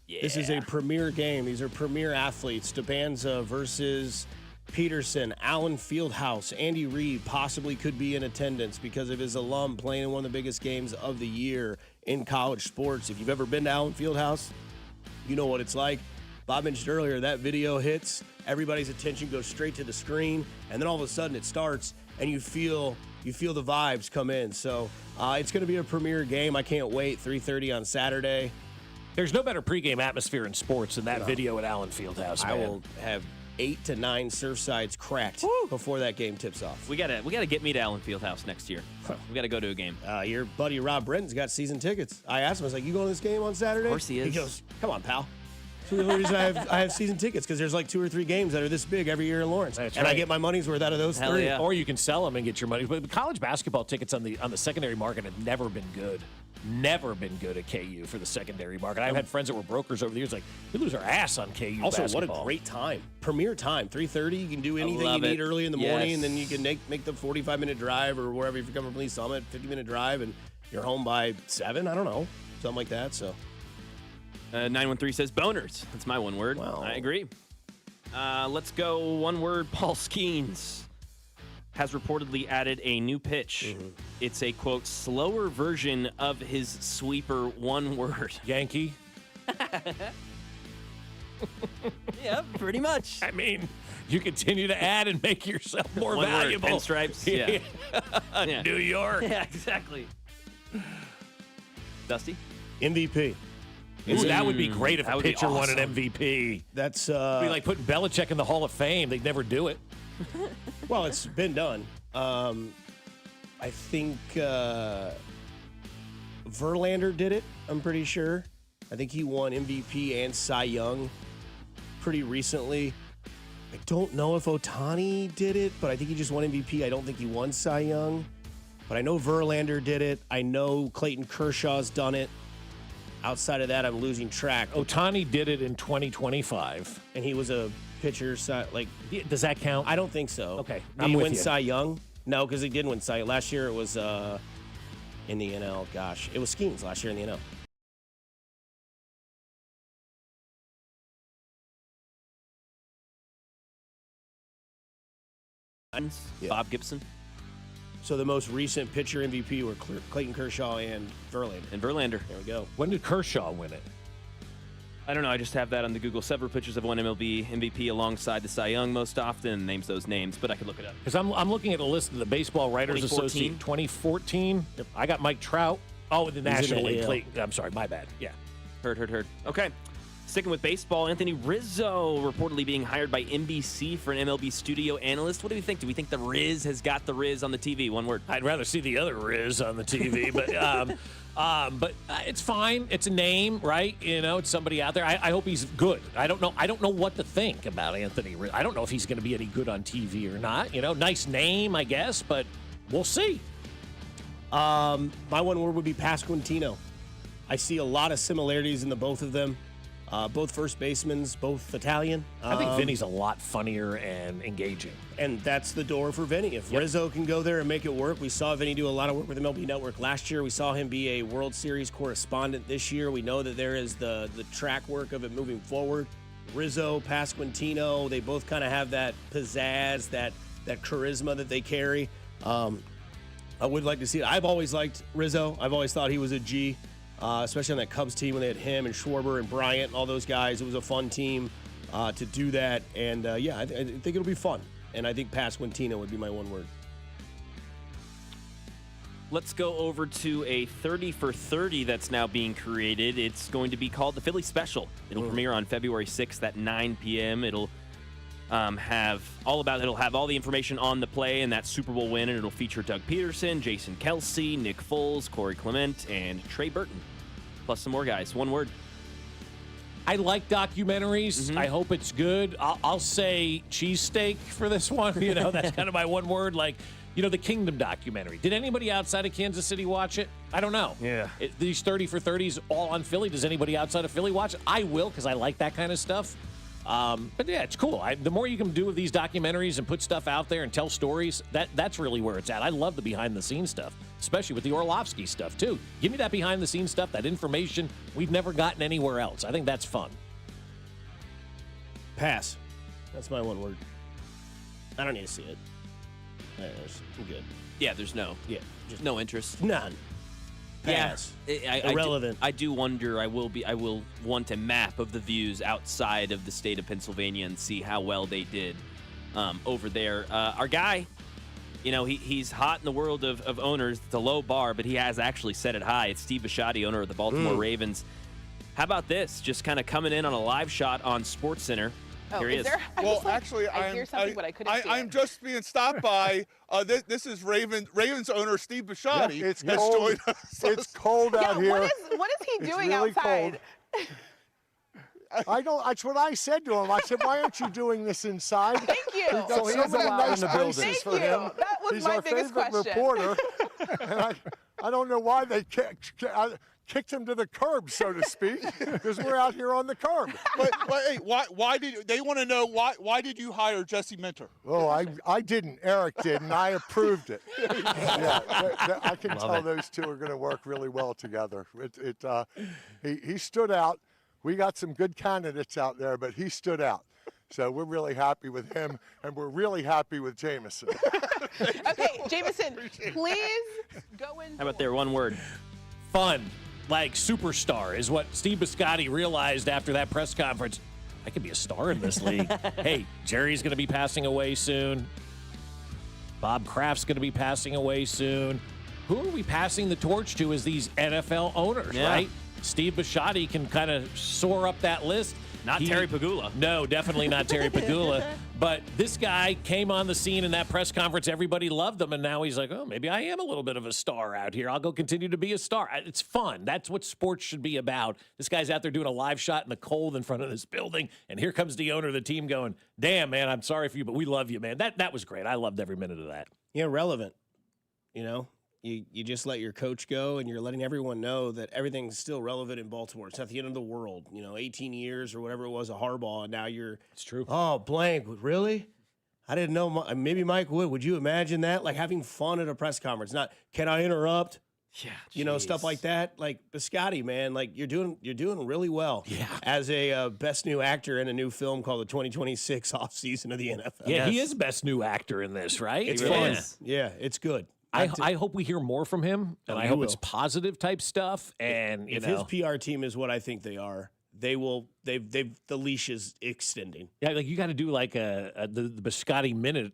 Speaker 4: Yeah.
Speaker 1: This is a premier game. These are premier athletes. DeBanza versus Peterson, Allen Fieldhouse. Andy Reid possibly could be in attendance because of his alum playing in one of the biggest games of the year in college sports. If you've ever been to Allen Fieldhouse, you know what it's like. Bob mentioned earlier, that video hits, everybody's attention goes straight to the screen, and then all of a sudden it starts, and you feel the vibes come in. So it's going to be a premier game. I can't wait. 3:30 on Saturday.
Speaker 3: There's no better pregame atmosphere in sports than that video at Allen Fieldhouse, man.
Speaker 1: I will have 8 to 9 surf sides cracked before that game tips off.
Speaker 4: We gotta get me to Allen Fieldhouse next year. We gotta go to a game.
Speaker 1: Your buddy Rob Brenton's got season tickets. I asked him, I was like, "You going to this game on Saturday?"
Speaker 4: Of course he is.
Speaker 1: He goes, "Come on, pal." So the only reason I have season tickets because there's like 2 or 3 games that are this big every year in Lawrence,
Speaker 3: That's
Speaker 1: and I
Speaker 3: right.
Speaker 1: get my money's worth out of those
Speaker 4: Hell
Speaker 1: 3.
Speaker 4: yeah.
Speaker 3: Or you can sell them and get your money. But college basketball tickets on the secondary market have never been good. Never been good at KU for the secondary market. I've had friends that were brokers over the years like, we lose our ass on KU
Speaker 1: Also,
Speaker 3: basketball.
Speaker 1: what a great time. Premier time, 3:30. You can do anything you
Speaker 4: love
Speaker 1: need
Speaker 4: it.
Speaker 1: early in the morning,
Speaker 4: Yes.
Speaker 1: and then you can make the 45-minute drive or wherever if you're coming from Lee Summit, 50-minute drive, and you're home by 7. I don't know, something like that. So
Speaker 4: 913 says boners. That's my one word.
Speaker 1: Wow.
Speaker 4: I agree. Let's go one word. Paul Skeens has reportedly added a new pitch. It's a, quote, slower version of his sweeper one word.
Speaker 3: Yankee.
Speaker 4: Yeah, pretty much.
Speaker 3: I mean, you continue to add and make yourself more
Speaker 4: One word,
Speaker 3: valuable.
Speaker 4: pinstripes, yeah.
Speaker 3: New York.
Speaker 4: Yeah, exactly. Dusty?
Speaker 1: MVP.
Speaker 3: Ooh, that would be great if
Speaker 4: That
Speaker 3: a
Speaker 4: would be
Speaker 3: pitcher won an
Speaker 4: awesome.
Speaker 3: MVP.
Speaker 1: That's
Speaker 3: It'd be like putting Belichick in the Hall of Fame. They'd never do it.
Speaker 1: well, it's been done. I think Verlander did it. I'm pretty sure. I think he won MVP and Cy Young pretty recently. I don't know if Ohtani did it, but I think he just won MVP. I don't think he won Cy Young. But I know Verlander did it. I know Clayton Kershaw's done it. Outside of that, I'm losing track.
Speaker 3: Ohtani did it in 2025.
Speaker 1: And he was a pitcher. Like,
Speaker 3: does that count?
Speaker 1: I don't think so.
Speaker 3: Okay,
Speaker 1: Did he win Cy Young? No, because he didn't win Cy. Last year it was in the NL. Gosh, it was Skeens last year in the NL.
Speaker 4: Bob Gibson.
Speaker 1: So the most recent pitcher MVP were Clayton Kershaw and Verlander. There we go.
Speaker 3: When did Kershaw win it?
Speaker 4: I don't know. I just have that on the Google. Several pitchers have won MLB MVP alongside the Cy Young most often. Names those names, but I could look it up.
Speaker 3: Because I'm looking at a list of the Baseball Writers
Speaker 4: 2014.
Speaker 3: Association 2014. Yep. I got Mike Trout. Oh, the National League.
Speaker 1: AL.
Speaker 3: I'm sorry, my bad. Yeah.
Speaker 4: Heard. Okay. Sticking with baseball, Anthony Rizzo reportedly being hired by NBC for an MLB studio analyst. What do we think? Do we think the Riz has got the Riz on the TV? One word.
Speaker 3: I'd rather see the other Riz on the TV, but it's fine. It's a name, right? It's somebody out there. I hope he's good. I don't know what to think about Anthony Rizzo. I don't know if he's going to be any good on TV or not. Nice name, I guess, but we'll see.
Speaker 1: My one word would be Pasquantino. I see a lot of similarities in the both of them. Both first basemen, both Italian.
Speaker 3: I think Vinny's a lot funnier and engaging.
Speaker 1: And that's the door for Vinny. If Rizzo can go there and make it work, we saw Vinny do a lot of work with MLB Network last year. We saw him be a World Series correspondent this year. We know that there is the track work of it moving forward. Rizzo, Pasquantino, they both kind of have that pizzazz, that charisma that they carry. I would like to see it. I've always liked Rizzo. I've always thought he was a G. Especially on that Cubs team when they had him and Schwarber and Bryant and all those guys. It was a fun team to do that. And, I think it'll be fun. And I think Pasquantino would be my one word.
Speaker 4: Let's go over to a 30 for 30 that's now being created. It's going to be called the Philly Special. It'll premiere on February 6th at 9 p.m. It'll have all the information on the play and that Super Bowl win, and it'll feature Doug Peterson, Jason Kelsey, Nick Foles, Corey Clement, and Trey Burton, plus some more guys. One word.
Speaker 3: I like documentaries.
Speaker 4: Mm-hmm.
Speaker 3: I hope it's good. I'll say cheesesteak for this one. That's kind of my one word. Like, the Kingdom documentary. Did anybody outside of Kansas City watch it? I don't know.
Speaker 1: Yeah.
Speaker 3: These 30 for 30s all on Philly. Does anybody outside of Philly watch it? I will, because I like that kind of stuff. But yeah, it's cool. The more you can do with these documentaries and put stuff out there and tell stories, that's really where it's at. I love the behind-the-scenes stuff, especially with the Orlovsky stuff, too. Give me that behind-the-scenes stuff, that information we've never gotten anywhere else. I think that's fun.
Speaker 1: Pass. That's my one word. I don't need to see it. I'm good.
Speaker 4: Yeah, there's no interest.
Speaker 1: None. Pass.
Speaker 4: Yeah,
Speaker 1: Irrelevant.
Speaker 4: I do wonder. I will want a map of the views outside of the state of Pennsylvania and see how well they did over there. Our guy, he's hot in the world of owners. It's a low bar, but he has actually set it high. It's Steve Bisciotti, owner of the Baltimore Ravens. How about this? Just kind of coming in on a live shot on SportsCenter. Here he is.
Speaker 5: I
Speaker 15: hear something, but I couldn't see
Speaker 5: I'm
Speaker 15: it.
Speaker 5: just being stopped by. This is Ravens owner Steve Bisciotti.
Speaker 6: Yeah, it's
Speaker 5: has
Speaker 6: cold.
Speaker 5: joined us.
Speaker 6: It's cold out here.
Speaker 15: What is he doing
Speaker 6: really
Speaker 15: outside?
Speaker 6: Cold. That's what I said to him. I said, "Why aren't you doing this inside?"
Speaker 15: Thank you.
Speaker 6: We've got so many nice places
Speaker 15: Thank
Speaker 6: for
Speaker 15: you.
Speaker 6: him.
Speaker 15: That was
Speaker 6: He's
Speaker 15: my
Speaker 6: our
Speaker 15: biggest
Speaker 6: favorite
Speaker 15: question.
Speaker 6: reporter, and I don't know why they kicked him to the curb, so to speak, because we're out here on the curb.
Speaker 5: But hey, why did they want to know why did you hire Jesse Minter?
Speaker 6: Oh, I didn't. Eric did, and I approved it. I can tell those two are going to work really well together. He stood out. We got some good candidates out there, but he stood out. So we're really happy with him, and we're really happy with Jameson.
Speaker 15: Okay, Jameson, please go in.
Speaker 4: How about there? One word.
Speaker 3: Fun. Like superstar is what Steve Bisciotti realized after that press conference. I could be a star in this league. Hey, Jerry's going to be passing away soon. Bob Kraft's going to be passing away soon. Who are we passing the torch to as these NFL owners, right? Steve Bisciotti can kind of soar up that list.
Speaker 4: Not Terry Pagula.
Speaker 3: No, definitely not Terry Pagula. But this guy came on the scene in that press conference. Everybody loved him. And now he's like, oh, maybe I am a little bit of a star out here. I'll go continue to be a star. It's fun. That's what sports should be about. This guy's out there doing a live shot in the cold in front of this building. And here comes the owner of the team going, damn, man, I'm sorry for you, but we love you, man. That was great. I loved every minute of that.
Speaker 1: Yeah, relevant. You just let your coach go, and you're letting everyone know that everything's still relevant in Baltimore. It's not the end of the world. 18 years or whatever it was, a Harbaugh, and now you're.
Speaker 3: It's true.
Speaker 1: Oh, blank. Really? I didn't know. Maybe Mike would. Would you imagine that? Like having fun at a press conference. Not, can I interrupt? Yeah, stuff like that. Like Biscotti, man, like you're doing really well.
Speaker 3: Yeah.
Speaker 1: As a best new actor in a new film called the 2026 off season of the NFL.
Speaker 3: Yeah, he is best new actor in this, right?
Speaker 1: It's fun. Yeah, it's good.
Speaker 3: I hope we hear more from him, and I hope it's positive type stuff. And
Speaker 1: if his PR team is what I think they are, they will. The leash is extending.
Speaker 3: Yeah, like you got to do like the Biscotti minute,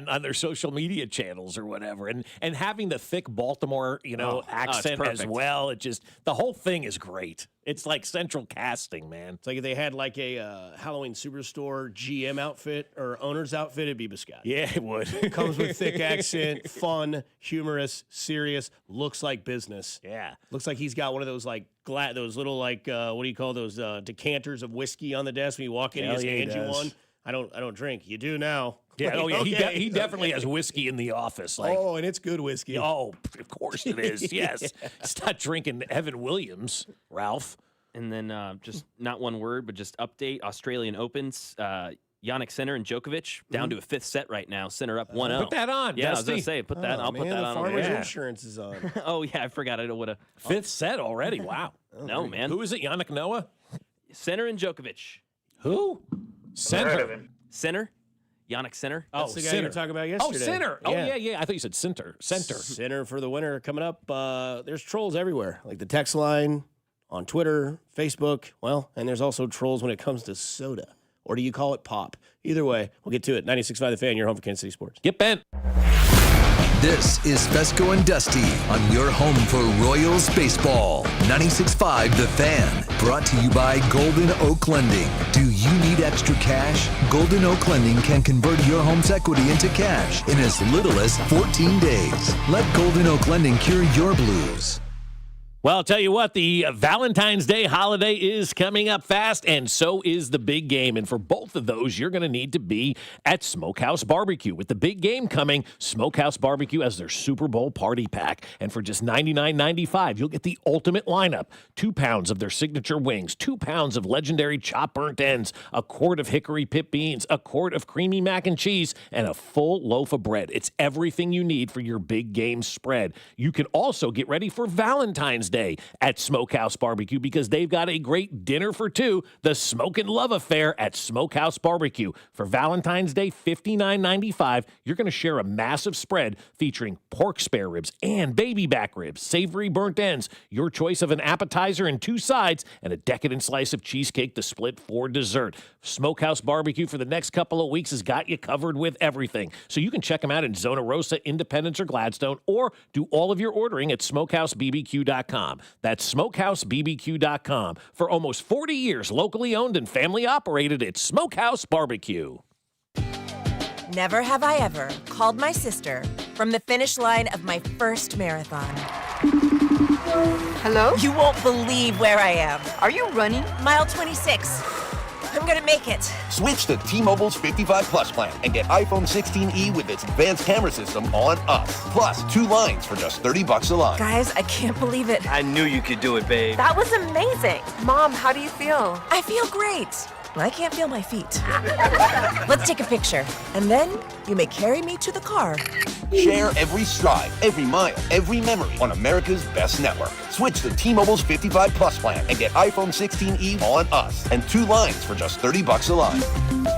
Speaker 3: on their social media channels or whatever, and having the thick Baltimore, accent as well. It just the whole thing is great. It's like central casting, man.
Speaker 1: It's like if they had like a Halloween Superstore GM outfit or owner's outfit, it'd be Biscotti.
Speaker 3: Yeah, it would.
Speaker 1: Comes with thick accent, fun, humorous, serious, looks like business.
Speaker 3: Yeah.
Speaker 1: Looks like he's got one of those like those little like what do you call those decanters of whiskey on the desk when you walk in. He just hands you one. I don't drink. You do now.
Speaker 3: Yeah,
Speaker 1: Okay.
Speaker 3: He definitely has whiskey in the office. Like,
Speaker 1: and it's good whiskey.
Speaker 3: Oh, of course it is. Yes, it's not drinking Evan Williams, Ralph.
Speaker 4: And then just not one word, but just update Australian Opens. Jannik Sinner and Djokovic down to a fifth set right now. Sinner up 1-0.
Speaker 3: Put that on.
Speaker 4: Yeah, I was going to say, I'll put that on.
Speaker 1: Farmers Insurance is on.
Speaker 4: Oh, yeah, I forgot. I would have.
Speaker 3: Fifth set already. Wow.
Speaker 4: No, man.
Speaker 3: Who is it? Yannick Noah?
Speaker 4: Sinner and Djokovic.
Speaker 3: Who? Sinner.
Speaker 4: Sinner? Jannik Sinner.
Speaker 1: That's the guy you were talking about yesterday.
Speaker 3: Oh, Sinner. Oh, yeah. I thought you said Center.
Speaker 1: Sinner for the winner coming up. There's trolls everywhere, like the text line, on Twitter, Facebook. Well, and there's also trolls when it comes to soda. Or do you call it pop? Either way, we'll get to it. 96.5 The Fan, your home for Kansas City sports.
Speaker 3: Get bent.
Speaker 2: This is Fesco and Dusty on your home for Royals baseball. 96.5 The Fan, brought to you by Golden Oak Lending. Do you need extra cash? Golden Oak Lending can convert your home's equity into cash in as little as 14 days. Let Golden Oak Lending cure your blues.
Speaker 3: Well, I'll tell you what, the Valentine's Day holiday is coming up fast, and so is the big game. And for both of those, you're going to need to be at Smokehouse Barbecue. With the big game coming, Smokehouse Barbecue has their Super Bowl party pack. And for just $99.95, you'll get the ultimate lineup. 2 pounds of their signature wings, 2 pounds of legendary chopped burnt ends, a quart of hickory pit beans, a quart of creamy mac and cheese, and a full loaf of bread. It's everything you need for your big game spread. You can also get ready for Valentine's Day at Smokehouse Barbecue because they've got a great dinner for two, the Smoke and Love Affair at Smokehouse Barbecue. For Valentine's Day, $59.95, you're going to share a massive spread featuring pork spare ribs and baby back ribs, savory burnt ends, your choice of an appetizer and 2 sides, and a decadent slice of cheesecake to split for dessert. Smokehouse Barbecue for the next couple of weeks has got you covered with everything. So you can check them out in Zona Rosa, Independence, or Gladstone, or do all of your ordering at smokehousebbq.com. That's smokehousebbq.com. For almost 40 years, locally owned and family operated, it's Smokehouse Barbecue.
Speaker 8: Never have I ever called my sister from the finish line of my first marathon.
Speaker 15: Hello?
Speaker 8: You won't believe where I am.
Speaker 15: Are you running?
Speaker 8: Mile 26. I'm gonna make it.
Speaker 9: Switch to T-Mobile's 55 Plus plan and get iPhone 16e with its advanced camera system on us. Plus, 2 lines for just $30 a line.
Speaker 8: Guys, I can't believe it.
Speaker 17: I knew you could do it, babe.
Speaker 8: That was amazing. Mom, how do you feel? I feel great. I can't feel my feet. Let's take a picture, and then you may carry me to the car.
Speaker 9: Share every stride, every mile, every memory on America's best network. Switch to T-Mobile's 55 Plus plan and get iPhone 16e on us and 2 lines for just $30 a line.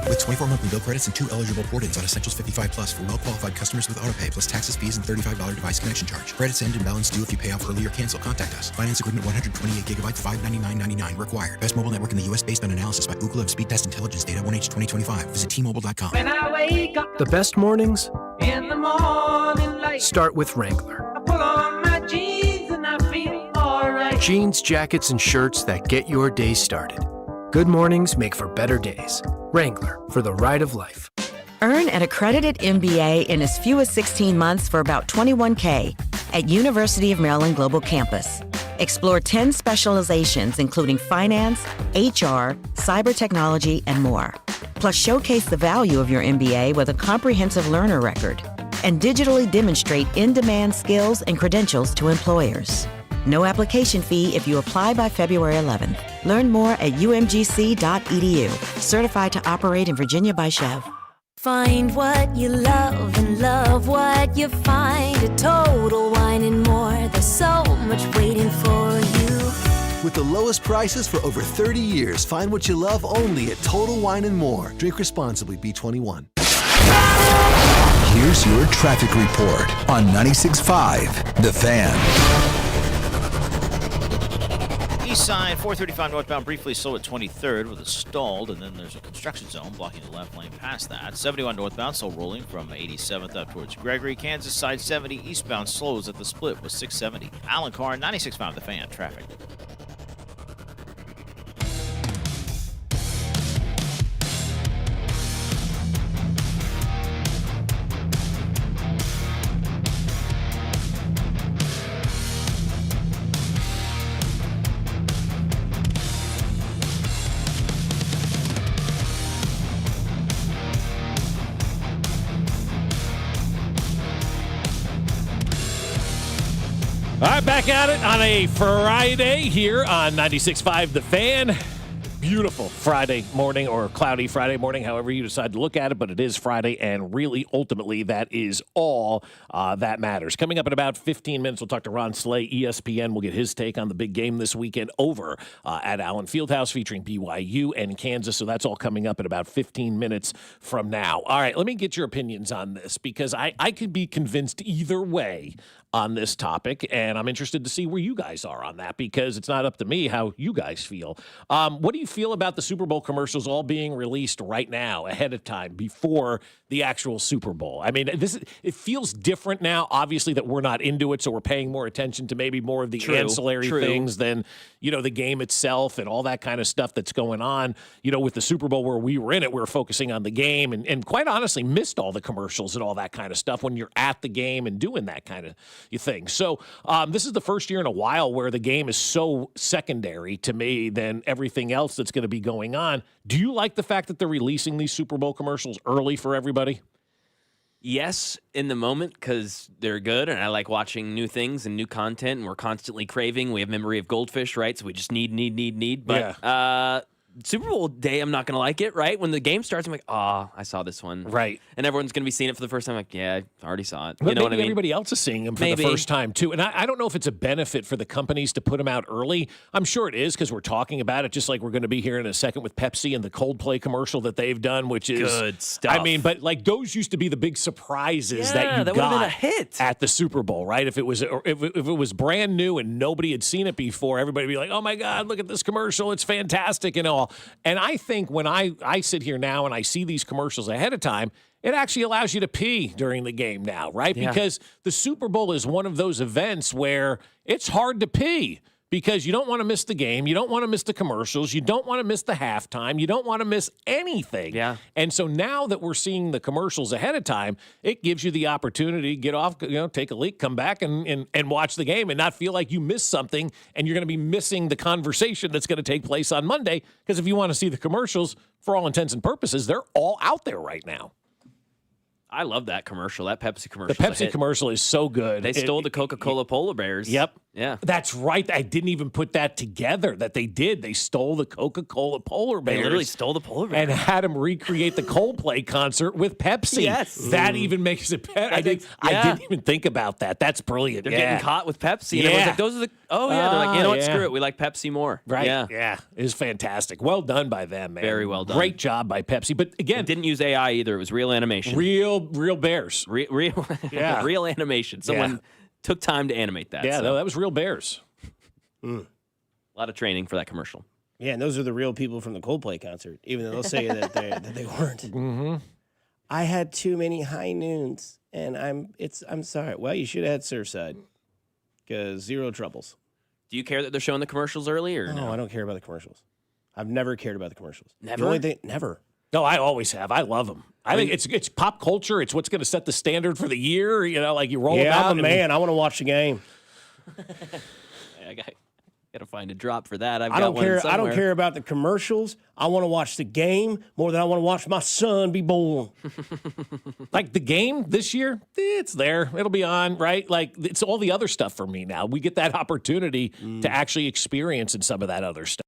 Speaker 18: With 24 monthly bill credits and 2 eligible port-ins on Essentials 55 Plus for well-qualified customers with autopay plus taxes, fees, and $35 device connection charge. Credits end and balance due if you pay off early or cancel. Contact us. Finance agreement 128 gigabytes, $599.99 required. Best mobile network in the U.S. based on analysis by Ookla of Speed Test Intelligence data 1H 2025. Visit T-Mobile.com.
Speaker 19: When I wake up
Speaker 11: The best mornings
Speaker 19: in the morning light,
Speaker 11: start with Wrangler.
Speaker 19: I pull on my jeans and I feel alright.
Speaker 11: Jeans, jackets, and shirts that get your day started. Good mornings make for better days. Wrangler, for the ride of life.
Speaker 20: Earn an accredited MBA in as few as 16 months for about $21K at University of Maryland Global Campus. Explore 10 specializations, including finance, HR, cyber technology, and more. Plus, showcase the value of your MBA with a comprehensive learner record and digitally demonstrate in-demand skills and credentials to employers. No application fee if you apply by February 11th. Learn more at umgc.edu. Certified to operate in Virginia by Chev. Find what you love and love what you find at Total Wine and More. There's so much waiting for you.
Speaker 10: With the lowest prices for over 30 years, find what you love only at Total Wine and More. Drink responsibly, B21.
Speaker 2: Here's your traffic report on 96.5 The Fan.
Speaker 12: East side, 435 northbound, briefly slow at 23rd with a stalled, and then there's a construction zone blocking the left lane past that. 71 northbound, still rolling from 87th up towards Gregory. Kansas side, 70 eastbound, slows at the split with 670. Alan Carr, 96.5 The Fan, traffic.
Speaker 3: All right, back at it on a Friday here on 96.5 The Fan. Beautiful Friday morning or cloudy Friday morning, however you decide to look at it, but it is Friday, and really, ultimately, that is all that matters. Coming up in about 15 minutes, we'll talk to Ron Slay, ESPN. We'll get his take on the big game this weekend over at Allen Fieldhouse featuring BYU and Kansas, so that's all coming up in about 15 minutes from now. All right, let me get your opinions on this, because I could be convinced either way on this topic, and I'm interested to see where you guys are on that, because it's not up to me how you guys feel. What do you feel about the Super Bowl commercials all being released right now, ahead of time, before the actual Super Bowl? I mean, it feels different now, obviously, that we're not into it, so we're paying more attention to maybe more of the ancillary things than, the game itself and all that kind of stuff that's going on. With the Super Bowl where we were in it, we were focusing on the game and quite honestly missed all the commercials and all that kind of stuff when you're at the game and doing that kind of thing. So this is the first year in a while where the game is so secondary to me than everything else that's going to be going on. Do you like the fact that they're releasing these Super Bowl commercials early for everybody?
Speaker 4: Yes, in the moment, because they're good, and I like watching new things and new content, and we're constantly craving. We have memory of goldfish, right? So we just need. But Super Bowl day, I'm not going to like it, right? When the game starts, I'm like, I saw this one.
Speaker 3: Right.
Speaker 4: And everyone's going to be seeing it for the first time. Like, yeah, I already saw it.
Speaker 3: But
Speaker 4: you know what I mean?
Speaker 3: Everybody else is seeing them for the first time, too. And I don't know if it's a benefit for the companies to put them out early. I'm sure it is, because we're talking about it, just like we're going to be here in a second with Pepsi and the Coldplay commercial that they've done, which is
Speaker 4: good stuff.
Speaker 3: I mean, but like those used to be the big surprises that you
Speaker 4: that
Speaker 3: got
Speaker 4: been a hit
Speaker 3: at the Super Bowl, right? If it was brand new and nobody had seen it before, everybody would be like, oh my God, look at this commercial. It's fantastic and all. And I think when I sit here now and I see these commercials ahead of time, it actually allows you to pee during the game now, right?
Speaker 4: Yeah.
Speaker 3: Because the Super Bowl is one of those events where it's hard to pee because you don't want to miss the game. You don't want to miss the commercials. You don't want to miss the halftime. You don't want to miss anything.
Speaker 4: Yeah.
Speaker 3: And so now that we're seeing the commercials ahead of time, it gives you the opportunity to get off, take a leak, come back and watch the game and not feel like you missed something and you're going to be missing the conversation that's going to take place on Monday. Because if you want to see the commercials, for all intents and purposes, they're all out there right now.
Speaker 4: I love that commercial, that Pepsi commercial.
Speaker 3: The Pepsi commercial is so good.
Speaker 4: They stole the Coca-Cola polar bears.
Speaker 3: Yep.
Speaker 4: Yeah.
Speaker 3: That's right. I didn't even put that together that they did. They stole the Coca-Cola polar bears.
Speaker 4: They literally stole the polar bears.
Speaker 3: And had them recreate the Coldplay concert with Pepsi.
Speaker 4: Yes.
Speaker 3: That even makes it better. I didn't even think about that. That's brilliant.
Speaker 4: They're getting caught with Pepsi. And everyone's like, those are the, they're like, you know what, screw it. We like Pepsi more.
Speaker 3: Right.
Speaker 4: Yeah.
Speaker 3: It was fantastic. Well done by them, man.
Speaker 4: Very well done.
Speaker 3: Great job by Pepsi. But again,
Speaker 4: it didn't use AI either. It was real animation.
Speaker 3: Real bears.
Speaker 4: Real animation. Someone took time to animate that.
Speaker 3: Yeah,
Speaker 4: so.
Speaker 3: no, that was real bears.
Speaker 4: A lot of training for that commercial.
Speaker 1: Yeah, and those are the real people from the Coldplay concert, even though they'll say that they weren't.
Speaker 3: Mm-hmm.
Speaker 1: I had too many high noons, and I'm sorry. Well, you should have had Surfside, because zero troubles.
Speaker 4: Do you care that they're showing the commercials early, or no?
Speaker 1: I don't care about the commercials. I've never cared about the commercials.
Speaker 4: Never?
Speaker 1: The only thing, never.
Speaker 3: No, I always have. I love them. I think it's pop culture. It's what's going to set the standard for the year. Like you roll them out.
Speaker 1: I'm a man. I want to watch the game.
Speaker 4: I got to find a drop for that.
Speaker 1: I don't care about the commercials. I want to watch the game more than I want to watch my son be born.
Speaker 3: Like the game this year, it's there. It'll be on, right? Like it's all the other stuff for me now. We get that opportunity to actually experience in some of that other stuff.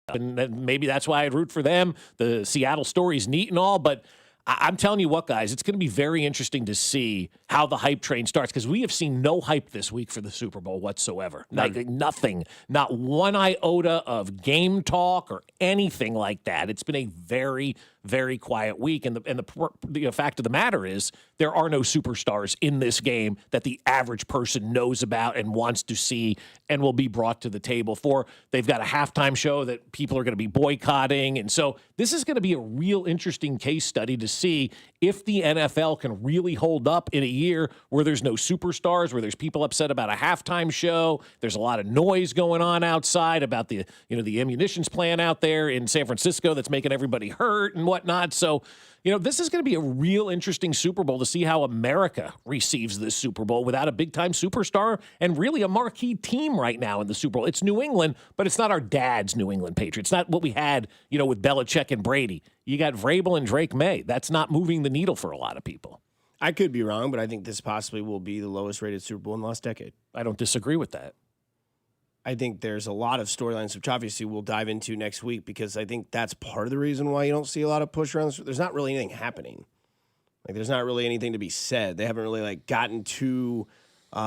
Speaker 3: And maybe that's why I'd root for them. The Seattle story's neat and all, but I'm telling you what, guys, it's going to be very interesting to see how the hype train starts, because we have seen no hype this week for the Super Bowl whatsoever. Like nothing, not one iota of game talk or anything like that. It's been a very, very quiet week, and the fact of the matter is there are no superstars in this game that the average person knows about and wants to see and will be brought to the table for. They've got a halftime show that people are going to be boycotting, and so this is going to be a real interesting case study to see if the NFL can really hold up in a year where there's no superstars, where there's people upset about a halftime show. There's a lot of noise going on outside about the ammunitions plant out there in San Francisco that's making everybody hurt and whatnot. So, this is going to be a real interesting Super Bowl to see how America receives this Super Bowl without a big-time superstar and really a marquee team right now in the Super Bowl. It's New England, but it's not our dad's New England Patriots. It's not what we had, with Belichick and Brady. You got Vrabel and Drake May. That's not moving the needle for a lot of people.
Speaker 1: I could be wrong, but I think this possibly will be the lowest-rated Super Bowl in the last decade.
Speaker 3: I don't disagree with that.
Speaker 1: I think there's a lot of storylines, which obviously we'll dive into next week, because I think that's part of the reason why you don't see a lot of push around. There's not really anything happening. There's not really anything to be said. They haven't really gotten to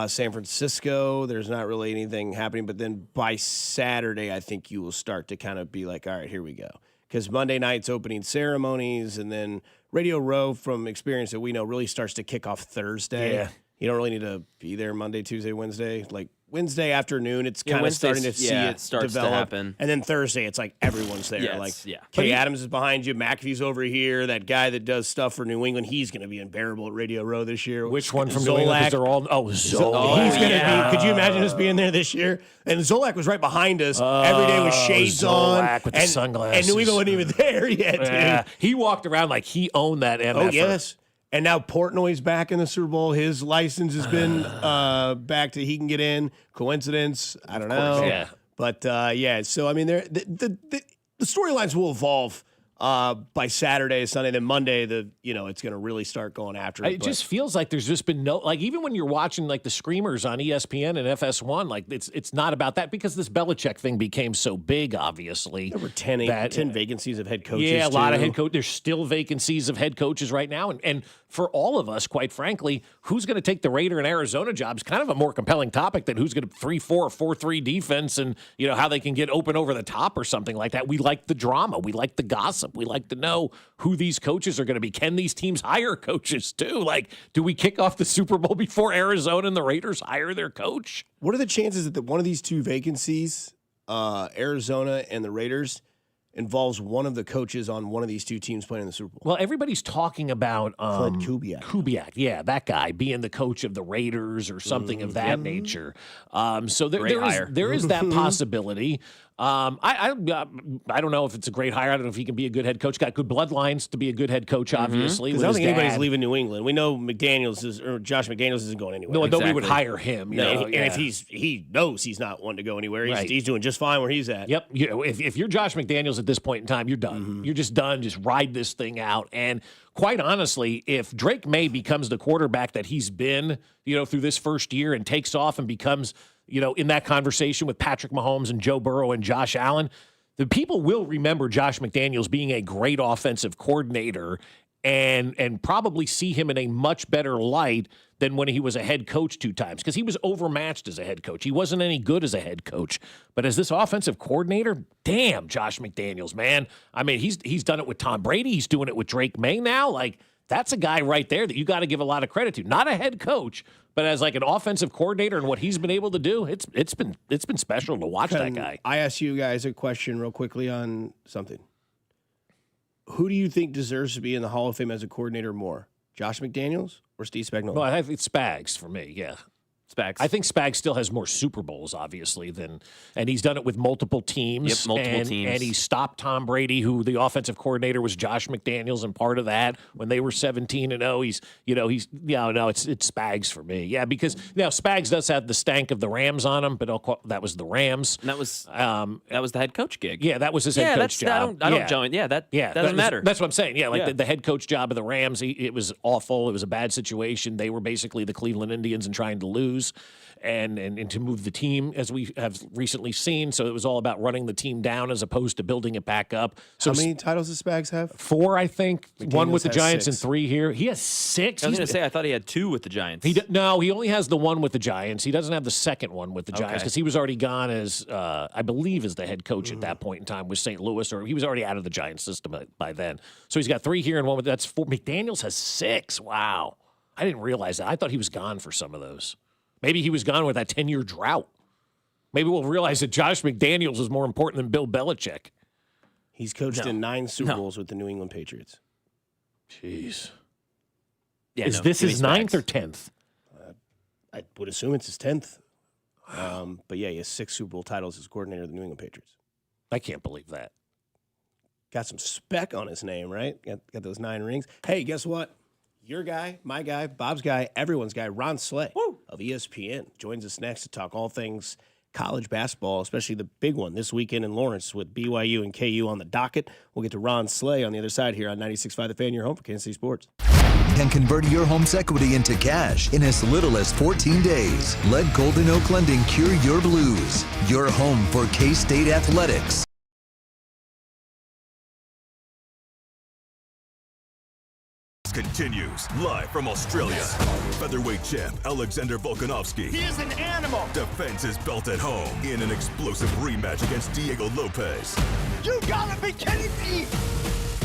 Speaker 1: San Francisco. There's not really anything happening. But then by Saturday, I think you will start to kind of be like, all right, here we go. Because Monday night's opening ceremonies, and then Radio Row, from experience that we know, really starts to kick off Thursday.
Speaker 3: Yeah.
Speaker 1: You don't really need to be there Monday, Tuesday, Wednesday. Wednesday afternoon, it's kind of starting to see it
Speaker 4: starts
Speaker 1: develop.
Speaker 4: to happen.
Speaker 1: And then Thursday, it's like everyone's there.
Speaker 4: Yes,
Speaker 1: Kay Adams is behind you. McAfee's over here. That guy that does stuff for New England, he's going to be unbearable at Radio Row this year.
Speaker 3: Which one from New England? 'Cause they're all Zolak.
Speaker 1: He's going to be. Could you imagine us being there this year? And Zolak was right behind us every day with shades
Speaker 3: Zolak
Speaker 1: on.
Speaker 3: with the sunglasses.
Speaker 1: And New England wasn't even there yet, dude.
Speaker 3: Yeah. He walked around like he owned that MF.
Speaker 1: Oh, yes. And now Portnoy's back in the Super Bowl. His license has been back to he can get in. Coincidence? I don't know.
Speaker 3: Yeah.
Speaker 1: But so I mean, the storylines will evolve by Saturday, Sunday, then Monday. It's going to really start going after it.
Speaker 3: It just feels like there's just been even when you're watching the Screamers on ESPN and FS1, it's not about that, because this Belichick thing became so big. Obviously,
Speaker 1: there were 10 vacancies of head coaches.
Speaker 3: Yeah, a lot of head coaches. There's still vacancies of head coaches right now, and for all of us, quite frankly, who's going to take the Raider and Arizona job is kind of a more compelling topic than who's going to 3-4 or 4-3 defense, and how they can get open over the top or something like that. We like the drama. We like the gossip. We like to know who these coaches are going to be. Can these teams hire coaches too? Do we kick off the Super Bowl before Arizona and the Raiders hire their coach?
Speaker 1: What are the chances that one of these two vacancies, Arizona and the Raiders, involves one of the coaches on one of these two teams playing in the Super Bowl?
Speaker 3: Well, everybody's talking about
Speaker 1: Fred Kubiak.
Speaker 3: Kubiak, yeah, that guy being the coach of the Raiders or something of that nature. So there is that possibility. I don't know if it's a great hire. I don't know if he can be a good head coach. Got good bloodlines to be a good head coach, obviously.
Speaker 1: Because I don't think anybody's leaving New England. We know Josh McDaniels isn't going anywhere.
Speaker 3: No, nobody would hire him.
Speaker 1: And if he knows he's not one to go anywhere, he's doing just fine where he's at.
Speaker 3: Yep. If you're Josh McDaniels at this point in time, you're done. You're just done. Just ride this thing out. And quite honestly, if Drake May becomes the quarterback that he's been, through this first year and takes off and becomes, in that conversation with Patrick Mahomes and Joe Burrow and Josh Allen, the people will remember Josh McDaniels being a great offensive coordinator and probably see him in a much better light than when he was a head coach 2 times, because he was overmatched as a head coach. He wasn't any good as a head coach. But as this offensive coordinator, damn, Josh McDaniels, man. I mean, he's done it with Tom Brady. He's doing it with Drake May now. That's a guy right there that you got to give a lot of credit to. Not a head coach, but as an offensive coordinator and what he's been able to do, it's been special to watch that guy.
Speaker 1: I ask you guys a question real quickly on something. Who do you think deserves to be in the Hall of Fame as a coordinator more, Josh McDaniels or Steve Spagnuolo?
Speaker 3: Well, I think it's Spags for me, yeah.
Speaker 4: Spags.
Speaker 3: I think Spags still has more Super Bowls, obviously, and he's done it with multiple teams.
Speaker 4: Yep, multiple teams.
Speaker 3: And he stopped Tom Brady, who the offensive coordinator was Josh McDaniels, and part of that when they were 17-0. It's Spags for me. Yeah, because now Spags does have the stank of the Rams on him, but that was the Rams.
Speaker 4: And that was the head coach gig.
Speaker 3: Yeah, that was his head coach job.
Speaker 4: I don't join. Yeah, that doesn't matter.
Speaker 3: That's what I'm saying. Yeah, the head coach job of the Rams, it was awful. It was a bad situation. They were basically the Cleveland Indians and trying to lose. lose. And to move the team, as we have recently seen. So it was all about running the team down as opposed to building it back up. So
Speaker 1: how many titles does Spags have?
Speaker 3: 4, I think.
Speaker 1: McDaniels
Speaker 3: 1 with the
Speaker 1: has
Speaker 3: Giants
Speaker 1: 6.
Speaker 3: and 3 here. He has 6.
Speaker 4: I was going to say, I thought he had 2 with the Giants.
Speaker 3: No, he only has the 1 with the Giants. He doesn't have the second one with the Giants
Speaker 4: Okay.
Speaker 3: because he was already gone as, I believe, as the head coach at that point in time with St. Louis, or he was already out of the Giants system by then. So he's got 3 here and 1 with that's 4. McDaniels has 6. Wow. I didn't realize that. I thought he was gone for some of those. Maybe he was gone with that 10-year drought. Maybe we'll realize that Josh McDaniels is more important than Bill Belichick.
Speaker 1: He's coached in 9 Super Bowls with the New England Patriots.
Speaker 3: Jeez.
Speaker 4: Yeah,
Speaker 3: Is this his 9th or 10th?
Speaker 1: I would assume it's his 10th. But yeah, he has 6 Super Bowl titles as coordinator of the New England Patriots.
Speaker 3: I can't believe that.
Speaker 1: Got some spec on his name, right? Got those 9 rings. Hey, guess what? Your guy, my guy, Bob's guy, everyone's guy, Ron Slay of ESPN joins us next to talk all things college basketball, especially the big one this weekend in Lawrence with BYU and KU on the docket. We'll get to Ron Slay on the other side here on 96.5 The Fan, your home for Kansas City Sports.
Speaker 2: Can convert your home's equity into cash in as little as 14 days. Let Golden Oak Lending cure your blues. Your home for K-State athletics.
Speaker 17: Continues live from Australia. Featherweight champ Alexander Volkanovski.
Speaker 7: He is an animal.
Speaker 17: Defends his belt at home in an explosive rematch against Diego Lopez.
Speaker 7: You gotta be kidding me.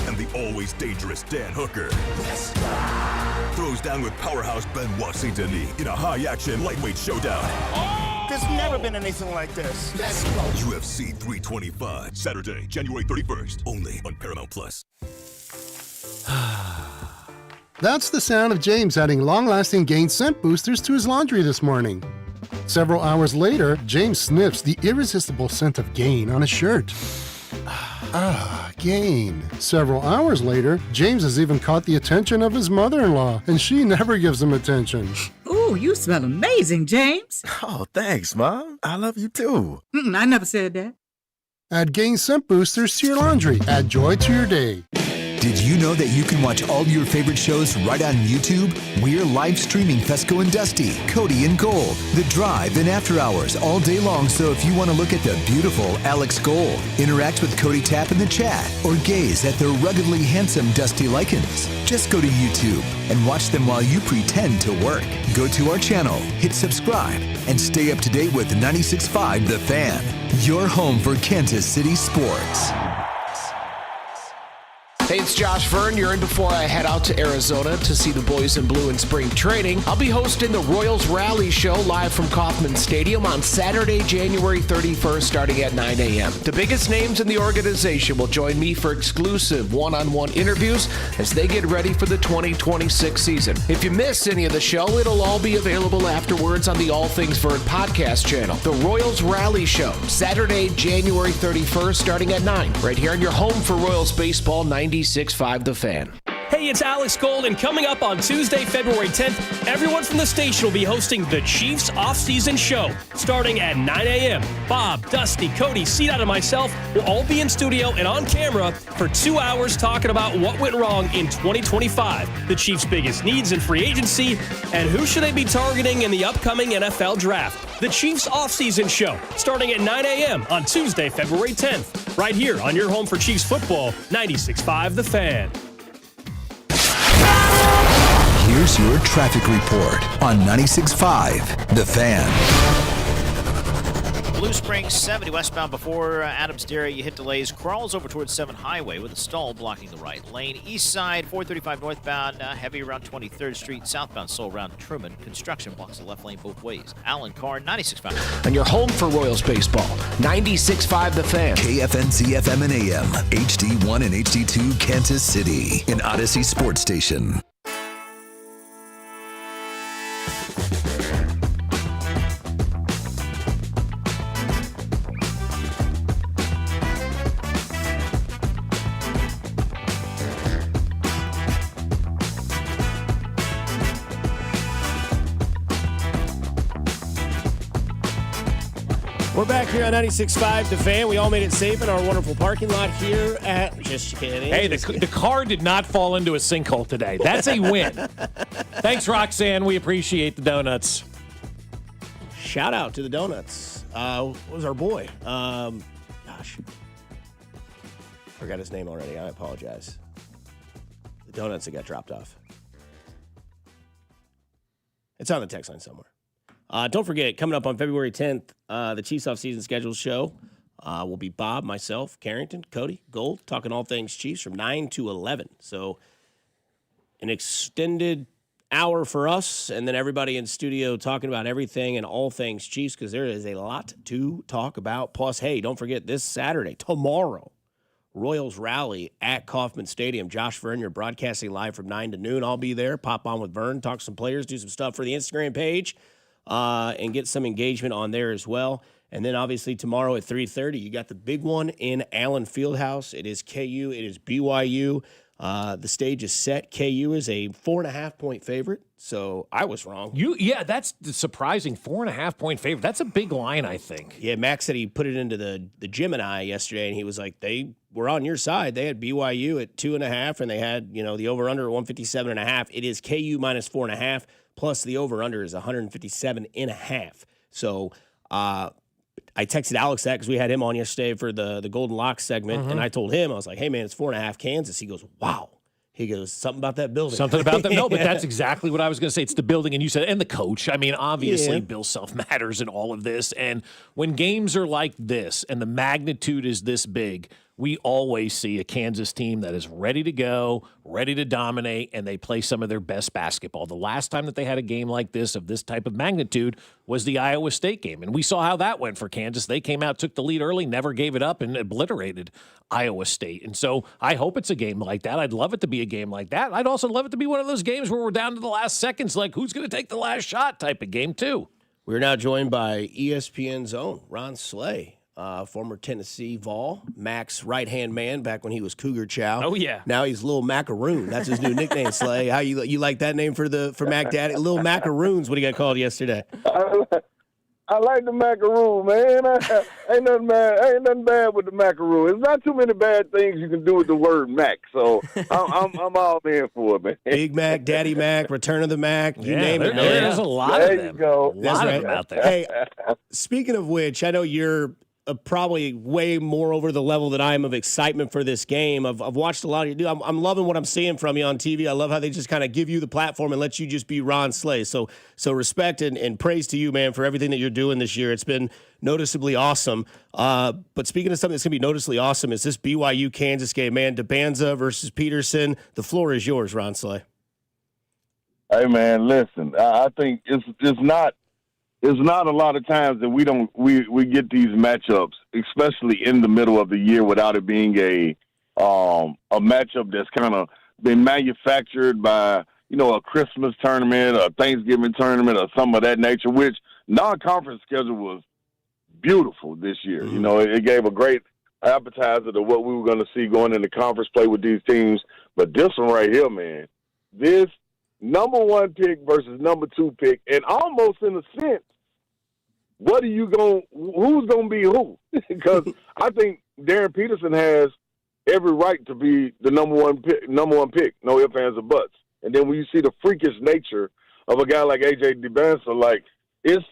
Speaker 17: And the always dangerous Dan Hooker.
Speaker 7: Yes.
Speaker 17: Throws down with powerhouse Benoit Saint-Denis in a high-action lightweight showdown.
Speaker 7: Oh! There's never been anything like this. Let's go.
Speaker 17: UFC 325, Saturday, January 31st, only on Paramount+.
Speaker 21: That's the sound of James adding long-lasting Gain scent boosters to his laundry this morning. Several hours later, James sniffs the irresistible scent of Gain on his shirt. Gain. Several hours later, James has even caught the attention of his mother-in-law, and she never gives him attention.
Speaker 22: Ooh, you smell amazing, James.
Speaker 23: Oh, thanks, Mom. I love you too.
Speaker 22: I never said that.
Speaker 21: Add Gain scent boosters to your laundry. Add joy to your day.
Speaker 2: Did you know that you can watch all your favorite shows right on YouTube? We're live streaming Fesco and Dusty, Cody and Gold, The Drive, and After Hours all day long. So if you want to look at the beautiful Alex Gold, interact with Cody Tapp in the chat, or gaze at the ruggedly handsome Dusty Likens, just go to YouTube and watch them while you pretend to work. Go to our channel, hit subscribe, and stay up to date with 96.5 The Fan, your home for Kansas City sports.
Speaker 24: Hey, it's Josh Vern. You're in before I head out to Arizona to see the boys in blue in spring training. I'll be hosting the Royals Rally Show live from Kauffman Stadium on Saturday, January 31st, starting at 9 a.m. The biggest names in the organization will join me for exclusive one-on-one interviews as they get ready for the 2026 season. If you miss any of the show, it'll all be available afterwards on the All Things Vern podcast channel. The Royals Rally Show, Saturday, January 31st, starting at 9, right here on your home for Royals baseball, 96.5 The Fan.
Speaker 25: Hey, it's Alex Gold, and coming up on Tuesday, February 10th, everyone from the station will be hosting the Chiefs Off-Season Show, starting at 9 a.m. Bob, Dusty, Cody, C-Dot, and myself will all be in studio and on camera for 2 hours talking about what went wrong in 2025, the Chiefs' biggest needs in free agency, and who should they be targeting in the upcoming NFL Draft. The Chiefs Off-Season Show, starting at 9 a.m. on Tuesday, February 10th, right here on your home for Chiefs football, 96.5 The Fan.
Speaker 2: Here's your traffic report on 96.5 The Fan.
Speaker 12: Blue Springs 70 westbound before Adams Dairy. You hit delays. Crawls over towards 7 Highway with a stall blocking the right lane. East side 435 northbound. Heavy around 23rd Street. Southbound slow around Truman. Construction blocks the left lane both ways. Alan Carr 96.5.
Speaker 24: And your home for Royals baseball, 96.5 The Fan.
Speaker 2: KFNC FM and AM, HD1 and HD2 Kansas City, an Odyssey sports station.
Speaker 1: We're back here on 96.5 The Fan. We all made it safe in our wonderful parking lot here at... Just kidding.
Speaker 3: Hey, the car did not fall into a sinkhole today. That's a win. Thanks, Roxanne. We appreciate the donuts.
Speaker 1: shout out to the Donuts. What was our boy? Forgot his name already. I apologize. The Donuts that got dropped off. It's on the text line somewhere. Don't forget, coming up on February 10th, the Chiefs off-season schedule show will be Bob, myself, Carrington, Cody, Gold, talking all things Chiefs from 9 to 11. So an extended hour for us, and then everybody in studio talking about everything and all things Chiefs, because there is a lot to talk about. Plus, hey, don't forget this Saturday, tomorrow, Royals rally at Kauffman Stadium. Josh Vern, you're broadcasting live from 9 to noon. I'll be there. Pop on with Vern, talk to some players, do some stuff for the Instagram page, and get some engagement on there as well. And then obviously tomorrow at 3:30, you got the big one in Allen Fieldhouse. It is KU. It is BYU. The stage is set. KU is a 4.5-point favorite, so I was wrong.
Speaker 3: That's the surprising 4.5-point favorite. That's a big line, I think.
Speaker 1: Yeah, Max said he put it into the Gemini yesterday, and he was like, they were on your side. They had BYU at 2.5, and they had the over/under at 157.5. It is KU minus 4.5, plus the over/under is 157.5. So I texted Alex that because we had him on yesterday for the Golden Lock segment, and I told him, I was like, hey, man, it's 4.5 Kansas. He goes, wow. He goes, something about that building.
Speaker 3: Something about them. No, but that's exactly what I was going to say. It's the building, and you said, and the coach. I mean, obviously, Bill Self matters in all of this. And when games are like this and the magnitude is this big, we always see a Kansas team that is ready to go, ready to dominate, and they play some of their best basketball. The last time that they had a game like this of this type of magnitude was the Iowa State game, and we saw how that went for Kansas. They came out, took the lead early, never gave it up, and obliterated Iowa State. And so I hope it's a game like that. I'd love it to be a game like that. I'd also love it to be one of those games where we're down to the last seconds, like who's going to take the last shot type of game, too.
Speaker 1: We're now joined by ESPN's own Ron Slay. Former Tennessee Vol, Mac's right-hand man back when he was Cougar Chow.
Speaker 4: Oh, yeah.
Speaker 1: Now he's Little Macaroon. That's his new nickname, Slay. How you like that name for Mac Daddy? Little Macaroons, what he got called yesterday.
Speaker 5: I like the macaroon, man. Ain't nothing bad with the macaroon. There's not too many bad things you can do with the word Mac, so I'm all in for it, man.
Speaker 1: Big Mac, Daddy Mac, Return of the Mac, you name it.
Speaker 3: There's a lot of them.
Speaker 5: There you go.
Speaker 3: A lot of them out there.
Speaker 1: Hey, speaking of which, I know you're probably way more over the level that I am of excitement for this game. I've watched a lot of you do. I'm loving what I'm seeing from you on TV. I love how they just kind of give you the platform and let you just be Ron Slay. So respect and praise to you, man, for everything that you're doing this year. It's been noticeably awesome. But speaking of something that's going to be noticeably awesome, is this BYU Kansas game, man. DeBanza versus Peterson. The floor is yours, Ron Slay.
Speaker 5: Hey, man, listen. I think it's not a lot of times that we get these matchups, especially in the middle of the year, without it being a matchup that's kind of been manufactured by a Christmas tournament, a Thanksgiving tournament, or something of that nature. Which non-conference schedule was beautiful this year.
Speaker 1: Mm-hmm.
Speaker 5: It gave a great appetizer to what we were going to see going into conference play with these teams. But this one right here, man, this number 1 pick versus number 2 pick, and almost in a sense, who's going to be who? Because I think Darren Peterson has every right to be the number one pick, no ifs, ands, or buts. And then when you see the freakish nature of a guy like A.J. DeBanza, like it's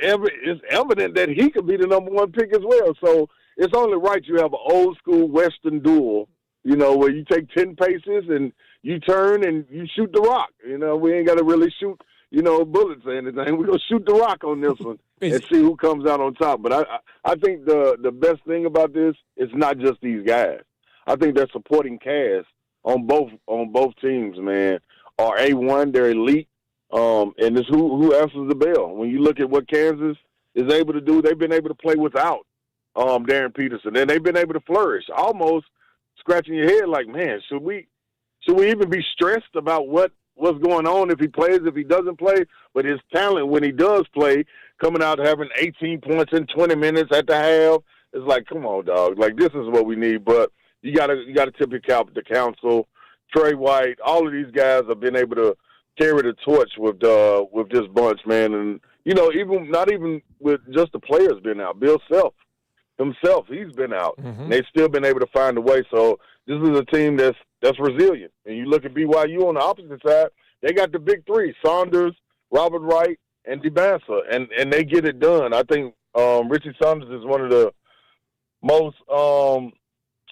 Speaker 5: evident that he could be the number 1 pick as well. So it's only right you have an old school Western duel, where you take 10 paces and you turn and you shoot the rock. We ain't got to really shoot bullets or anything. We're going to shoot the rock on this one and see who comes out on top. But I think the best thing about this is not just these guys. I think their supporting cast on both teams, man, are A1. They're elite. And it's who answers the bell. When you look at what Kansas is able to do, they've been able to play without Darren Peterson. And they've been able to flourish, almost scratching your head like, man, should we even be stressed about what's going on if he plays, if he doesn't play? But his talent when he does play, coming out having 18 points in 20 minutes at the half, it's like, come on, dog. Like, this is what we need. But you gotta tip your cap to Council, Trey White, all of these guys have been able to carry the torch with this bunch, man. And even not even with just the players being out, Bill Self himself, he's been out. Mm-hmm. And they've still been able to find a way. So this is a team that's resilient. And you look at BYU on the opposite side, they got the big three, Saunders, Robert Wright, and DeBansa, and they get it done. I think Richie Saunders is one of the most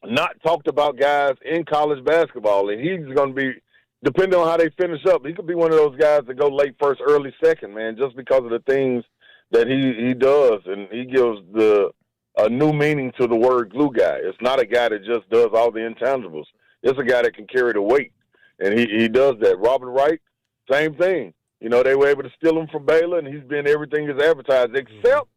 Speaker 5: not talked about guys in college basketball, and he's going to be, depending on how they finish up, he could be one of those guys that go late first, early second, man, just because of the things that he does, and he gives a new meaning to the word glue guy. It's not a guy that just does all the intangibles. It's a guy that can carry the weight, and he does that. Robert Wright, same thing. You know, they were able to steal him from Baylor, and he's been everything as advertised except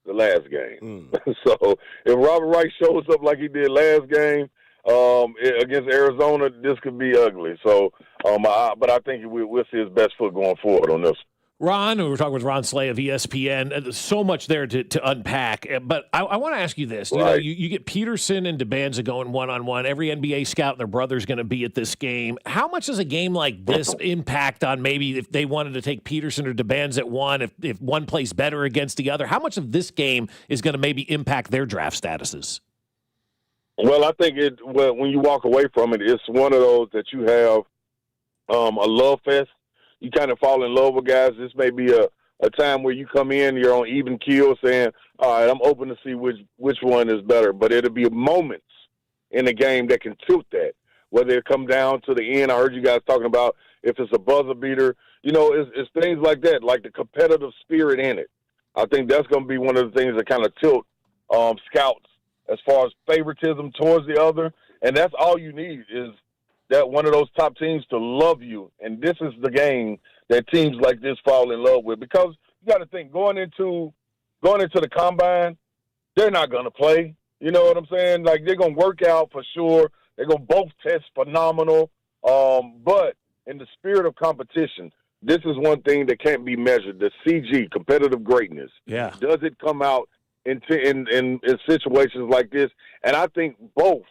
Speaker 5: the last game. So if Robert Wright shows up like he did last game against Arizona, this could be ugly. So, but I think we'll see his best foot going forward on this.
Speaker 3: Ron, we were talking with Ron Slay of ESPN. There's so much there to unpack. But I want to ask you this.
Speaker 5: Right.
Speaker 3: You know, you get Peterson and DeBanza going one-on-one. Every NBA scout and their brother's going to be at this game. How much does a game like this impact on maybe if they wanted to take Peterson or DeBanza at one, if one plays better against the other? How much of this game is going to maybe impact their draft statuses?
Speaker 5: Well, I think when you walk away from it, it's one of those that you have a love fest. You kind of fall in love with guys. This may be a time where you come in, you're on even keel saying, all right, I'm open to see which one is better. But it'll be moments in the game that can tilt that, whether it come down to the end. I heard you guys talking about if it's a buzzer beater. You know, it's things like that, like the competitive spirit in it. I think that's going to be one of the things that kind of tilt scouts as far as favoritism towards the other. And that's all you need is that one of those top teams to love you. And this is the game that teams like this fall in love with. Because you got to think, going into the combine, they're not going to play. You know what I'm saying? Like, they're going to work out for sure. They're going to both test phenomenal. But in the spirit of competition, this is one thing that can't be measured, the CG, competitive greatness.
Speaker 3: Yeah.
Speaker 5: Does it come out in situations like this? And I think both,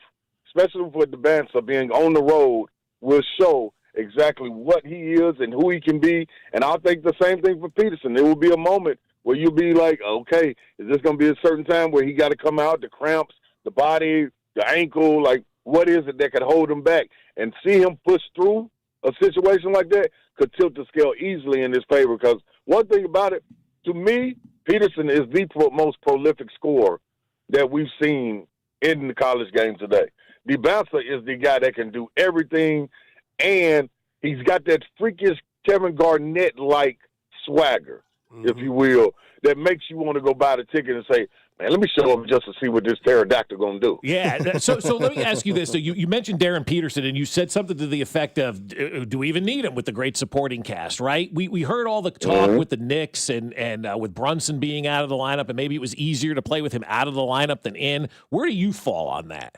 Speaker 5: especially with the Bansa being on the road, will show exactly what he is and who he can be. And I think the same thing for Peterson. There will be a moment where you'll be like, okay, is this going to be a certain time where he got to come out, the cramps, the body, the ankle, like what is it that could hold him back? And see him push through a situation like that could tilt the scale easily in his favor. Because one thing about it, to me, Peterson is the most prolific scorer that we've seen in the college game today. DeBansa is the guy that can do everything, and he's got that freakish Kevin Garnett-like swagger, if you will, that makes you want to go buy the ticket and say, man, let me show up just to see what this pterodactyl going to do.
Speaker 3: Yeah, so let me ask you this. So you mentioned Darren Peterson, and you said something to the effect of, do we even need him with the great supporting cast, right? We heard all the talk with the Knicks and with Brunson being out of the lineup, and maybe it was easier to play with him out of the lineup than in. Where do you fall on that?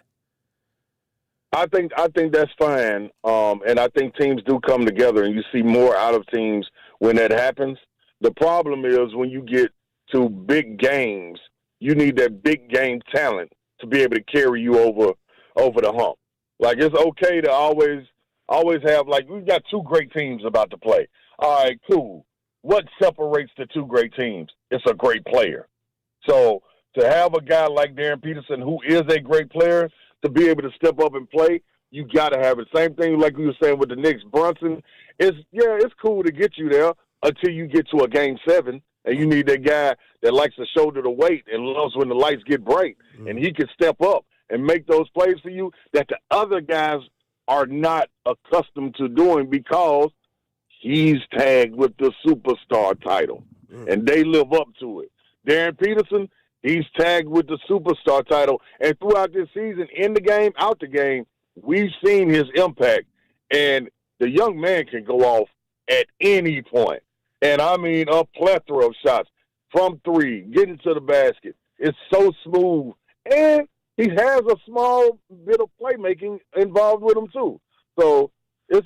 Speaker 5: I think that's fine, and I think teams do come together, and you see more out of teams when that happens. The problem is when you get to big games, you need that big game talent to be able to carry you over the hump. Like, it's okay to always have, like, we've got two great teams about to play. All right, cool. What separates the two great teams? It's a great player. So to have a guy like Darren Peterson, who is a great player, to be able to step up and play, you got to have it. Same thing like we were saying with the Knicks. Brunson, it's cool to get you there until you get to a Game 7, and you need that guy that likes to shoulder the weight and loves when the lights get bright, and he can step up and make those plays for you that the other guys are not accustomed to doing because he's tagged with the superstar title, and they live up to it. Darren Peterson, he's tagged with the superstar title, and throughout this season, in the game, out the game, we've seen his impact, and the young man can go off at any point. And I mean a plethora of shots from three, getting to the basket. It's so smooth. And he has a small bit of playmaking involved with him too. So it's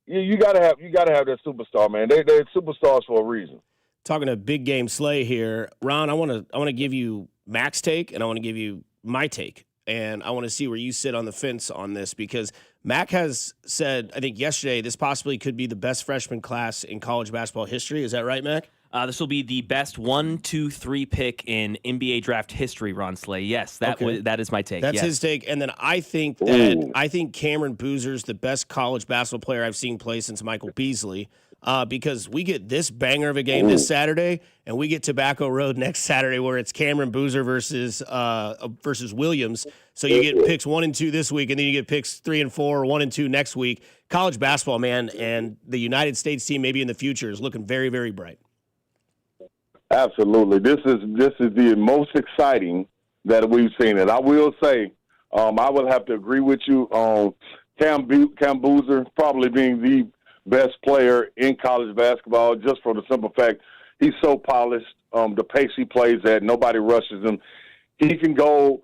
Speaker 5: you gotta have that superstar, man. They're superstars for a reason.
Speaker 1: Talking a big game Slay here, Ron, I wanna give you Mac's take and I want to give you my take. And I want to see where you sit on the fence on this because Mac has said, I think yesterday, this possibly could be the best freshman class in college basketball history. Is that right, Mac?
Speaker 4: This will be the best 1, 2, 3 pick in NBA draft history, Ron Slay. Yes, that is my take.
Speaker 1: That's his take. And then I think Cameron Boozer's the best college basketball player I've seen play since Michael Beasley. because we get this banger of a game this Saturday, and we get Tobacco Road next Saturday where it's Cameron Boozer versus Williams. So you get picks 1 and 2 this week, and then you get picks 3 and 4, 1 and 2 next week. College basketball, man, and the United States team maybe in the future is looking very, very bright.
Speaker 5: Absolutely. This is the most exciting that we've seen it. I will say, I will have to agree with you on Cam Boozer probably being the best player in college basketball, just for the simple fact he's so polished. The pace he plays at, nobody rushes him. He can go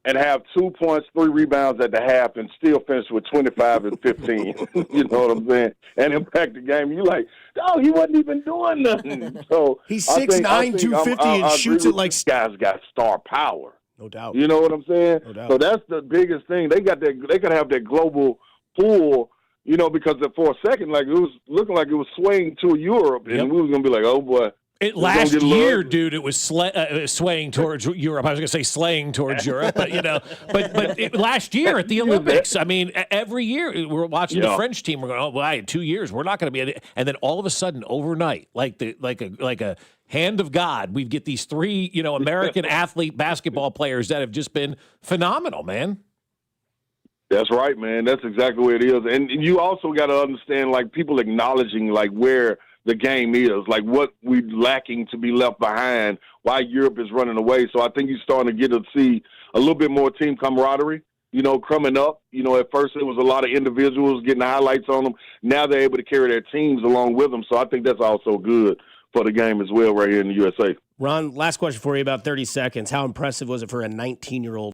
Speaker 5: and have 2 points, 3 rebounds at the half and still finish with 25 and 15. You know what I'm saying? And impact the game. You're like, oh, he wasn't even doing nothing. So
Speaker 1: he's 6'9", 250, and shoots it like...
Speaker 5: Guys got star power.
Speaker 1: No doubt.
Speaker 5: You know what I'm saying?
Speaker 1: No doubt.
Speaker 5: So that's the biggest thing. They got to have that global pull, you know, because for a second, like, it was looking like it was swaying to Europe, and we was going to be like, oh, boy.
Speaker 3: Last year, dude, it was swaying towards Europe. I was going to say slaying towards Europe, but last year at the Olympics, I mean, every year we're watching the French team. We're going, oh, well, in 2 years we're not going to be, and then all of a sudden, overnight, like a hand of God, we get these 3, American athlete basketball players that have just been phenomenal, man.
Speaker 5: That's right, man. That's exactly what it is, and you also got to understand, like, people acknowledging like where the game is, like what we're lacking to be left behind, why Europe is running away. So I think you're starting to get to see a little bit more team camaraderie, coming up. At first it was a lot of individuals getting the highlights on them. Now they're able to carry their teams along with them. So I think that's also good for the game as well right here in the USA.
Speaker 1: Ron, last question for you, about 30 seconds. How impressive was it for a 19-year-old